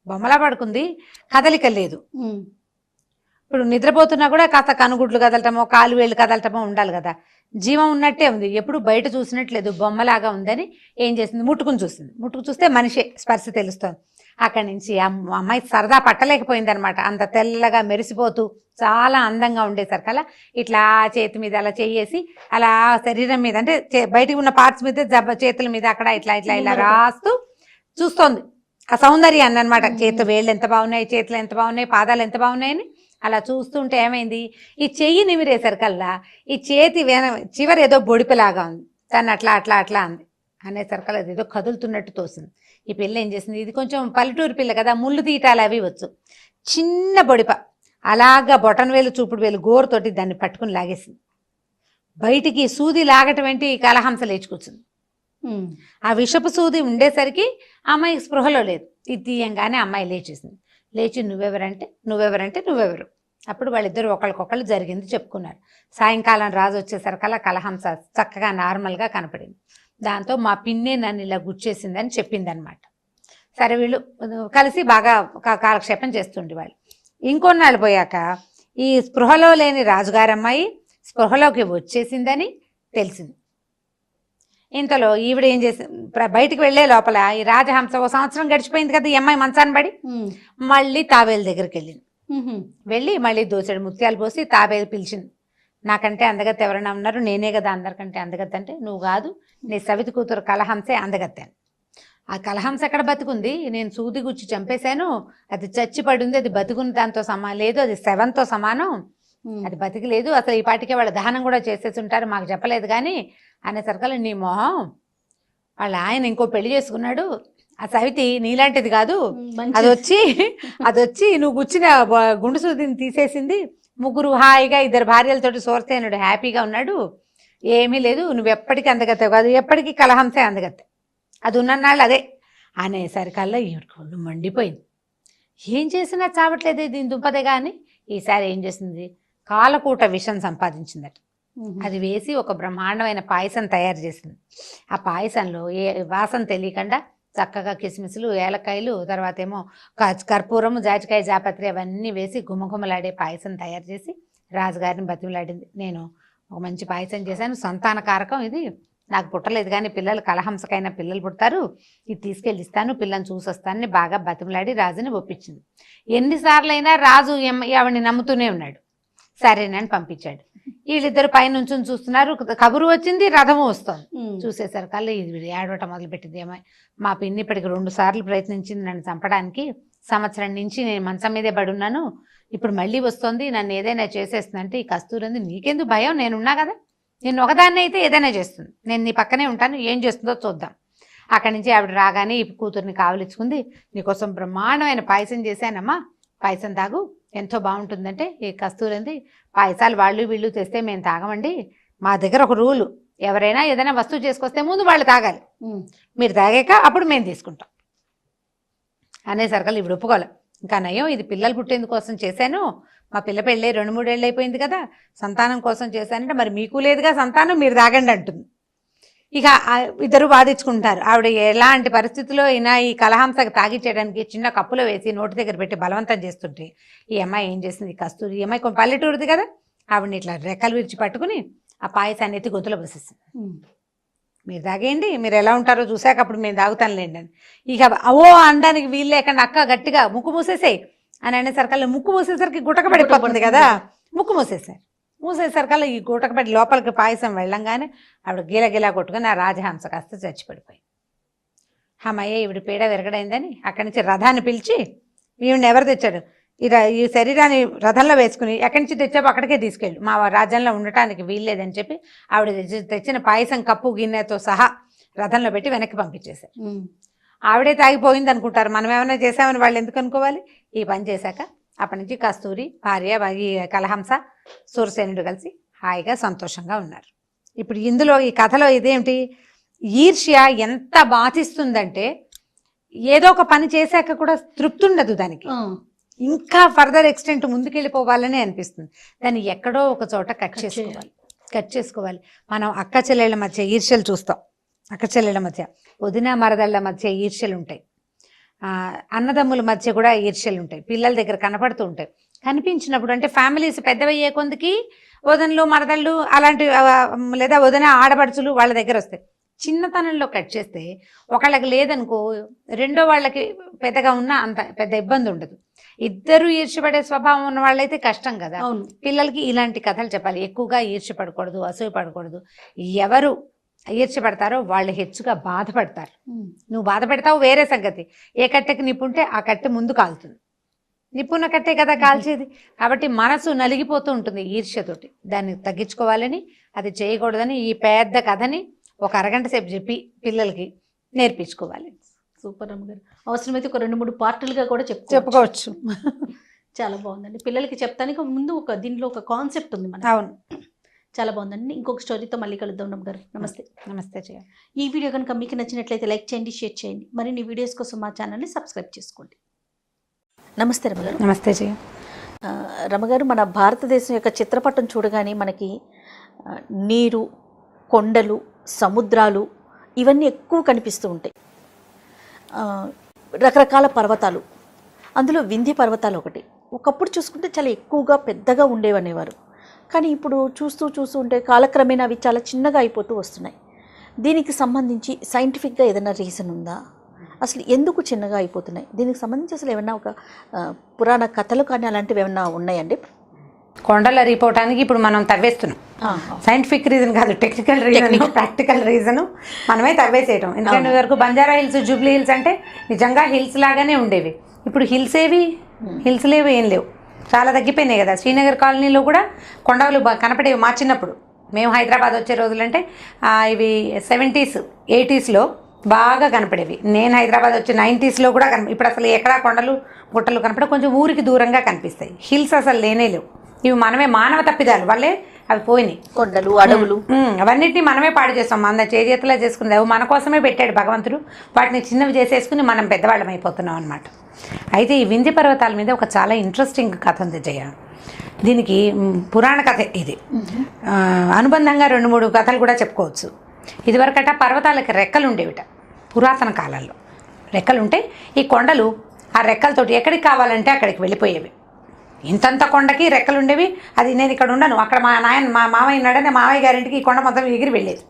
బొమ్మలా పడుకుంది, కదలిక లేదు. ఇప్పుడు నిద్రపోతున్నా కూడా కాస్త కనుగుడ్లు కదలటమో కాలు వేళ్ళు కదలటమో ఉండాలి కదా, జీవం ఉన్నట్టే ఉంది, ఎప్పుడు బయట చూసినట్లేదు, బొమ్మలాగా ఉందని ఏం చేసింది, ముట్టుకుని చూస్తే మనిషి స్పర్శ తెలుస్తుంది. అక్కడి నుంచి అమ్మాయి సరదా పట్టలేకపోయింది అనమాట. అంత తెల్లగా మెరిసిపోతూ చాలా అందంగా ఉండేసరికల్లా ఇట్లా చేతి మీద అలా చేయేసి అలా శరీరం మీద అంటే బయటికి ఉన్న పార్ట్స్ మీద చేతుల మీద అక్కడ ఇట్లా రాస్తూ చూస్తోంది ఆ సౌందర్యాన్ని అనమాట. చేతి వేళ్ళు ఎంత బాగున్నాయి, చేతులు ఎంత బాగున్నాయి, పాదాలు ఎంత బాగున్నాయని అలా చూస్తుంటే ఏమైంది, ఈ చెయ్యి నిమిరేసరికల్లా ఈ చేతి చివరి ఏదో బొడిపిలాగా ఉంది, దాన్ని అట్లా అంది. అనేసరికల్లా అది ఏదో కదులుతున్నట్టు తోసింది. ఈ పిల్ల ఏం చేసింది, ఇది కొంచెం పల్లెటూరు పిల్ల కదా, ముళ్ళు తీయటాలు అవి వచ్చు, చిన్న బొడిప అలాగా బొటన్ వేలు చూపుడు వేలు గోరుతోటి దాన్ని పట్టుకుని లాగేసింది. బయటికి సూది లాగటం ఏంటి, కలహంస లేచి కూర్చుంది. ఆ విషపు సూది ఉండేసరికి అమ్మాయి స్పృహలో లేదు. ఇది తీయంగానే అమ్మాయి లేచేసింది. లేచి నువ్వెవరు. అప్పుడు వాళ్ళిద్దరు ఒకళ్ళకొకళ్ళు జరిగింది చెప్పుకున్నారు. సాయంకాలం రాజు వచ్చేసరికల్లా కలహంస చక్కగా నార్మల్గా కనపడింది. దాంతో మా పిన్నే నన్ను ఇలా గుచ్చేసిందని చెప్పింది అనమాట. సరే వీళ్ళు కలిసి బాగా కాలక్షేపం చేస్తుండే వాళ్ళు. ఇంకొన్నాళ్ళు పోయాక ఈ స్పృహలో లేని రాజుగారమ్మాయి స్పృహలోకి వచ్చేసిందని తెలిసింది. ఇంతలో ఈవిడ ఏం చేసి బయటికి వెళ్లే లోపల ఈ రాజహంస ఓ సంవత్సరం గడిచిపోయింది కదా, ఈ అమ్మాయి మంచాన్ని పడి మళ్ళీ తాబేలు దగ్గరికి వెళ్ళింది. వెళ్ళి మళ్ళీ దోసెడు ముత్యాలు పోసి తాబేలు పిలిచింది. నాకంటే అందగత్త ఎవరైనా ఉన్నారు? నేనే కదా అందరికంటే అందగత్త అంటే, నువ్వు కాదు, నీ సవితి కూతురు కలహంసే అందగత్తాను. ఆ కలహంస ఎక్కడ బతుకుంది? నేను సూది గుచ్చి చంపేశాను, అది చచ్చి పడింది, అది బతుకుని దాంతో సమానం లేదు, అది శవంతో సమానం, అది బతికి లేదు, అసలు ఈ పాటికే వాళ్ళ దహనం కూడా చేసేసి ఉంటారు, మాకు చెప్పలేదు కానీ అనేసరికల్లా నీ మొహం, వాళ్ళ ఆయన ఇంకో పెళ్లి చేసుకున్నాడు, ఆ సవితి నీలాంటిది కాదు, అది వచ్చి నువ్వు గుచ్చిన గుండు సూదిని తీసేసింది, ముగ్గురు హాయిగా ఇద్దరు భార్యలతోటి సోర్సేనుడు హ్యాపీగా ఉన్నాడు, ఏమీ లేదు, నువ్వు ఎప్పటికీ అందగత్తావు కాదు, ఎప్పటికీ కలహంసే అందగత్తే, అది ఉన్ననాళ్ళు అదే అనేసరికల్లా ఈవిడికి ఒళ్ళు మండిపోయింది. ఏం చేసినా చావట్లేదు దీని దుంపదే కానీ ఈసారి ఏం చేసింది, కాలకూట విషం సంపాదించిందట. అది వేసి ఒక బ్రహ్మాండమైన పాయసం తయారు చేసింది. ఆ పాయసంలో ఏ వాసన తెలియకుండా చక్కగా కిస్మిస్లు, ఏలకాయలు, తర్వాత ఏమో కర్పూరము, జాజికాయ, జాపత్రి అవన్నీ వేసి గుమగుమలాడే పాయసం తయారు చేసి రాజుగారిని బతిమలాడింది. నేను ఒక మంచి పాయసం చేశాను, సంతాన కారకం ఇది, నాకు పుట్టలేదు కానీ పిల్లలు కలహంసకైనా పిల్లలు పుడతారు, ఇది తీసుకెళ్ళి ఇస్తాను, పిల్లని చూసొస్తానని బాగా బతిమలాడి రాజుని ఒప్పించింది. ఎన్నిసార్లైనా రాజు ఆవిడని నమ్ముతూనే ఉన్నాడు. సరేనని పంపించాడు. వీళ్ళిద్దరు పైనుంచి చూస్తున్నారు, కబురు వచ్చింది, రథము వస్తుంది. చూసేసరికల్లా ఇది ఏడవటం మొదలుపెట్టింది. ఏమో మా పిన్ని ఇప్పటికి 2 సార్లు ప్రయత్నించింది నన్ను చంపడానికి, సంవత్సరం నుంచి నేను మంచం మీదే పడున్నాను, ఇప్పుడు మళ్ళీ వస్తుంది, నన్ను ఏదైనా చేసేస్తుందంటే, ఈ కస్తూరి నీకెందుకు భయం, నేనున్నా కదా, నేను ఒకదాన్ని అయితే ఏదైనా చేస్తుంది, నేను నీ పక్కనే ఉంటాను, ఏం చేస్తుందో చూద్దాం. అక్కడి నుంచి ఆవిడ రాగానే ఈ కూతుర్ని కావలించుకుంది. నీకోసం బ్రహ్మాండమైన పాయసం చేశానమ్మా, పాయసం తాగు, ఎంతో బాగుంటుందంటే, ఈ కస్తూరి పాయసాలు వాళ్ళు వీళ్ళు తెస్తే మేము తాగమండి, మా దగ్గర ఒక రూలు, ఎవరైనా ఏదైనా వస్తువు చేసుకొస్తే ముందు వాళ్ళు తాగాలి, మీరు తాగాక అప్పుడు మేము తీసుకుంటాం అనేసరికల్లా ఇప్పుడు ఒప్పుకోవాలి. ఇంకా నయం, ఇది పిల్లలు పుట్టేందుకోసం చేశాను, మా పిల్ల పెళ్ళి 2-3 ఏళ్ళు అయిపోయింది కదా, సంతానం కోసం చేశానంటే మరి మీకు లేదుగా సంతానం, మీరు తాగండి అంటుంది. ఇక ఇద్దరు వాదించుకుంటారు. ఆవిడ ఎలాంటి పరిస్థితుల్లో అయినా ఈ కలహంసకు తాగిచ్చేయడానికి చిన్న కప్పులో వేసి నోటి దగ్గర పెట్టి బలవంతం చేస్తుంటే ఈ అమ్మాయి ఏం చేసింది, కస్తూరి, ఈ అమ్మాయి కొంచెం పల్లెటూరుది కదా, ఆవిడని ఇట్లా రెక్కలు విరిచి పట్టుకుని ఆ పాయసాన్ని ఎత్తి గొంతులో పోసేసింది. మీరు తాగేయండి, మీరు ఎలా ఉంటారో చూశాక అప్పుడు మేము తాగుతానులేండి అని. ఇక అనడానికి వీలు లేకుండా అక్క గట్టిగా ముక్కు మూసేసేయి అని అనేసరికల్లా, ముక్కు మూసేసరికి గుటక పడిపోతుంది కదా, ముక్కు మూసేసరికల్లా ఈ గుటకపడి లోపలికి పాయసం వెళ్ళంగానే ఆవిడ గిలగిలా కొట్టుకుని ఆ రాజహంస కాస్త చచ్చిపడిపోయి, అమ్మయ్య ఈవిడ పీడ విరగడైందని అక్కడి నుంచి రథాన్ని పిలిచి, ఈవిడిని ఎవరు తెచ్చాడు, ఈ శరీరాన్ని రథంలో వేసుకుని ఎక్కడి నుంచి తెచ్చావో అక్కడికే తీసుకెళ్ళు, మా రాజ్యంలో ఉండటానికి వీల్లేదని చెప్పి ఆవిడ తెచ్చిన పాయసం కప్పు గిన్నెతో సహా రథంలో పెట్టి వెనక్కి పంపించేశారు. ఆవిడే తాగిపోయింది అనుకుంటారు, మనం ఏమైనా చేసామని వాళ్ళు ఎందుకు అనుకోవాలి. ఈ పని చేశాక అప్పటి నుంచి కస్తూరి భార్య, ఈ కలహంస, సూరసేనుడు కలిసి హాయిగా సంతోషంగా ఉన్నారు. ఇప్పుడు ఇందులో ఈ కథలో ఇదేమిటి, ఈర్ష్య ఎంత బాధిస్తుందంటే ఏదో ఒక పని చేశాక కూడా తృప్తి ఉండదు దానికి, ఇంకా ఫర్దర్ ఎక్స్టెంట్ ముందుకెళ్ళిపోవాలని అనిపిస్తుంది. దాన్ని ఎక్కడో ఒక చోట కట్ చేసుకోవాలి. మనం అక్క చెల్లెళ్ళ మధ్య ఈర్ష్యలు చూస్తాం, అక్క చెల్లెళ్ళ మధ్య, వదిన మరదళ్ళ మధ్య ఈర్ష్యలు ఉంటాయి, అన్నదమ్ముల మధ్య కూడా ఈర్ష్యలు ఉంటాయి, పిల్లల దగ్గర కనపడుతూ ఉంటాయి. కనిపించినప్పుడు అంటే ఫ్యామిలీస్ పెద్దవయ్యే కొందికి వదనలు, మరదళ్ళు అలాంటి, లేదా వదిన ఆడపడుచులు వాళ్ళ దగ్గర వస్తాయి. చిన్నతనంలో కట్ చేస్తే ఒకళ్ళకి లేదనుకో, రెండో వాళ్ళకి పెద్దగా ఉన్నా అంత పెద్ద ఇబ్బంది ఉండదు. ఇద్దరు ఈర్ష్యపడే స్వభావం ఉన్న వాళ్ళైతే కష్టం కదా. పిల్లలకి ఇలాంటి కథలు చెప్పాలి, ఎక్కువగా ఈర్ష్యపడకూడదు, అసూయ పడకూడదు. ఎవరు ఈర్ష్యపడతారో వాళ్ళు హెచ్చుగా బాధపడతారు. నువ్వు బాధపడతావు వేరే సంగతి, ఏ కట్టెకి నిప్పుంటే ఆ కట్టె ముందు కాలుతుంది, నిప్పున్న కట్టే కదా కాల్చేది. కాబట్టి మనసు నలిగిపోతూ ఉంటుంది ఈర్ష్యతోటి. దాన్ని తగ్గించుకోవాలని, అది చేయకూడదని ఈ పెద్ద కథని ఒక అరగంట సేపు చెప్పి పిల్లలకి నేర్పించుకోవాలి. సూపర్ అమ్మగారు, అవసరమైతే ఒక 2-3 పార్టులుగా కూడా చెప్పుకోవచ్చు. చాలా బాగుందండి. పిల్లలకి చెప్తానికి ముందు దీనిలో ఒక కాన్సెప్ట్ ఉంది మనకి. అవును, చాలా బాగుందండి. ఇంకొక స్టోరీతో మళ్ళీ కలుద్దాం రమగారు. నమస్తే. నమస్తే జయ. ఈ వీడియో కనుక మీకు నచ్చినట్లయితే లైక్ చేయండి, షేర్ చేయండి. మరిన్ని వీడియోస్ కోసం మా ఛానల్ని సబ్స్క్రైబ్ చేసుకోండి. నమస్తే రమగారు. నమస్తే జయ. రమగారు, మన భారతదేశం యొక్క చిత్రపటం చూడగానే మనకి నీరు, కొండలు, సముద్రాలు ఇవన్నీ ఎక్కువ కనిపిస్తూ ఉంటాయి. రకరకాల పర్వతాలు, అందులో వింధ్య పర్వతాలు ఒకటి. ఒకప్పుడు చూసుకుంటే చాలా ఎక్కువగా పెద్దగా ఉండేవనేవారు. కానీ ఇప్పుడు చూస్తూ ఉంటే కాలక్రమేణా అవి చాలా చిన్నగా అయిపోతూ వస్తున్నాయి. దీనికి సంబంధించి సైంటిఫిక్గా ఏదైనా రీజన్ ఉందా? అసలు ఎందుకు చిన్నగా అయిపోతున్నాయి? దీనికి సంబంధించి అసలు ఏమన్నా ఒక పురాణ కథలు కానీ అలాంటివి ఏమన్నా ఉన్నాయండి? కొండలు అరిగిపోవటానికి ఇప్పుడు మనం తవ్వేస్తున్నాం. సైంటిఫిక్ రీజన్ కాదు, టెక్నికల్ రీజన్, ప్రాక్టికల్ రీజను మనమే తవ్వేసేయటం. ఎందుకంటే వరకు బంజారా హిల్స్, జూబ్లీ హిల్స్ అంటే నిజంగా హిల్స్ లాగానే ఉండేవి. ఇప్పుడు హిల్స్ లేవు, ఏం లేవు, చాలా తగ్గిపోయినాయి కదా. శ్రీనగర్ కాలనీలో కూడా కొండలు కనపడేవి మా చిన్నప్పుడు. మేము హైదరాబాద్ వచ్చే రోజులంటే ఇవి 70s 80sలో బాగా కనపడేవి. నేను హైదరాబాద్ వచ్చి 90sలో కూడా ఇప్పుడు అసలు ఎక్కడా కొండలు గుట్టలు కనపడే, కొంచెం ఊరికి దూరంగా కనిపిస్తాయి. హిల్స్ అసలు లేనే లేవు. ఇవి మనమే మానవ తప్పిదాలు వల్లే అవి పోయినాయి. కొండలు, అడవులు అవన్నిటిని మనమే పాడు చేస్తాం. మన చేతిలో చేసుకున్నది అవి మన కోసమే పెట్టాడు భగవంతుడు. వాటిని చిన్నవి చేసేసుకుని మనం పెద్దవాళ్ళం అయిపోతున్నాం అనమాట. అయితే ఈ వింధ్య పర్వతాల మీద ఒక చాలా ఇంట్రెస్టింగ్ కథ ఉంది జయ. దీనికి పురాణ కథ ఇది. అనుబంధంగా 2-3 కథలు కూడా చెప్పుకోవచ్చు. ఇదివరకట పర్వతాలకి రెక్కలు ఉండేవిట. పురాతన కాలంలో రెక్కలుంటే ఈ కొండలు ఆ రెక్కలతోటి ఎక్కడికి కావాలంటే అక్కడికి వెళ్ళిపోయేవి. ఇంతంత కొండకి రెక్కలు ఉండేవి. అది నేను ఇక్కడ ఉండను, అక్కడ మా మామయ్య ఉన్నాడనే మామయ్య గారింటికి ఈ కొండ మొత్తం ఎగిరి వెళ్ళేది.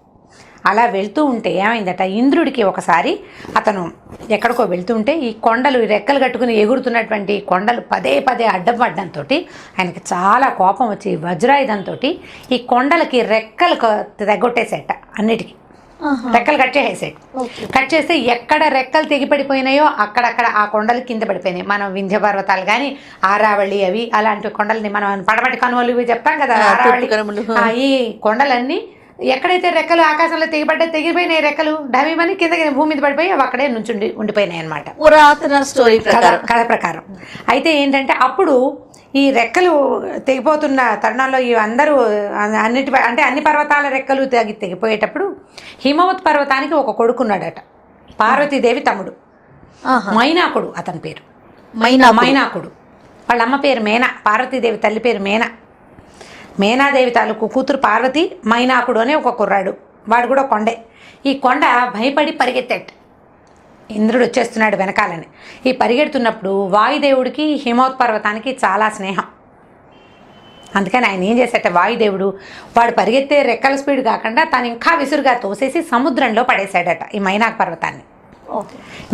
అలా వెళ్తూ ఉంటే ఏమైందట, ఇంద్రుడికి ఒకసారి అతను ఎక్కడికో వెళ్తూ ఉంటే ఈ కొండలు రెక్కలు కట్టుకుని ఎగురుతున్నటువంటి కొండలు పదే అడ్డం పడ్డంతో ఆయనకి చాలా కోపం వచ్చి వజ్రాయుధంతో ఈ కొండలకి రెక్కలు తెగొట్టేసేట. అన్నిటికీ రెక్కలు కట్ చేసేసాడు. కట్ చేస్తే ఎక్కడ రెక్కలు తెగిపడిపోయినాయో అక్కడక్కడ ఆ కొండలు కింద పడిపోయినాయి. మనం వింధ్య పర్వతాలు కానీ, ఆరావళి, అవి అలాంటి కొండలని మనం పడమటి కనుమలు ఇవి చెప్తాం కదా, ఆరావళి, ఈ కొండలన్నీ ఎక్కడైతే రెక్కలు ఆకాశంలో తెగిపోయినాయి, రెక్కలు డమీమని కింద భూమి మీద పడిపోయి అవి అక్కడే నుంచి ఉండిపోయినాయి అనమాట, పురాతన స్టోరీ కథ ప్రకారం. అయితే ఏంటంటే అప్పుడు ఈ రెక్కలు తెగిపోతున్న తరుణంలో ఈ అందరూ అన్ని పర్వతాల రెక్కలు తెగిపోయేటప్పుడు హిమవత్ పర్వతానికి ఒక కొడుకున్నాడట, పార్వతీదేవి తమ్ముడు, మైనాకుడు అతని పేరు. మైనాకుడు వాళ్ళ అమ్మ పేరు మేనా, పార్వతీదేవి తల్లి పేరు మేనా. మేనాదేవి తాలూకు కూతురు పార్వతి, మైనాకుడు అనే ఒక కుర్రాడు, వాడు కూడా కొండే. ఈ కొండ భయపడి పరిగెత్తాడు. ఇంద్రుడు వచ్చేస్తున్నాడు వెనకాలని. ఈ పరిగెడుతున్నప్పుడు వాయుదేవుడికి హిమవత్ పర్వతానికి చాలా స్నేహం. అందుకని ఆయన ఏం చేసేట, వాయుదేవుడు వాడు పరిగెత్తే రెక్కల స్పీడ్ కాకుండా తను ఇంకా విసురుగా తోసేసి సముద్రంలో పడేశాడట ఈ మైనాక్ పర్వతాన్ని.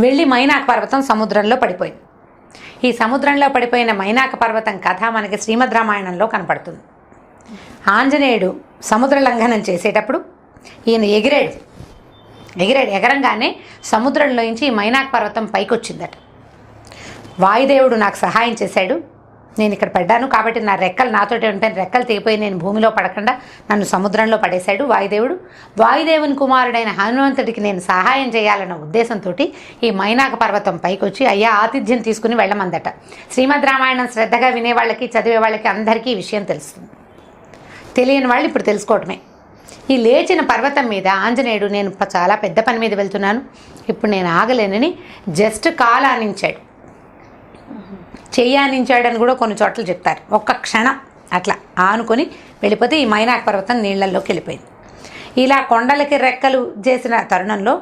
వెళ్ళి మైనాక్ పర్వతం సముద్రంలో పడిపోయింది. ఈ సముద్రంలో పడిపోయిన మైనాక పర్వతం కథ మనకి శ్రీమద్ రామాయణంలో కనపడుతుంది. ఆంజనేయుడు సముద్ర లంఘనం చేసేటప్పుడు ఈయన ఎగరంగానే సముద్రంలోంచి మైనాక్ పర్వతం పైకి వచ్చిందట. వాయుదేవుడు నాకు సహాయం చేశాడు, నేను ఇక్కడ పడ్డాను కాబట్టి నా రెక్కలు నాతోటే ఉంటాను, రెక్కలు తెగిపోయి నేను భూమిలో పడకుండా నన్ను సముద్రంలో పడేశాడు వాయుదేవుడు. వాయుదేవుని కుమారుడైన హనుమంతుడికి నేను సహాయం చేయాలన్న ఉద్దేశంతో ఈ మైనాక పర్వతం పైకి వచ్చి అయ్యా ఆతిథ్యం తీసుకుని వెళ్ళమందట. శ్రీమద్ రామాయణం శ్రద్ధగా వినేవాళ్ళకి, చదివే వాళ్ళకి అందరికీ ఈ విషయం తెలుస్తుంది. తెలియని వాళ్ళు ఇప్పుడు తెలుసుకోవటమే. ఈ లేచిన పర్వతం మీద ఆంజనేయుడు నేను చాలా పెద్ద పని మీద వెళ్తున్నాను, ఇప్పుడు నేను ఆగలేనని జస్ట్ కాలు ఆనించాడు. చెయ్యి ఆనించాడని కూడా కొన్ని చోట్ల చెప్తారు. ఒక్క క్షణం అట్లా ఆనుకొని వెళ్ళిపోతే ఈ మైనాక్ పర్వతం నీళ్లలోకి వెళ్ళిపోయింది. ఇలా కొండలకి రెక్కలు చేసిన తరుణంలో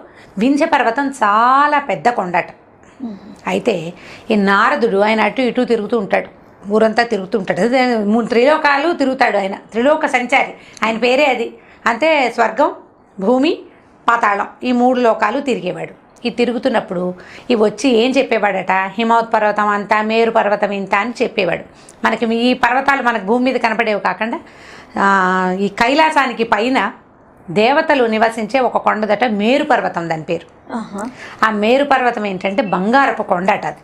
వింధ్య పర్వతం చాలా పెద్ద కొండట. అయితే ఈ నారదుడు ఆయన అటు ఇటు తిరుగుతూ ఉంటాడు, ఊరంతా తిరుగుతూ ఉంటాడు. త్రిలోకాలు తిరుగుతాడు ఆయన, త్రిలోక సంచారి, ఆయన పేరే అది. అంటే స్వర్గం, భూమి, పాతాళం ఈ 3 లోకాలు తిరిగేవాడు. ఈ తిరుగుతున్నప్పుడు ఇవి వచ్చి ఏం చెప్పేవాడట, హిమవత్ పర్వతం అంతా, మేరు పర్వతం ఇంత అని చెప్పేవాడు. మనకి ఈ పర్వతాలు మనకు భూమి మీద కనపడేవి కాకుండా ఈ కైలాసానికి పైన దేవతలు నివసించే ఒక కొండదట మేరు పర్వతం, దాని పేరు. ఆ మేరు పర్వతం ఏంటంటే బంగారపు కొండ అట. అది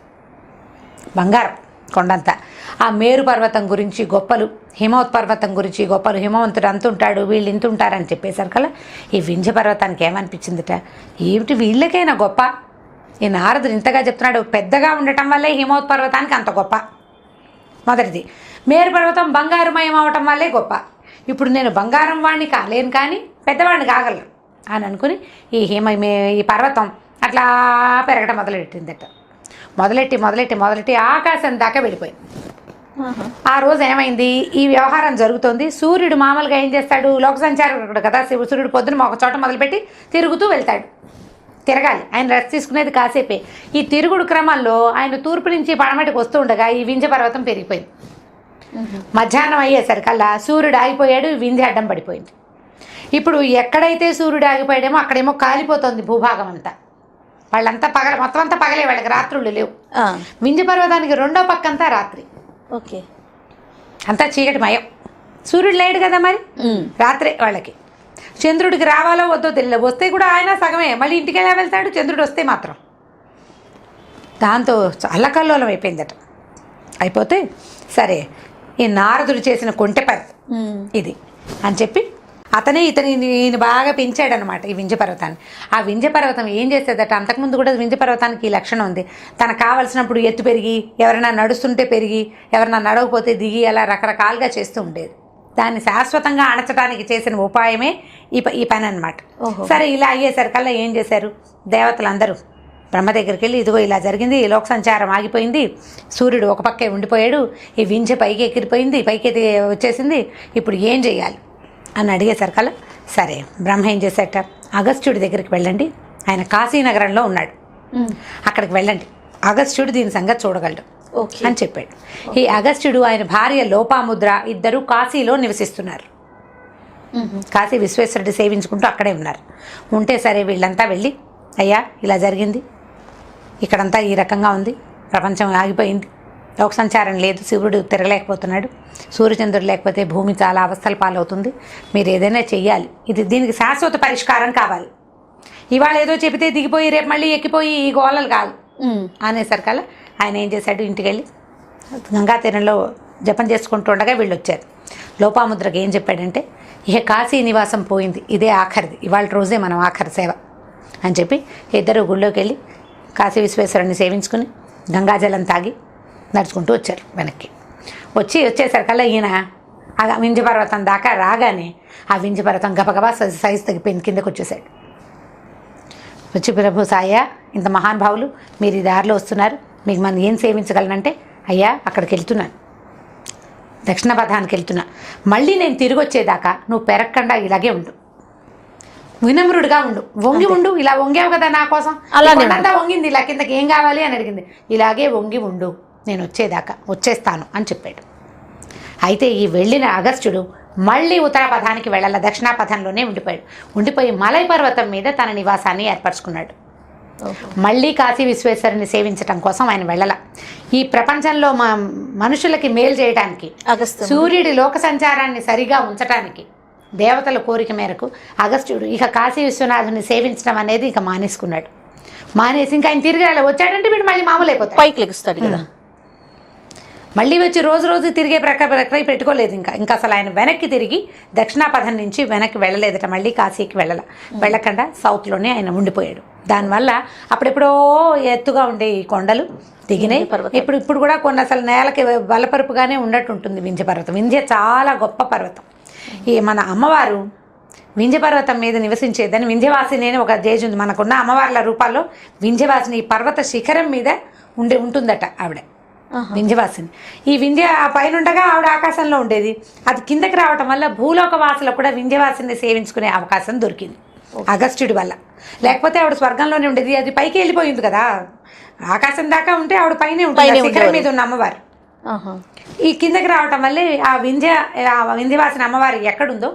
బంగారపు కొండంతా. ఆ మేరు పర్వతం గురించి గొప్పలు, హిమవత్ పర్వతం గురించి గొప్పలు, హిమవంతుడు అంతుంటాడు, వీళ్ళు ఇంతుంటారని చెప్పేసరి కల్లా ఈ వింధ్య పర్వతానికి ఏమనిపించిందిట, ఏమిటి వీళ్ళకైనా గొప్ప, ఈ నారదుడు ఇంతగా చెప్తున్నాడు, పెద్దగా ఉండటం వల్లే హిమవత్ పర్వతానికి అంత గొప్ప. మొదటిది మేరు పర్వతం బంగారుమయం అవటం వల్లే గొప్ప. ఇప్పుడు నేను బంగారం వాడిని కాలేను కానీ పెద్దవాడిని కాగలను అని అనుకుని ఈ పర్వతం అట్లా పెరగడం మొదలెట్టిందట. మొదలెట్టి ఆకాశం దాకా వెళ్ళిపోయింది. ఆ రోజు ఏమైంది, ఈ వ్యవహారం జరుగుతుంది. సూర్యుడు మామూలుగా ఏం చేస్తాడు, లోక సంచారకుడు కదా, సూర్యుడు పొద్దున ఒక చోట మొదలుపెట్టి తిరుగుతూ వెళ్తాడు. తిరగాలి, ఆయన రెస్ట్ తీసుకునేది కాసేపే. ఈ తిరుగుడు క్రమంలో ఆయన తూర్పు నుంచి పడమటికి వస్తూ ఉండగా ఈ వింధ్య పర్వతం పెరిగిపోయింది. మధ్యాహ్నం అయ్యేసరికల్లా సూర్యుడు ఆగిపోయాడు, వింధ్య అడ్డం పడిపోయింది. ఇప్పుడు ఎక్కడైతే సూర్యుడు ఆగిపోయాడేమో అక్కడేమో కాలిపోతుంది భూభాగం అంతా. వాళ్ళంతా మొత్తం అంతా పగలే, వాళ్ళకి రాత్రుళ్ళు లేవు. వింధ్య పర్వతానికి రెండో పక్కంతా రాత్రి. ఓకే, అంతా చీకటి మయం. సూర్యుడు లేడు కదా, మరి రాత్రే వాళ్ళకి. చంద్రుడికి రావాలో వద్దో తెలియదు, వస్తే కూడా ఆయన సగమే, మళ్ళీ ఇంటికి ఎలా వెళ్తాడు చంద్రుడు వస్తే మాత్రం. దాంతో అల్లకల్లోలం అయిపోయిందట. అయిపోతే సరే ఈ నారదుడు చేసిన కొంటె పని ఇది అని చెప్పి ఈయన బాగా పెంచాడనమాట ఈ వింధ్య పర్వతాన్ని. ఆ వింధ్య పర్వతం ఏం చేసేదట, అంతకుముందు కూడా వింధ్య పర్వతానికి ఈ లక్షణం ఉంది. తనకు కావలసినప్పుడు ఎత్తు పెరిగి, ఎవరైనా నడుస్తుంటే పెరిగి, ఎవరైనా నడవకపోతే దిగి, అలా రకరకాలుగా చేస్తూ ఉండేది. దాన్ని శాశ్వతంగా అణచడానికి చేసిన ఉపాయమే ఈ పని అనమాట. సరే ఇలా అయ్యేసరికల్లా ఏం చేశారు, దేవతలందరూ బ్రహ్మ దగ్గరికి వెళ్ళి, ఇదిగో ఇలా జరిగింది, ఈ లోక సంచారం ఆగిపోయింది, సూర్యుడు ఒక పక్కే ఉండిపోయాడు, ఈ వింధ్య పైకి ఎగిరిపోయింది, పైకి వచ్చేసింది, ఇప్పుడు ఏం చేయాలి అని అడిగేసరికల్లా సరే బ్రహ్మ ఏం చేశాట, అగస్త్యుడి దగ్గరికి వెళ్ళండి, ఆయన కాశీనగరంలో ఉన్నాడు, అక్కడికి వెళ్ళండి, అగస్త్యుడు దీని సంగతి చూడగలడు అని చెప్పాడు. ఈ అగస్త్యుడు ఆయన భార్య లోపాముద్ర ఇద్దరు కాశీలో నివసిస్తున్నారు. కాశీ విశ్వేశ్వరుడి సేవించుకుంటూ అక్కడే ఉన్నారు. ఉంటే సరే వీళ్ళంతా వెళ్ళి, అయ్యా ఇలా జరిగింది, ఇక్కడంతా ఈ రకంగా ఉంది, ప్రపంచం ఆగిపోయింది, లోక సంచారం లేదు, శివుడు తిరగలేకపోతున్నాడు, సూర్యచంద్రుడు లేకపోతే భూమి చాలా అవస్థల పాలవుతుంది, మీరు ఏదైనా చెయ్యాలి, దీనికి శాశ్వత పరిష్కారం కావాలి. ఇవాళ ఏదో చెబితే దిగిపోయి రేపు మళ్ళీ ఎక్కిపోయి ఈ గోళలు కాదు అనేసరికల్లా ఆయన ఏం చేశాడు, ఇంటికి వెళ్ళి గంగా తీరంలో జపం చేసుకుంటూ ఉండగా వీళ్ళు వచ్చారు. లోపాముద్రకి ఏం చెప్పాడంటే, ఇక కాశీ నివాసం పోయింది, ఇదే ఆఖరిది, ఇవాళ రోజే మనం ఆఖరి సేవ అని చెప్పి ఇద్దరు గుళ్ళోకి వెళ్ళి కాశీ విశ్వేశ్వరుని సేవించుకుని గంగాజలం తాగి నడుచుకుంటూ వచ్చారు. వెనక్కి వచ్చేసరికల్లా ఈయన ఆ వింధ్య పర్వతం దాకా రాగానే ఆ వింధ్య పర్వతం గబగబా సైజు తగ్గిపోయింది, కిందకు వచ్చేసాడు. వచ్చి, ప్రభు సాయ, ఇంత మహానుభావులు మీరు ఈ దారిలో వస్తున్నారు, మీకు మనం ఏం సేవించగలనంటే, అయ్యా అక్కడికి వెళ్తున్నాను, దక్షిణ పథానికి వెళ్తున్నా, మళ్ళీ నేను తిరిగి వచ్చేదాకా నువ్వు పెరగకుండా ఇలాగే ఉండు, వినమ్రుడుగా ఉండు, వంగి ఉండు, ఇలా వంగావు కదా నా కోసం, అలాంతా వంగింది, ఇలా కిందకి ఏం కావాలి అని అడిగింది, ఇలాగే వంగి ఉండు, నేను వచ్చేస్తాను అని చెప్పాడు. అయితే ఈ వెళ్ళిన అగస్త్యుడు మళ్ళీ ఉత్తర పథానికి వెళ్ళాల, దక్షిణ పథంలోనే ఉండిపోయి మలై పర్వతం మీద తన నివాసాన్ని ఏర్పరచుకున్నాడు. మళ్ళీ కాశీ విశ్వేశ్వరుని సేవించటం కోసం ఆయన వెళ్ళాల. ఈ ప్రపంచంలో మనుషులకి మేలు చేయడానికి, సూర్యుడి లోక సంచారాన్ని సరిగా ఉంచటానికి దేవతల కోరిక మేరకు అగస్త్యుడు ఇక కాశీ విశ్వనాథుని సేవించడం అనేది ఇక మానేసి ఇంకా ఆయన తిరిగి వచ్చాడంటే వీడు మళ్ళీ మామూలు అయిపోతాడు, పైకి లెగుస్తాడు కదా. మళ్ళీ వచ్చి రోజు తిరిగే ప్రక్రియ పెట్టుకోలేదు. ఇంకా అసలు ఆయన వెనక్కి తిరిగి దక్షిణాపథం నుంచి వెనక్కి వెళ్ళలేదట, మళ్ళీ కాశీకి వెళ్ళకుండా సౌత్లోనే ఆయన ఉండిపోయాడు. దానివల్ల అప్పుడెప్పుడో ఎత్తుగా ఉండే ఈ కొండలు దిగినాయి. ఇప్పుడు కూడా కొన్ని అసలు నేలకి బలపరుపుగానే ఉన్నట్టుంటుంది వింధ్య పర్వతం. వింధ్య చాలా గొప్ప పర్వతం. ఈ మన అమ్మవారు వింధ్య పర్వతం మీద నివసించేదని వింధ్యవాసిని అని ఒక దేశం ఉంది. మనకున్న అమ్మవార్ల రూపాల్లో వింధ్యవాసిని ఈ పర్వత శిఖరం మీద ఉంటుందట ఆవిడ వింధ్యవాసిని. ఈ వింధ్య పైనుండగా ఆవిడ ఆకాశంలో ఉండేది. అది కిందకి రావటం వల్ల భూలోక వాసులకు కూడా వింధ్యవాసిని సేవించుకునే అవకాశం దొరికింది అగస్త్యుడి వల్ల. లేకపోతే ఆవిడ స్వర్గంలోనే ఉండేది, అది పైకి వెళ్ళిపోయింది కదా, ఆకాశం దాకా ఉంటే ఆవిడ పైనే ఉంటుంది, శిఖరం మీద ఉన్న అమ్మవారు. ఈ కిందకి రావటం వల్లే ఆ వింధ్యవాసిని అమ్మవారు ఎక్కడుందో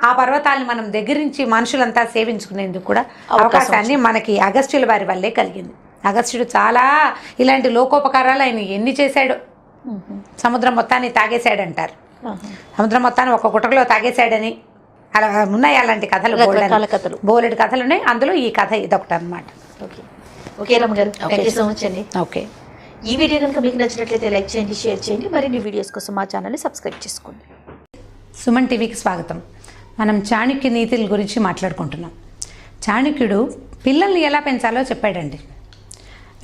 ఆ పర్వతాలను మనం దగ్గర నుంచి మనుషులంతా సేవించుకునేందుకు కూడా అవకాశాన్ని మనకి అగస్త్యుల వారి వల్లే కలిగింది. అగస్త్యుడు చాలా ఇలాంటి లోకోపకారాలు ఆయన ఎన్ని చేశాడో. సముద్రం మొత్తాన్ని తాగేశాడంటారు, సముద్రం మొత్తాన్ని ఒక గుటకలో తాగేశాడని అలా ఉన్నాయి అలాంటి కథలు, బోలెడు కథలు ఉన్నాయి. అందులో ఈ కథ ఇదొకటి అనమాట. ఓకే రమ్మ గారు, థాంక్యూ సో మచ్ అండి. ఓకే, ఈ వీడియో కనుక మీకు నచ్చినట్లయితే లైక్ చేయండి, షేర్ చేయండి, మరిన్ని వీడియోస్ కోసం మా ఛానల్ని సబ్స్క్రైబ్ చేసుకోండి. సుమన్ టీవీకి స్వాగతం. మనం చాణక్య నీతుల గురించి మాట్లాడుకుంటున్నాం. చాణక్యుడు పిల్లల్ని ఎలా పెంచాలో చెప్పాడండి.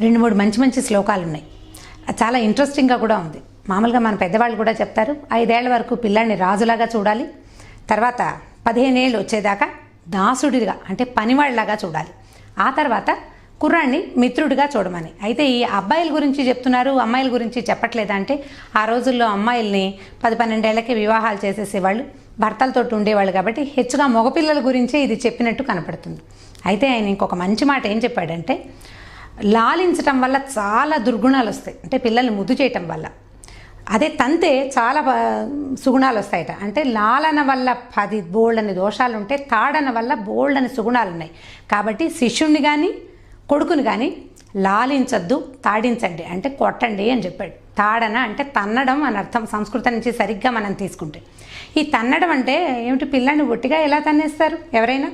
2-3 మంచి శ్లోకాలు ఉన్నాయి. చాలా ఇంట్రెస్టింగ్గా కూడా ఉంది. మామూలుగా మన పెద్దవాళ్ళు కూడా చెప్తారు, 5 ఏళ్ల వరకు పిల్లాడిని రాజులాగా చూడాలి, తర్వాత 15 ఏళ్ళు వచ్చేదాకా దాసుడిగా అంటే పనివాళ్ళలాగా చూడాలి. ఆ తర్వాత కుర్రాన్ని మిత్రుడిగా చూడమని. అయితే ఈ అబ్బాయిల గురించి చెప్తున్నారు, అమ్మాయిల గురించి చెప్పట్లేదా అంటే ఆ రోజుల్లో అమ్మాయిల్ని 10-12 ఏళ్ళకి వివాహాలు చేసేసేవాళ్ళు, భర్తలతో ఉండేవాళ్ళు. కాబట్టి హెచ్చుగా మగపిల్లల గురించే ఇది చెప్పినట్టు కనపడుతుంది. అయితే ఆయన ఇంకొక మంచి మాట ఏం చెప్పాడంటే, లాలించటం వల్ల చాలా దుర్గుణాలు వస్తాయి. అంటే పిల్లల్ని ముద్దు చేయటం వల్ల. అదే తంతే చాలా సుగుణాలు వస్తాయట. అంటే లాలన వల్ల 10 బోల్డని దోషాలు ఉంటే తాడన వల్ల బోల్డని సుగుణాలు ఉన్నాయి. కాబట్టి శిష్యుణ్ణి కానీ కొడుకుని కానీ లాలించద్దు, తాడించండి అంటే కొట్టండి అని చెప్పాడు. తాడన అంటే తన్నడం అని అర్థం, సంస్కృతం నుంచి సరిగ్గా మనం తీసుకుంటే. ఈ తన్నడం అంటే ఏమిటి? పిల్లాన్ని ఒట్టిగా ఎలా తన్నేస్తారు? ఎవరైనా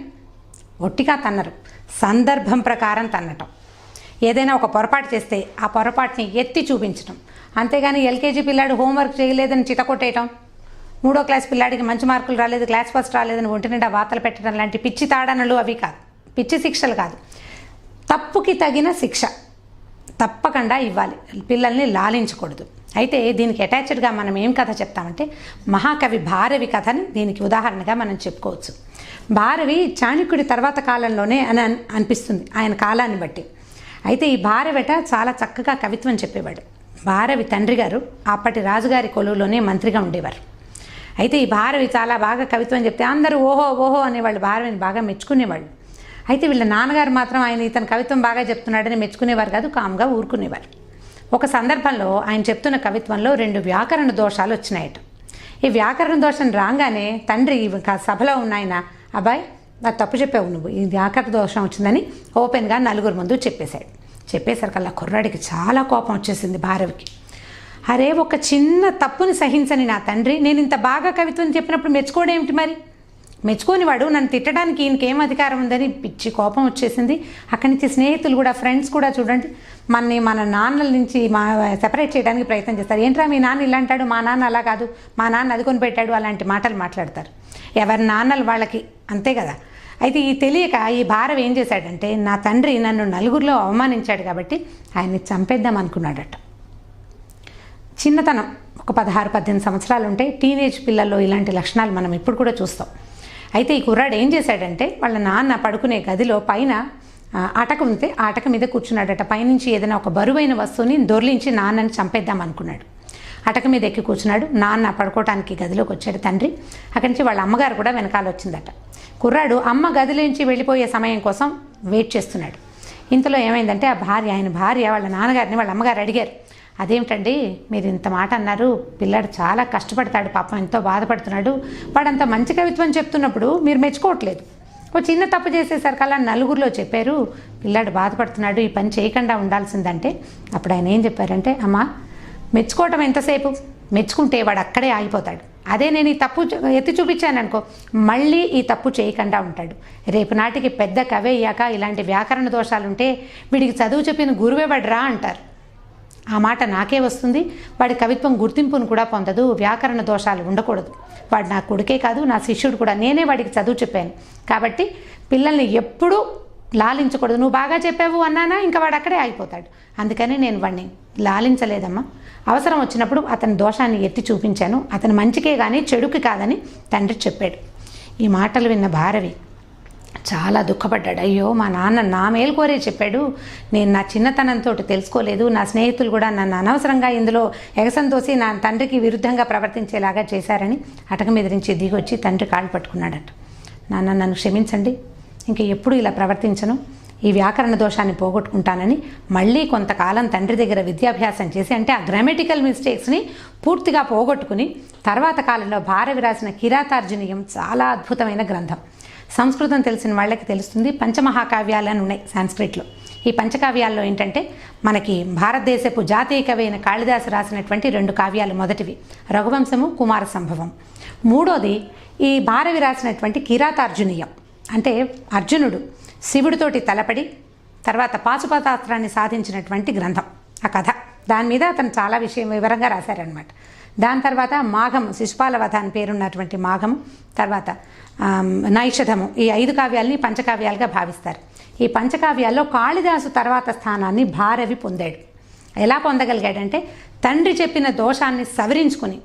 ఒట్టిగా తన్నరు, సందర్భం ప్రకారం తన్నటం. ఏదైనా ఒక పొరపాటు చేస్తే ఆ పొరపాటుని ఎత్తి చూపించడం. అంతేగాని ఎల్కేజీ పిల్లాడు హోంవర్క్ చేయలేదని చితకొట్టేయటం, 3వ క్లాస్ పిల్లాడికి మంచి మార్కులు రాలేదు, క్లాస్ ఫస్ట్ రాలేదని ఒంటి నిండా వార్తలు పెట్టడం లాంటి పిచ్చి తాడనలు అవి కాదు, పిచ్చి శిక్షలు కాదు. తప్పుకి తగిన శిక్ష తప్పకుండా ఇవ్వాలి, పిల్లల్ని లాలించకూడదు. అయితే దీనికి అటాచ్డ్గా మనం ఏం కథ చెప్తామంటే మహాకవి భారవి కథని దీనికి ఉదాహరణగా మనం చెప్పుకోవచ్చు. భారవి చాణక్యుడి తర్వాత కాలంలోనే అని అనిపిస్తుంది ఆయన కాలాన్ని బట్టి. అయితే ఈ భారవిట చాలా చక్కగా కవిత్వం చెప్పేవాడు. భారవి తండ్రి గారు అప్పటి రాజుగారి కొలువులోనే మంత్రిగా ఉండేవారు. అయితే ఈ భారవి చాలా బాగా కవిత్వం చెప్తే అందరూ ఓహో ఓహో అనేవాళ్ళు, భారవిని బాగా మెచ్చుకునేవాళ్ళు. అయితే వీళ్ళ నాన్నగారు మాత్రం ఆయన ఇతను కవిత్వం బాగా చెప్తున్నాడని మెచ్చుకునేవారు కాదు, కామ్గా ఊరుకునేవారు. ఒక సందర్భంలో ఆయన చెప్తున్న కవిత్వంలో 2 వ్యాకరణ దోషాలు వచ్చినాయట. ఈ వ్యాకరణ దోషం రాగానే తండ్రి సభలో ఉన్న ఆయన, అబ్బాయి నాకు తప్పు చెప్పావు నువ్వు, ఈ వ్యాకరణ దోషం వచ్చిందని ఓపెన్గా నలుగురు ముందు చెప్పేశాడు. చెప్పేసరికల్లా కుర్రాడికి చాలా కోపం వచ్చేసింది భారవికి. అరే, ఒక చిన్న తప్పుని సహించని నా తండ్రి నేను ఇంత బాగా కవిత్వం చెప్పినప్పుడు మెచ్చుకోడేమిటి? మరి మెచ్చుకోని వాడు నన్ను తిట్టడానికి ఈయనకేం అధికారం ఉందని పిచ్చి కోపం వచ్చేసింది. అక్కడి నుంచి స్నేహితులు కూడా, ఫ్రెండ్స్ కూడా చూడండి మన నాన్నల నుంచి సెపరేట్ చేయడానికి ప్రయత్నం చేస్తారు. ఏంట్రా మీ నాన్న ఇలా అంటాడు, మా నాన్న అలా కాదు, మా నాన్న అది కొని పెట్టాడు, అలాంటి మాటలు మాట్లాడతారు. ఎవరి నాన్నలు వాళ్ళకి అంతే కదా. అయితే ఈ తెలియక ఈ భారవి ఏం చేశాడంటే, నా తండ్రి నన్ను నలుగురిలో అవమానించాడు కాబట్టి ఆయన్ని చంపేద్దాం అనుకున్నాడట. చిన్నతనం ఒక 16-18 సంవత్సరాలు ఉంటే టీనేజ్ పిల్లల్లో ఇలాంటి లక్షణాలు మనం ఇప్పుడు కూడా చూస్తాం. అయితే ఈ కుర్రాడు ఏం చేశాడంటే, వాళ్ళ నాన్న పడుకునే గదిలో పైన అటక ఉంటే ఆ అటక మీద కూర్చున్నాడట. పైనుంచి ఏదైనా ఒక బరువైన వస్తువుని దొర్లించి నాన్నని చంపేద్దాం అనుకున్నాడు. అటక మీద ఎక్కి కూర్చున్నాడు. నాన్న పడుకోవటానికి గదిలోకి వచ్చాడు తండ్రి. అక్కడి నుంచి వాళ్ళ అమ్మగారు కూడా వెనకాల వచ్చిందట. కుర్రాడు అమ్మ గదిలోంచి వెళ్ళిపోయే సమయం కోసం వెయిట్ చేస్తున్నాడు. ఇంతలో ఏమైందంటే ఆయన భార్య వాళ్ళ నాన్నగారిని వాళ్ళ అమ్మగారు అడిగారు, అదేమిటండి మీరు ఇంత మాట అన్నారు, పిల్లాడు చాలా కష్టపడతాడు, పాపం ఎంతో బాధపడుతున్నాడు, వాడంత మంచి కవిత్వం చెప్తున్నప్పుడు మీరు మెచ్చుకోవట్లేదు, ఒక చిన్న తప్పు చేసేసరికల్లా నలుగురిలో చెప్పారు, పిల్లాడు బాధపడుతున్నాడు, ఈ పని చేయకుండా ఉండాల్సిందంటే. అప్పుడు ఆయన ఏం చెప్పారంటే, అమ్మా మెచ్చుకోవటం ఎంతసేపు, మెచ్చుకుంటే వాడు అక్కడే ఆగిపోతాడు. అదే నేను ఈ తప్పు ఎత్తి చూపించాను అనుకో, మళ్ళీ ఈ తప్పు చేయకుండా ఉంటాడు. రేపు నాటికి పెద్ద కవి అయ్యాక ఇలాంటి వ్యాకరణ దోషాలు ఉంటే వీడికి చదువు చెప్పిన గురువే వాడు రా అంటారు. ఆ మాట నాకే వస్తుంది, వాడి కవిత్వం గుర్తింపును కూడా పొందదు, వ్యాకరణ దోషాలు ఉండకూడదు. వాడు నా కొడుకే కాదు, నా శిష్యుడు కూడా, నేనే వాడికి చదువు చెప్పాను. కాబట్టి పిల్లల్ని ఎప్పుడూ లాలించకూడదు. నువ్వు బాగా చెప్పావు అన్నానా ఇంకా వాడు అక్కడే ఆగిపోతాడు. అందుకని నేను వాడిని లాలించలేదమ్మా. అవసరం వచ్చినప్పుడు అతని దోషాన్ని ఎత్తి చూపించాను, అతని మంచికే కానీ చెడుకి కాదని తండ్రి చెప్పాడు. ఈ మాటలు విన్న భారవి చాలా దుఃఖపడ్డాడు. అయ్యో మా నాన్న నా మేలు కోరే చెప్పాడు, నేను నా చిన్నతనంతో తెలుసుకోలేదు, నా స్నేహితులు కూడా నన్ను అనవసరంగా ఇందులో ఎగసం తోసి నా తండ్రికి విరుద్ధంగా ప్రవర్తించేలాగా చేశారని అటక మీద నుంచి దిగొచ్చి తండ్రి కాళ్ళు పట్టుకున్నాడట. నాన్న నన్ను క్షమించండి, ఇంక ఎప్పుడు ఇలా ప్రవర్తించను, ఈ వ్యాకరణ దోషాన్ని పోగొట్టుకుంటానని మళ్ళీ కొంతకాలం తండ్రి దగ్గర విద్యాభ్యాసం చేసి, అంటే ఆ గ్రామటికల్ మిస్టేక్స్ని పూర్తిగా పోగొట్టుకుని తర్వాత కాలంలో భారవి రాసిన కిరాతార్జునీయం చాలా అద్భుతమైన గ్రంథం. సంస్కృతం తెలిసిన వాళ్ళకి తెలుస్తుంది. పంచమహాకావ్యాలు అని ఉన్నాయి సాంస్క్రిట్లో. ఈ పంచకావ్యాల్లో ఏంటంటే మనకి భారతదేశపు జాతీయ కవి అయిన కాళిదాసు రాసినటువంటి 2 కావ్యాలు. మొదటివి రఘువంశము, కుమార సంభవం. మూడోది ఈ భారవి రాసినటువంటి కిరాతార్జునీయం. అంటే అర్జునుడు శివుడితోటి తలపడి తర్వాత పాశుపతాస్త్రాన్ని సాధించినటువంటి గ్రంథం ఆ కథ. దాని మీద అతను చాలా వివరంగా రాశారనమాట. దాని తర్వాత మాఘము, శిశుపాల వధ అని పేరున్నటువంటి మాఘము, తర్వాత నైషధము, ఈ 5 కావ్యాలని పంచకావ్యాలుగా భావిస్తారు. ఈ పంచకావ్యాల్లో కాళిదాసు తర్వాత స్థానాన్ని భారవి పొందాడు. ఎలా పొందగలిగాడంటే తండ్రి చెప్పిన దోషాన్ని సవరించుకొని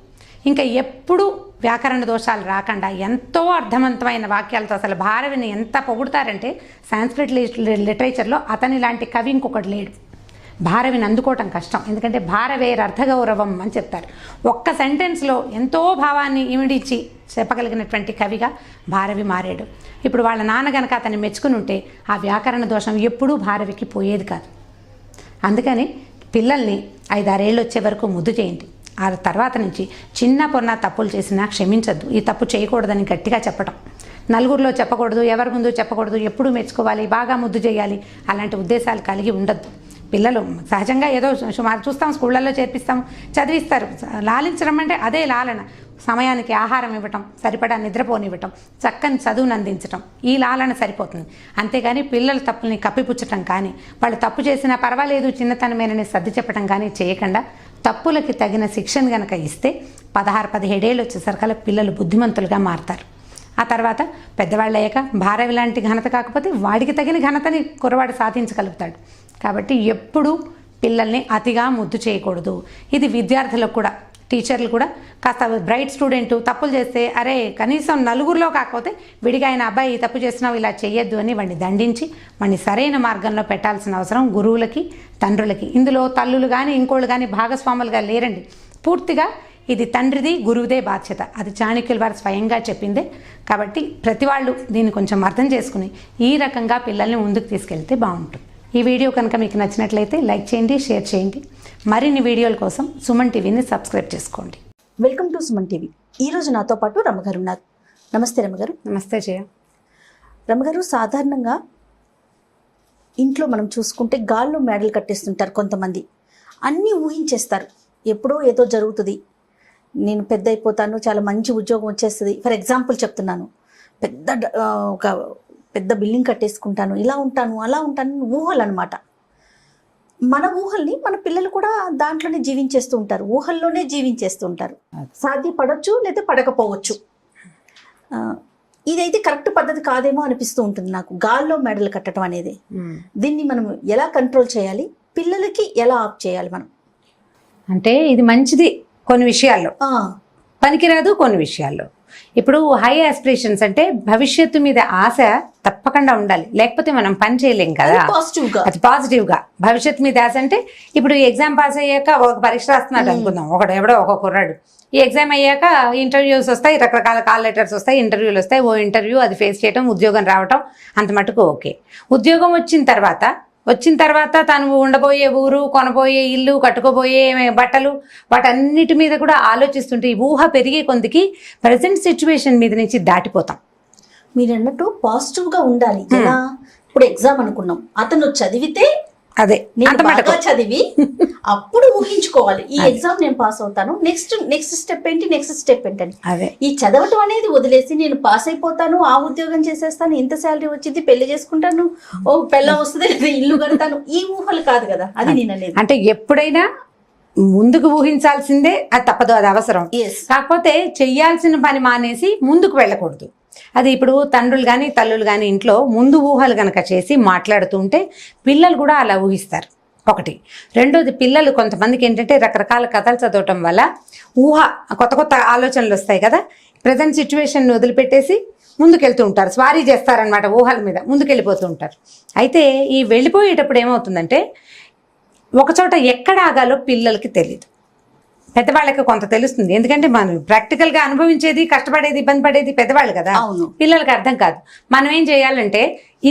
ఇంకా ఎప్పుడూ వ్యాకరణ దోషాలు రాకుండా ఎంతో అర్థవంతమైన వాక్యాలతో అసలు భారవిని ఎంత పొగుడతారంటే సాంస్క్రిట్ లిటరేచర్లో అతని లాంటి కవి ఇంకొకటి లేడు. భారవిని అందుకోవటం కష్టం, ఎందుకంటే భారవేర్ అర్థగౌరవం అని చెప్తారు. ఒక్క సెంటెన్స్లో ఎంతో భావాన్ని ఇమిడించి చెప్పగలిగినటువంటి కవిగా భారవి మారాడు. ఇప్పుడు వాళ్ళ నాన్న గనక అతన్ని మెచ్చుకుని ఉంటే ఆ వ్యాకరణ దోషం ఎప్పుడూ భారవికి పోయేది కాదు. అందుకని పిల్లల్ని 5-6 ఏళ్ళు వచ్చే వరకు ముద్దు చేయండి. ఆ తర్వాత నుంచి చిన్న పొన్న తప్పులు చేసినా క్షమించద్దు, ఈ తప్పు చేయకూడదని గట్టిగా చెప్పటం. నలుగురిలో చెప్పకూడదు, ఎవరి ముందు చెప్పకూడదు, ఎప్పుడూ మెచ్చుకోవాలి, బాగా ముద్దు చేయాలి, అలాంటి ఉద్దేశాలు కలిగి ఉండద్దు. పిల్లలు సహజంగా ఏదో సుమారు చూస్తాం, స్కూళ్ళల్లో చేర్పిస్తాం, చదివిస్తారు. లాలించడం అంటే అదే లాలన. సమయానికి ఆహారం ఇవ్వటం, సరిపడా నిద్రపోనివ్వటం, చక్కని చదువును అందించటం, ఈ లాలన సరిపోతుంది. అంతేగాని పిల్లల తప్పుల్ని కప్పిపుచ్చటం కానీ, వాళ్ళు తప్పు చేసినా పర్వాలేదు చిన్నతనమేనని సర్ది చెప్పడం కానీ చేయకుండా తప్పులకి తగిన శిక్షణ కనుక ఇస్తే 16-17 ఏళ్ళు వచ్చేసరికల్లా పిల్లలు బుద్ధిమంతులుగా మారతారు. ఆ తర్వాత పెద్దవాళ్ళు అయ్యాక భారవి లాంటి ఘనత కాకపోతే వాడికి తగిన ఘనతని కుర్రవాడు సాధించగలుగుతాడు. కాబట్టి ఎప్పుడూ పిల్లల్ని అతిగా ముద్దు చేయకూడదు. ఇది విద్యార్థులకు కూడా, టీచర్లు కూడా కాస్త బ్రైట్ స్టూడెంట్ తప్పులు చేస్తే అరే కనీసం నలుగురిలో కాకపోతే విడిగా ఆయన అబ్బాయి తప్పు చేసినావు ఇలా చేయొద్దు అని వాడిని దండించి వాడిని సరైన మార్గంలో పెట్టాల్సిన అవసరం గురువులకి, తండ్రులకి. ఇందులో తల్లులు కానీ ఇంకోళ్ళు కానీ భాగస్వాములుగా లేరండి. పూర్తిగా ఇది తండ్రిది, గురువుదే బాధ్యత. అది చాణక్యుల వారు స్వయంగా చెప్పిందే. కాబట్టి ప్రతి వాళ్ళు దీన్ని కొంచెం అర్థం చేసుకుని ఈ రకంగా పిల్లల్ని ముందుకు తీసుకెళ్తే బాగుంటుంది. ఈ వీడియో కనుక మీకు నచ్చినట్లయితే లైక్ చేయండి, షేర్ చేయండి. మరిన్ని వీడియోల కోసం సుమన్ టీవీని సబ్స్క్రైబ్ చేసుకోండి. Welcome to Suman TV. ఈరోజు నాతో పాటు రమగారు ఉన్నారు. నమస్తే రమగారు. నమస్తే జయ. రమగారు, సాధారణంగా ఇంట్లో మనం చూసుకుంటే గాల్లో మేడలు కట్టేస్తుంటారు కొంతమంది. అన్నీ ఊహించేస్తారు, ఎప్పుడో ఏదో జరుగుతుంది, నేను పెద్ద అయిపోతాను, చాలా మంచి ఉద్యోగం వచ్చేస్తుంది, ఫర్ ఎగ్జాంపుల్ చెప్తున్నాను, ఒక పెద్ద బిల్డింగ్ కట్టేసుకుంటాను, ఇలా ఉంటాను అలా ఉంటాను, ఊహలు అనమాట. మన ఊహల్ని మన పిల్లలు కూడా దాంట్లోనే జీవించేస్తూ ఉంటారు, ఊహల్లోనే జీవించేస్తూ ఉంటారు. సాధ్యపడవచ్చు లేదా పడకపోవచ్చు. ఇదైతే కరెక్ట్ పద్ధతి కాదేమో అనిపిస్తూ ఉంటుంది నాకు, గాల్లో మెడలు కట్టడం అనేది. దీన్ని మనం ఎలా కంట్రోల్ చేయాలి, పిల్లలకి ఎలా ఆప్ చేయాలి మనం? అంటే ఇది మంచిది కొన్ని విషయాల్లో, పనికిరాదు కొన్ని విషయాల్లో. ఇప్పుడు హై ఆస్పిరేషన్స్ అంటే భవిష్యత్తు మీద ఆశ తప్పకుండా ఉండాలి, లేకపోతే మనం పని చేయలేం కదా. అది పాజిటివ్గా భవిష్యత్తు మీద ఆశ అంటే ఇప్పుడు ఎగ్జామ్ పాస్ అయ్యాక ఒక పరీక్ష రాస్తున్నాడు అనుకుందాం, ఒకడు ఎవడో ఒక కుర్రాడు. ఈ ఎగ్జామ్ అయ్యాక ఇంటర్వ్యూస్ వస్తాయి, రకరకాల కాల్ లెటర్స్ వస్తాయి, ఇంటర్వ్యూలు వస్తాయి. ఓ ఇంటర్వ్యూ అది ఫేస్ చేయడం, ఉద్యోగం రావటం, అంత మటుకు ఓకే. ఉద్యోగం వచ్చిన తర్వాత తను ఉండబోయే ఊరు, కొనబోయే ఇల్లు, కట్టుకోబోయే బట్టలు, వాటన్నిటి మీద కూడా ఆలోచిస్తుంటే ఈ ఊహ పెరిగే కొందికి ప్రజెంట్ సిచ్యువేషన్ మీద నుంచి దాటిపోతాం. మీరు అన్నట్టు పాజిటివ్గా ఉండాలి. ఎలా? ఇప్పుడు ఎగ్జామ్ అనుకున్నాం, అతను చదివితే అదే బాగా చదివి అప్పుడు ఊహించుకోవాలి, ఈ ఎగ్జామ్ నేను పాస్ అవుతాను, నెక్స్ట్ స్టెప్ ఏంటని. ఈ చదవటం అనేది వదిలేసి నేను పాస్ అయిపోతాను, ఆ ఉద్యోగం చేసేస్తాను, ఇంత శాలరీ వచ్చింది, పెళ్లి చేసుకుంటాను, ఓ పెళ్ళం వస్తుంది, ఇల్లు కడతాను, ఈ ఊహలు కాదు కదా. అది నేను అనేది. అంటే ఎప్పుడైనా ముందుకు ఊహించాల్సిందే, అది తప్పదు, అది అవసరం. కాకపోతే చెయ్యాల్సిన పని మానేసి ముందుకు వెళ్ళకూడదు. అది ఇప్పుడు తండ్రులు కానీ తల్లులు కానీ ఇంట్లో ముందు ఊహలు కనుక చేసి మాట్లాడుతుంటే పిల్లలు కూడా అలా ఊహిస్తారు. ఒకటి. రెండోది, పిల్లలు కొంతమందికి ఏంటంటే రకరకాల కథలు చదవటం వల్ల కొత్త ఆలోచనలు వస్తాయి కదా, ప్రజెంట్ సిచ్యువేషన్ వదిలిపెట్టేసి ముందుకెళ్తూ ఉంటారు, స్వారీ చేస్తారనమాట, ఊహల మీద ముందుకెళ్ళిపోతూ ఉంటారు. అయితే ఈ వెళ్ళిపోయేటప్పుడు ఏమవుతుందంటే ఒకచోట ఎక్కడ ఆగాలో పిల్లలకి తెలియదు, పెద్దవాళ్ళకి కొంత తెలుస్తుంది. ఎందుకంటే మనం ప్రాక్టికల్గా అనుభవించేది, కష్టపడేది, ఇబ్బంది పడేది పెద్దవాళ్ళు కదా, పిల్లలకి అర్థం కాదు. మనం ఏం చేయాలంటే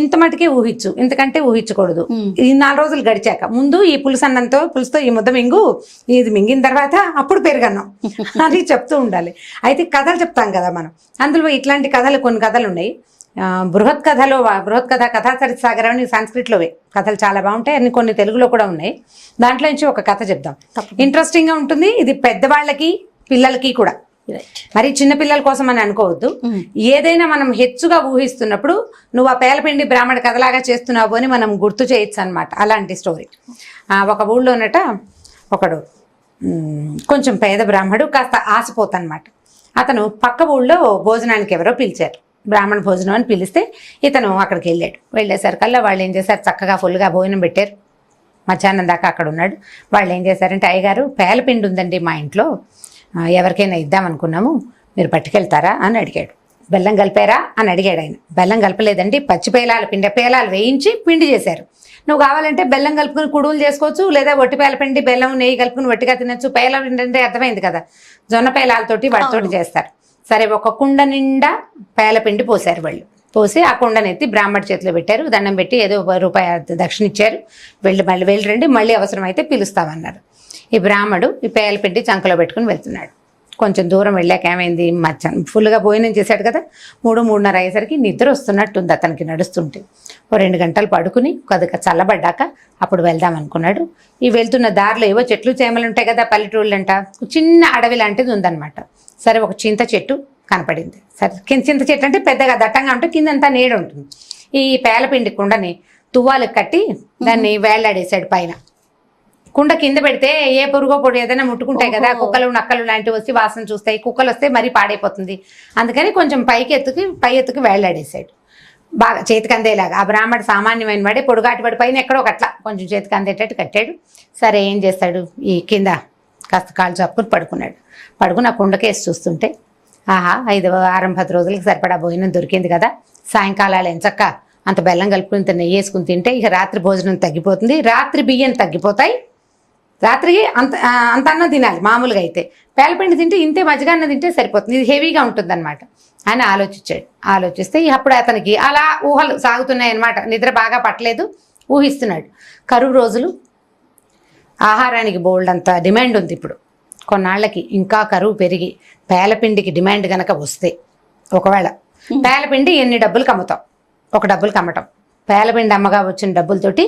ఇంత మటుకే ఊహించు, ఇంతకంటే ఊహించకూడదు. ఈ 4 రోజులు గడిచాక ముందు ఈ పులుసుతో ఈ ముద్ద మింగు, ఇది మింగిన తర్వాత అప్పుడు పెరుగన్నం అది చెప్తూ ఉండాలి. అయితే కథలు చెప్తాం కదా మనం, అందులో ఇట్లాంటి కొన్ని కథలు ఉన్నాయి. బృహత్ కథ కథాచరిత సాగరం అని సంస్కృతిలోవే కథలు చాలా బాగుంటాయి, అన్ని కొన్ని తెలుగులో కూడా ఉన్నాయి. దాంట్లో నుంచి ఒక కథ చెప్దాం, ఇంట్రెస్టింగ్గా ఉంటుంది. ఇది పెద్దవాళ్ళకి పిల్లలకి కూడా, మరి చిన్న పిల్లల కోసం అని అనుకోవద్దు. ఏదైనా మనం హెచ్చుగా ఊహిస్తున్నప్పుడు నువ్వు ఆ పేలపిండి బ్రాహ్మణ కథలాగా చేస్తున్నావు అని మనం గుర్తు చేయొచ్చు అనమాట. అలాంటి స్టోరీ. ఒక ఊళ్ళోనట ఒకడు కొంచెం పేద బ్రాహ్మడు, కాస్త ఆశపోతనమాట. అతను పక్క ఊళ్ళో భోజనానికి ఎవరో పిలిచారు, బ్రాహ్మణ భోజనం అని పిలిస్తే ఇతను అక్కడికి వెళ్ళేసరికల్లా వాళ్ళు ఏం చేశారు, చక్కగా ఫుల్గా భోజనం పెట్టారు. మధ్యాహ్నం దాకా అక్కడ ఉన్నాడు. వాళ్ళు ఏం చేశారంటే, అయ్యగారు పేలపిండి ఉందండి మా ఇంట్లో, ఎవరికైనా ఇద్దామనుకున్నాము, మీరు పట్టుకెళ్తారా అని అడిగాడు. బెల్లం కలిపారా అని అడిగాడు ఆయన. బెల్లం కలపలేదండి, పచ్చి పేలాలు పేలాలు వేయించి పిండి చేశారు. నువ్వు కావాలంటే బెల్లం కలుపుకుని కుడువులు చేసుకోవచ్చు, లేదా ఒట్టి పేలపిండి బెల్లం నెయ్యి కలుపుకుని ఒట్టిగా తినచ్చు. పేల పిండి అంటే అర్థమైంది కదా, జొన్న పేలాలతోటి వాటితోటి చేస్తారు. సరే, ఒక కుండ నిండా పేలపిండి పోసారు వాళ్ళు. పోసి ఆ కుండనెత్తి బ్రాహ్మడి చేతిలో పెట్టారు. దండం పెట్టి ఏదో ₹1 దక్షిణ ఇచ్చారు. వెళ్ళి రండి, మళ్ళీ అవసరమైతే పిలుస్తామన్నారు. ఈ బ్రాహ్మడు ఈ పేలపిండి చంకలో పెట్టుకుని వెళ్తున్నాడు. కొంచెం దూరం వెళ్ళాక ఏమైంది, ఫుల్గా భోజనం చేశాడు కదా, 3-3:30 అయ్యేసరికి నిద్ర వస్తున్నట్టుంది అతనికి నడుస్తుంటే. 2 గంటలు పడుకుని కొద్దిగా చల్లబడ్డాక అప్పుడు వెళ్దాం అనుకున్నాడు. ఈ వెళ్తున్న దారిలో ఏవో చెట్లు చేమలు ఉంటాయి కదా పల్లెటూళ్ళంట, చిన్న అడవి లాంటిది ఉందన్నమాట. సరే, ఒక చింత చెట్టు కనపడింది. సరే, చింత చెట్టు అంటే పెద్దగా దట్టంగా ఉంటే కిందంతా నీడ ఉంటుంది. ఈ పేలపిండి కుండని తువ్వాలకు కట్టి దాన్ని వేళ్లాడేశాడు పైన. కుండ కింద పెడితే ఏ పురుగో పొడి ఏదైనా ముట్టుకుంటాయి కదా, కుక్కలు నక్కలు లాంటివి వచ్చి వాసన చూస్తాయి, కుక్కలు వస్తే మరీ పాడైపోతుంది. అందుకని కొంచెం పై ఎత్తుకి వేళ్లాడేశాడు, బాగా చేతికి అందేలాగా. ఆ బ్రాహ్మడు సామాన్యమైన వాడే, పొడుగాటి వాడి పైన ఎక్కడో ఒకట్లా కొంచెం చేతికి అందేటట్టు కట్టాడు. సరే, ఏం చేస్తాడు, ఈ కింద కాస్త కాళ్ళు చాపుకుని పడుకుని ఆ కుండకేసి చూస్తుంటే, ఆహా, 5-10 రోజులకి సరిపడా భోజనం దొరికింది కదా. సాయంకాలాలు ఎంచక్క అంత బెల్లం కలుపుకుని ఇంత నెయ్యి వేసుకుని తింటే ఇక రాత్రి భోజనం తగ్గిపోతుంది, రాత్రి బియ్యం తగ్గిపోతాయి, రాత్రికి అంత అన్నం తినాలి. మామూలుగా అయితే పేలపిండి తింటే ఇంతే, మజ్జిగ తింటే సరిపోతుంది, ఇది హెవీగా ఉంటుంది అనమాట అని ఆలోచించాడు. ఆలోచిస్తే అప్పుడు అతనికి అలా ఊహలు సాగుతున్నాయి అనమాట. నిద్ర బాగా పట్టలేదు, ఊహిస్తున్నాడు. కరువు రోజులు, ఆహారానికి బోల్డ్ అంత డిమాండ్ ఉంది. ఇప్పుడు కొన్నాళ్ళకి ఇంకా కరువు పెరిగి పేలపిండికి డిమాండ్ గనక వస్తే, ఒకవేళ పేలపిండి ఎన్ని డబ్బులు అమ్ముతాం, ఒక డబ్బులు అమ్మటం, పేలపిండి అమ్మగా వచ్చిన డబ్బులతోటి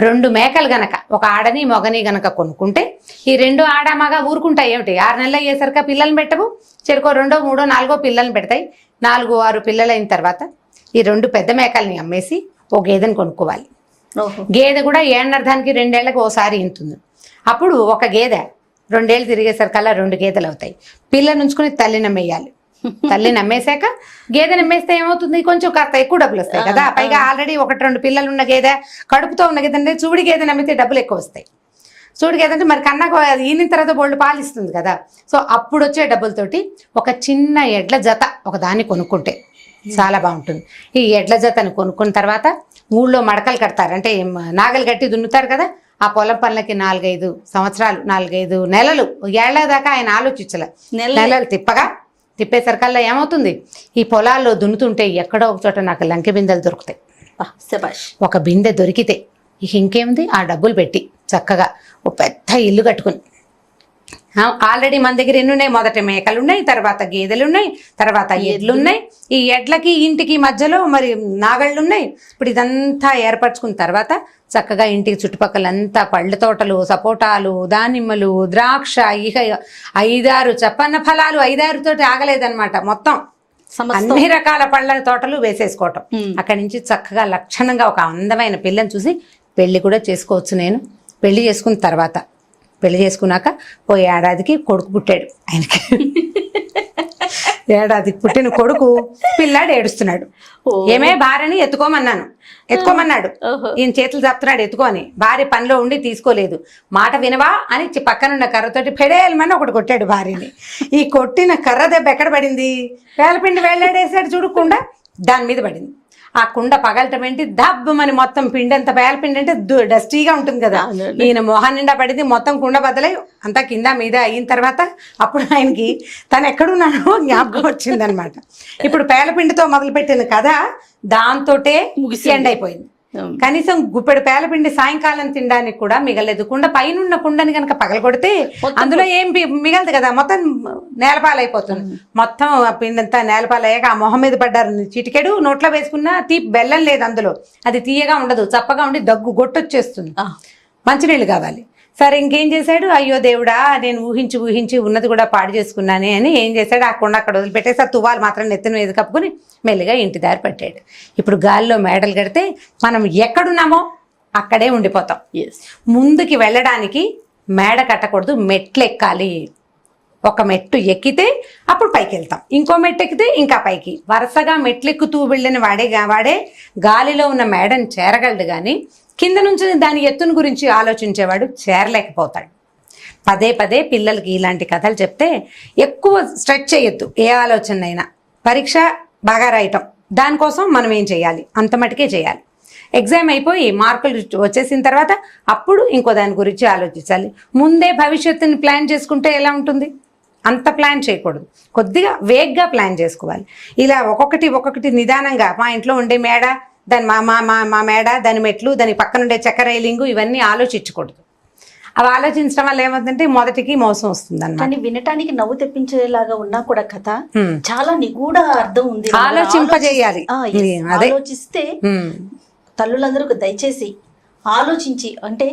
2 మేకలు గనక, ఒక ఆడని మొగని గనక కొనుక్కుంటే, ఈ 2 ఆడ మగ ఊరుకుంటాయి ఏమిటి, 6 నెలలు అయ్యేసరికి పిల్లల్ని పెట్టవు, చెరుకో 2, 3, 4 పిల్లల్ని పెడతాయి. 4-6 పిల్లలు అయిన తర్వాత ఈ 2 పెద్ద మేకల్ని అమ్మేసి ఒక గేదెని కొనుక్కోవాలి. గేదె కూడా ఏళ్ళకి 2 ఏళ్లకు ఓసారి ఇంతుంది. అప్పుడు ఒక గేదె 2 ఏళ్ళు తిరిగేసరికల్లా 2 గేదెలు అవుతాయి. పిల్లని ఉంచుకుని తల్లిని అమ్మేయాలి. తల్లిని అమ్మేశాక గేదెని అమ్మేస్తే ఏమవుతుంది, కొంచెం కాస్త ఎక్కువ డబ్బులు వస్తాయి కదా. పైగా ఆల్రెడీ 1-2 పిల్లలు ఉన్న గేదె, కడుపుతో ఉన్న గేదె అంటే చూడి గేదెని అమ్మితే డబ్బులు ఎక్కువ వస్తాయి. చూడి గేదె అంటే మరి కన్నాకు ఈయన తర్వాత బోళ్ళు పాలిస్తుంది కదా. సో అప్పుడు వచ్చే డబ్బులతోటి ఒక చిన్న ఎడ్ల జత ఒక దాన్ని కొనుక్కుంటే చాలా బాగుంటుంది. ఈ ఎడ్ల జతను కొనుక్కున్న తర్వాత ఊళ్ళో మడకలు కడతారు, అంటే నాగలు కట్టి దున్నుతారు కదా. ఆ పొలం పనులకి 4-5 సంవత్సరాలు, 4-5 నెలలు, ఏళ్ల దాకా ఆయన ఆలోచించలే. నెలలు తిప్పేసరికల్లా ఏమవుతుంది, ఈ పొలాల్లో దున్నుతుంటే ఎక్కడో ఒక చోట నాకు లంకె బిందెలు దొరుకుతాయి. ఒక బిందె దొరికితే ఇక ఇంకేముంది, ఆ డబ్బులు పెట్టి చక్కగా ఒక పెద్ద ఇల్లు కట్టుకుని, ఆల్రెడీ మన దగ్గర ఎన్ని ఉన్నాయి, మొదట మేకలు ఉన్నాయి, తర్వాత గేదెలు ఉన్నాయి, తర్వాత ఎడ్లు ఉన్నాయి. ఈ ఎడ్లకి ఇంటికి మధ్యలో మరి నాగళ్ళు ఉన్నాయి. ఇప్పుడు ఇదంతా ఏర్పరచుకున్న తర్వాత చక్కగా ఇంటికి చుట్టుపక్కలంతా పళ్ళ తోటలు, సపోటాలు, దానిమ్మలు, ద్రాక్ష, ఇక 5-6 చప్పన్న ఫలాలు, 5-6 తోటి ఆగలేదన్నమాట. మొత్తం అన్ని రకాల పళ్ళ తోటలు వేసేసుకోవటం. అక్కడి నుంచి చక్కగా లక్షణంగా ఒక అందమైన పిల్లని చూసి పెళ్లి కూడా చేసుకోవచ్చు. నేను పెళ్లి చేసుకున్న తర్వాత, పెళ్లి చేసుకున్నాక ఓ ఏడాదికి కొడుకు పుట్టాడు ఆయనకి. ఏడాదికి పుట్టిన కొడుకు పిల్లాడు ఏడుస్తున్నాడు. ఏమే భార్యని ఎత్తుకోమన్నాడు. ఈయన చేతులు చెప్తున్నాడు ఎత్తుకోని. భార్య పనిలో ఉండి తీసుకోలేదు. మాట వినవా అని పక్కనున్న కర్రతోటి ఫెడేయమని ఒకటి కొట్టాడు భార్యని. ఈ కొట్టిన కర్ర దెబ్బ ఎక్కడ పడింది, పేలపిండి వేళ్ళాడేసాడు చూడకుండా దాని మీద పడింది. ఆ కుండ పగలటం ఏంటి, దబ్బమని మొత్తం పిండి అంత పేలపిండి అంటే డస్టీగా ఉంటుంది కదా, ఈయన మొహం నిండా పడింది. మొత్తం కుండ బద్దలై అంతా కింద మీద అయిన తర్వాత అప్పుడు ఆయనకి తను ఎక్కడున్నానో జ్ఞాపకం వచ్చిందనమాట. ఇప్పుడు పేలపిండితో మొదలుపెట్టిన కథ దాంతోటే ఎండ్ అయిపోయింది. కనీసం గుప్పెడు పేలపిండి సాయంకాలం తినడానికి కూడా మిగలేదు. కుండ పైన కుండని కనుక పగలగొడితే అందులో ఏం మిగలదు కదా, మొత్తం నేలపాలైపోతుంది. మొత్తం పిండి అంతా నేలపాలయ్యాక ఆ మొహం మీద పడ్డారు. చిటికెడు నోట్లో వేసుకున్నా బెల్లం లేదు అందులో, అది తీయగా ఉండదు, చప్పగా ఉండి దగ్గు గొట్టొచ్చేస్తుంది. మంచినీళ్ళు కావాలి. సరే, ఇంకేం చేశాడు, అయ్యో దేవుడా నేను ఊహించి ఉన్నది కూడా పాడు చేసుకున్నానే అని ఏం చేశాడు, ఆ కుండ అక్కడ వదిలిపెట్టేసి ఆ తువ్వాలు మాత్రం నెత్తిన మీద కప్పుకుని మెల్లిగా ఇంటి దారి పట్టాడు. ఇప్పుడు గాలిలో మేడలు కడితే మనం ఎక్కడున్నామో అక్కడే ఉండిపోతాం. ముందుకి వెళ్ళడానికి మేడ కట్టకూడదు, మెట్లు ఎక్కాలి. ఒక మెట్టు ఎక్కితే అప్పుడు పైకి వెళ్తాం, ఇంకో మెట్టు ఎక్కితే ఇంకా పైకి, వరుసగా మెట్లెక్కుతూ వెళ్ళిన వాడే గాలిలో ఉన్న మేడని చేరగలడు. కానీ కింద నుంచి దాని ఎత్తును గురించి ఆలోచించేవాడు చేరలేకపోతాడు. పదే పదే పిల్లలకి ఇలాంటి కథలు చెప్తే ఎక్కువ స్ట్రెచ్ చేయొద్దు. ఏ ఆలోచన అయినా పరీక్ష బాగా రాయటం, దానికోసం మనం ఏం చేయాలి అంత మటుకే చేయాలి. ఎగ్జామ్ అయిపోయి మార్కులు వచ్చేసిన తర్వాత అప్పుడు ఇంకో దాని గురించి ఆలోచించాలి. ముందే భవిష్యత్తుని ప్లాన్ చేసుకుంటే ఎలా ఉంటుంది? అంత ప్లాన్ చేయకూడదు, కొద్దిగా వేగ్గా ప్లాన్ చేసుకోవాలి. ఇలా ఒక్కొక్కటి నిదానంగా, మా ఇంట్లో ఉండే మేడ, దాని మా మేడ, దాని మెట్లు, దాని పక్కన ఉండే చెక్క రైలింగు, ఇవన్నీ ఆలోచించకూడదు. అవి ఆలోచించడం వల్ల ఏమవుతుందంటే మొదటికి మోసం వస్తుంది అన్నమాట. కానీ వినటానికి నవ్వు తెప్పించేలాగా ఉన్నా కూడా కథ చాలా నిగూఢ అర్థం ఉంది. ఆలోచింపజేయాలి. అదే ఆలోచిస్తే తల్లులందరూ దయచేసి ఆలోచించి, అంటే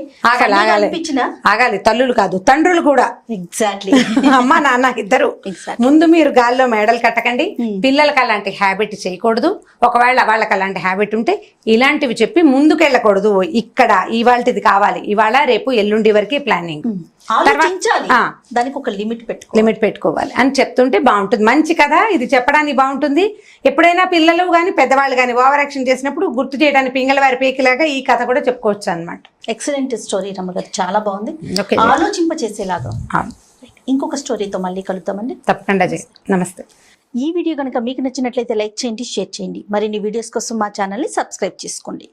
ఆగాలి. తల్లులు కాదు, తండ్రులు కూడా. ఎగ్జాక్ట్లీ. అమ్మ నాన్న ఇద్దరు ముందు మీరు గాల్లో మేడలు కట్టకండి. పిల్లలకి అలాంటి హ్యాబిట్ చేయకూడదు. ఒకవేళ వాళ్ళకి అలాంటి హ్యాబిట్ ఉంటే ఇలాంటివి చెప్పి ముందుకెళ్ళకూడదు. ఇక్కడ ఇవాళది కావాలి, ఇవాళ రేపు ఎల్లుండి వరకే ప్లానింగ్. దానికి ఒక లిమిట్ పెట్టుకోవాలి అని చెప్తుంటే బాగుంటుంది. మంచి కదా, ఇది చెప్పడానికి బాగుంటుంది. ఎప్పుడైనా పిల్లలు కానీ పెద్దవాళ్ళు కానీ ఓవర్ యాక్షన్ చేసినప్పుడు గుర్తు చేయడానికి పింగళవారి పీకిలాగా ఈ కథ కూడా చెప్పుకోవచ్చు అన్నమాట. ఎక్సలెంట్ స్టోరీ రమ్మగారు, చాలా బాగుంది, ఆలోచింప చేసేలాగా. ఇంకొక స్టోరీతో మళ్ళీ కలుద్దామండి. తప్పకుండా. నమస్తే. ఈ వీడియో కనుక మీకు నచ్చినట్లయితే లైక్ చేయండి, షేర్ చేయండి. మరిన్ని వీడియోస్ కోసం మా ఛానల్ని సబ్స్క్రైబ్ చేసుకోండి.